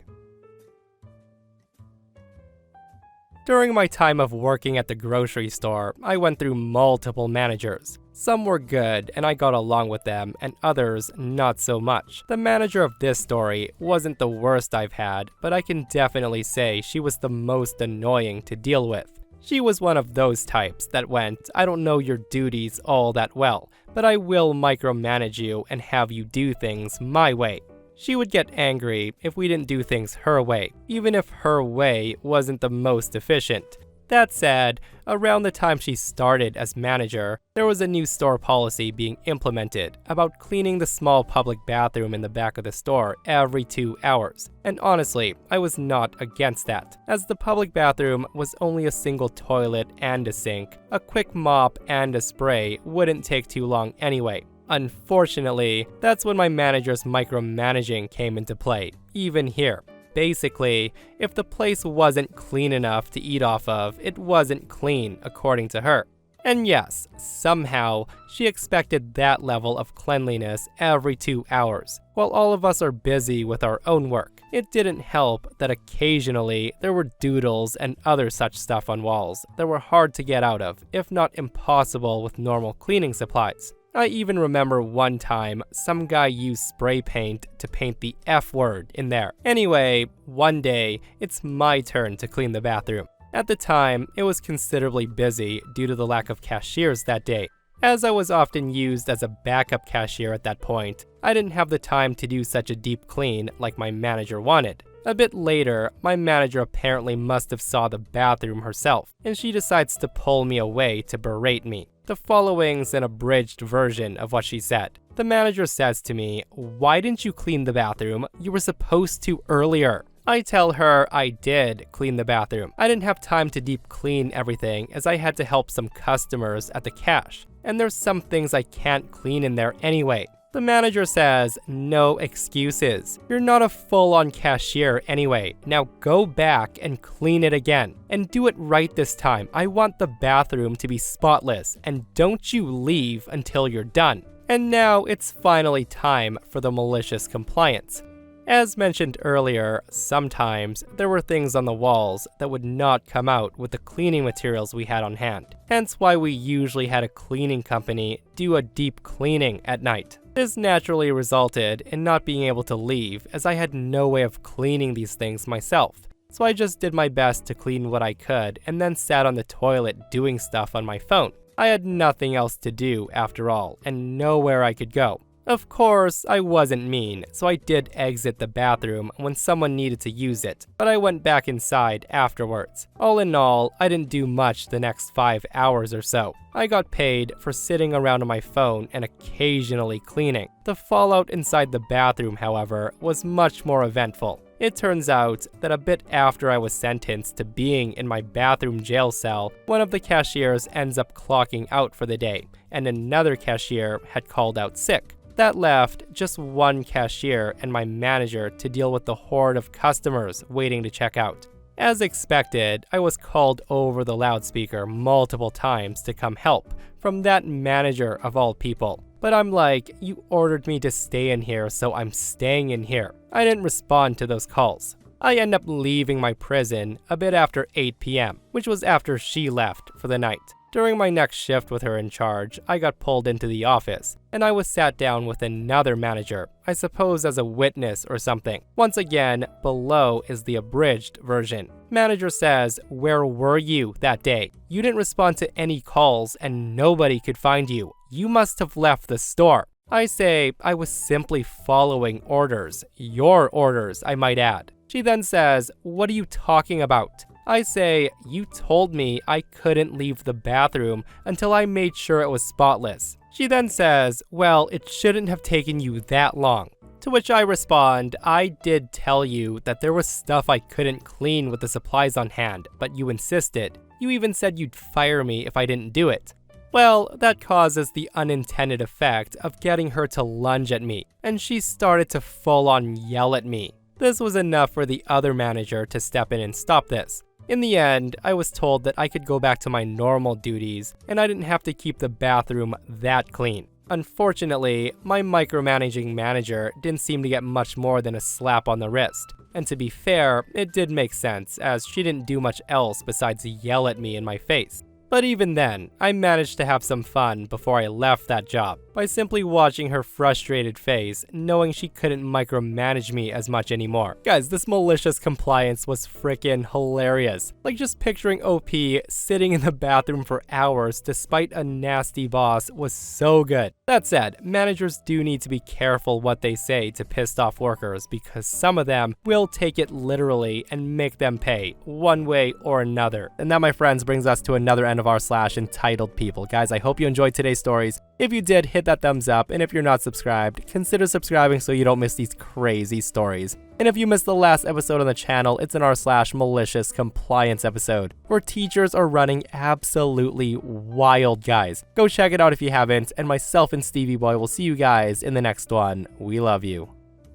During my time of working at the grocery store, I went through multiple managers. Some were good and I got along with them, and others not so much. The manager of this story wasn't the worst I've had, but I can definitely say she was the most annoying to deal with. She was one of those types that went, I don't know your duties all that well, but I will micromanage you and have you do things my way. She would get angry if we didn't do things her way, even if her way wasn't the most efficient. That said, around the time she started as manager, there was a new store policy being implemented about cleaning the small public bathroom in the back of the store every 2 hours. And honestly, I was not against that, as the public bathroom was only a single toilet and a sink. A quick mop and a spray wouldn't take too long anyway. Unfortunately, that's when my manager's micromanaging came into play, even here. Basically, if the place wasn't clean enough to eat off of, it wasn't clean, according to her. And yes, somehow, she expected that level of cleanliness every 2 hours, while all of us are busy with our own work. It didn't help that occasionally there were doodles and other such stuff on walls that were hard to get out of, if not impossible with normal cleaning supplies. I even remember one time some guy used spray paint to paint the F word in there. Anyway, one day, it's my turn to clean the bathroom. At the time, it was considerably busy due to the lack of cashiers that day. As I was often used as a backup cashier at that point, I didn't have the time to do such a deep clean like my manager wanted. A bit later, my manager apparently must have saw the bathroom herself, and she decides to pull me away to berate me. The following's an abridged version of what she said. The manager says to me, "Why didn't you clean the bathroom? You were supposed to earlier." I tell her I did clean the bathroom. I didn't have time to deep clean everything as I had to help some customers at the cash, and there's some things I can't clean in there anyway. The manager says, "No excuses. You're not a full-on cashier anyway. Now go back and clean it again. And do it right this time. I want the bathroom to be spotless, and don't you leave until you're done." And now it's finally time for the malicious compliance. As mentioned earlier, sometimes there were things on the walls that would not come out with the cleaning materials we had on hand. Hence why we usually had a cleaning company do a deep cleaning at night. This naturally resulted in not being able to leave, as I had no way of cleaning these things myself. So I just did my best to clean what I could and then sat on the toilet doing stuff on my phone. I had nothing else to do after all, and nowhere I could go. Of course, I wasn't mean, so I did exit the bathroom when someone needed to use it, but I went back inside afterwards. All in all, I didn't do much the next 5 hours or so. I got paid for sitting around on my phone and occasionally cleaning. The fallout inside the bathroom, however, was much more eventful. It turns out that a bit after I was sentenced to being in my bathroom jail cell, one of the cashiers ends up clocking out for the day, and another cashier had called out sick. That left just one cashier and my manager to deal with the horde of customers waiting to check out. As expected, I was called over the loudspeaker multiple times to come help from that manager of all people. But I'm like, you ordered me to stay in here, so I'm staying in here. I didn't respond to those calls. I end up leaving my prison a bit after 8 p.m., which was after she left for the night. During my next shift with her in charge, I got pulled into the office, and I was sat down with another manager, I suppose as a witness or something. Once again, below is the abridged version. Manager says, "Where were you that day? You didn't respond to any calls and nobody could find you. You must have left the store." I say, "I was simply following orders. Your orders, I might add." She then says, "What are you talking about?" I say, "You told me I couldn't leave the bathroom until I made sure it was spotless." She then says, "Well, it shouldn't have taken you that long." To which I respond, "I did tell you that there was stuff I couldn't clean with the supplies on hand, but you insisted. You even said you'd fire me if I didn't do it." Well, that causes the unintended effect of getting her to lunge at me, and she started to full-on yell at me. This was enough for the other manager to step in and stop this. In the end, I was told that I could go back to my normal duties, and I didn't have to keep the bathroom that clean. Unfortunately, my micromanaging manager didn't seem to get much more than a slap on the wrist. And to be fair, it did make sense, as she didn't do much else besides yell at me in my face. But even then, I managed to have some fun before I left that job by simply watching her frustrated face, knowing she couldn't micromanage me as much anymore. Guys, this malicious compliance was freaking hilarious. Like, just picturing OP sitting in the bathroom for hours despite a nasty boss was so good. That said, managers do need to be careful what they say to pissed off workers, because some of them will take it literally and make them pay one way or another. And that, my friends, brings us to another end of our / entitled people. Guys, I hope you enjoyed today's stories. If you did, hit that thumbs up, and if you're not subscribed, consider subscribing so you don't miss these crazy stories. And if you missed the last episode on the channel, it's in our / malicious compliance episode, where teachers are running absolutely wild, guys. Go check it out if you haven't, and myself and Stevie Boy will see you guys in the next one. We love you.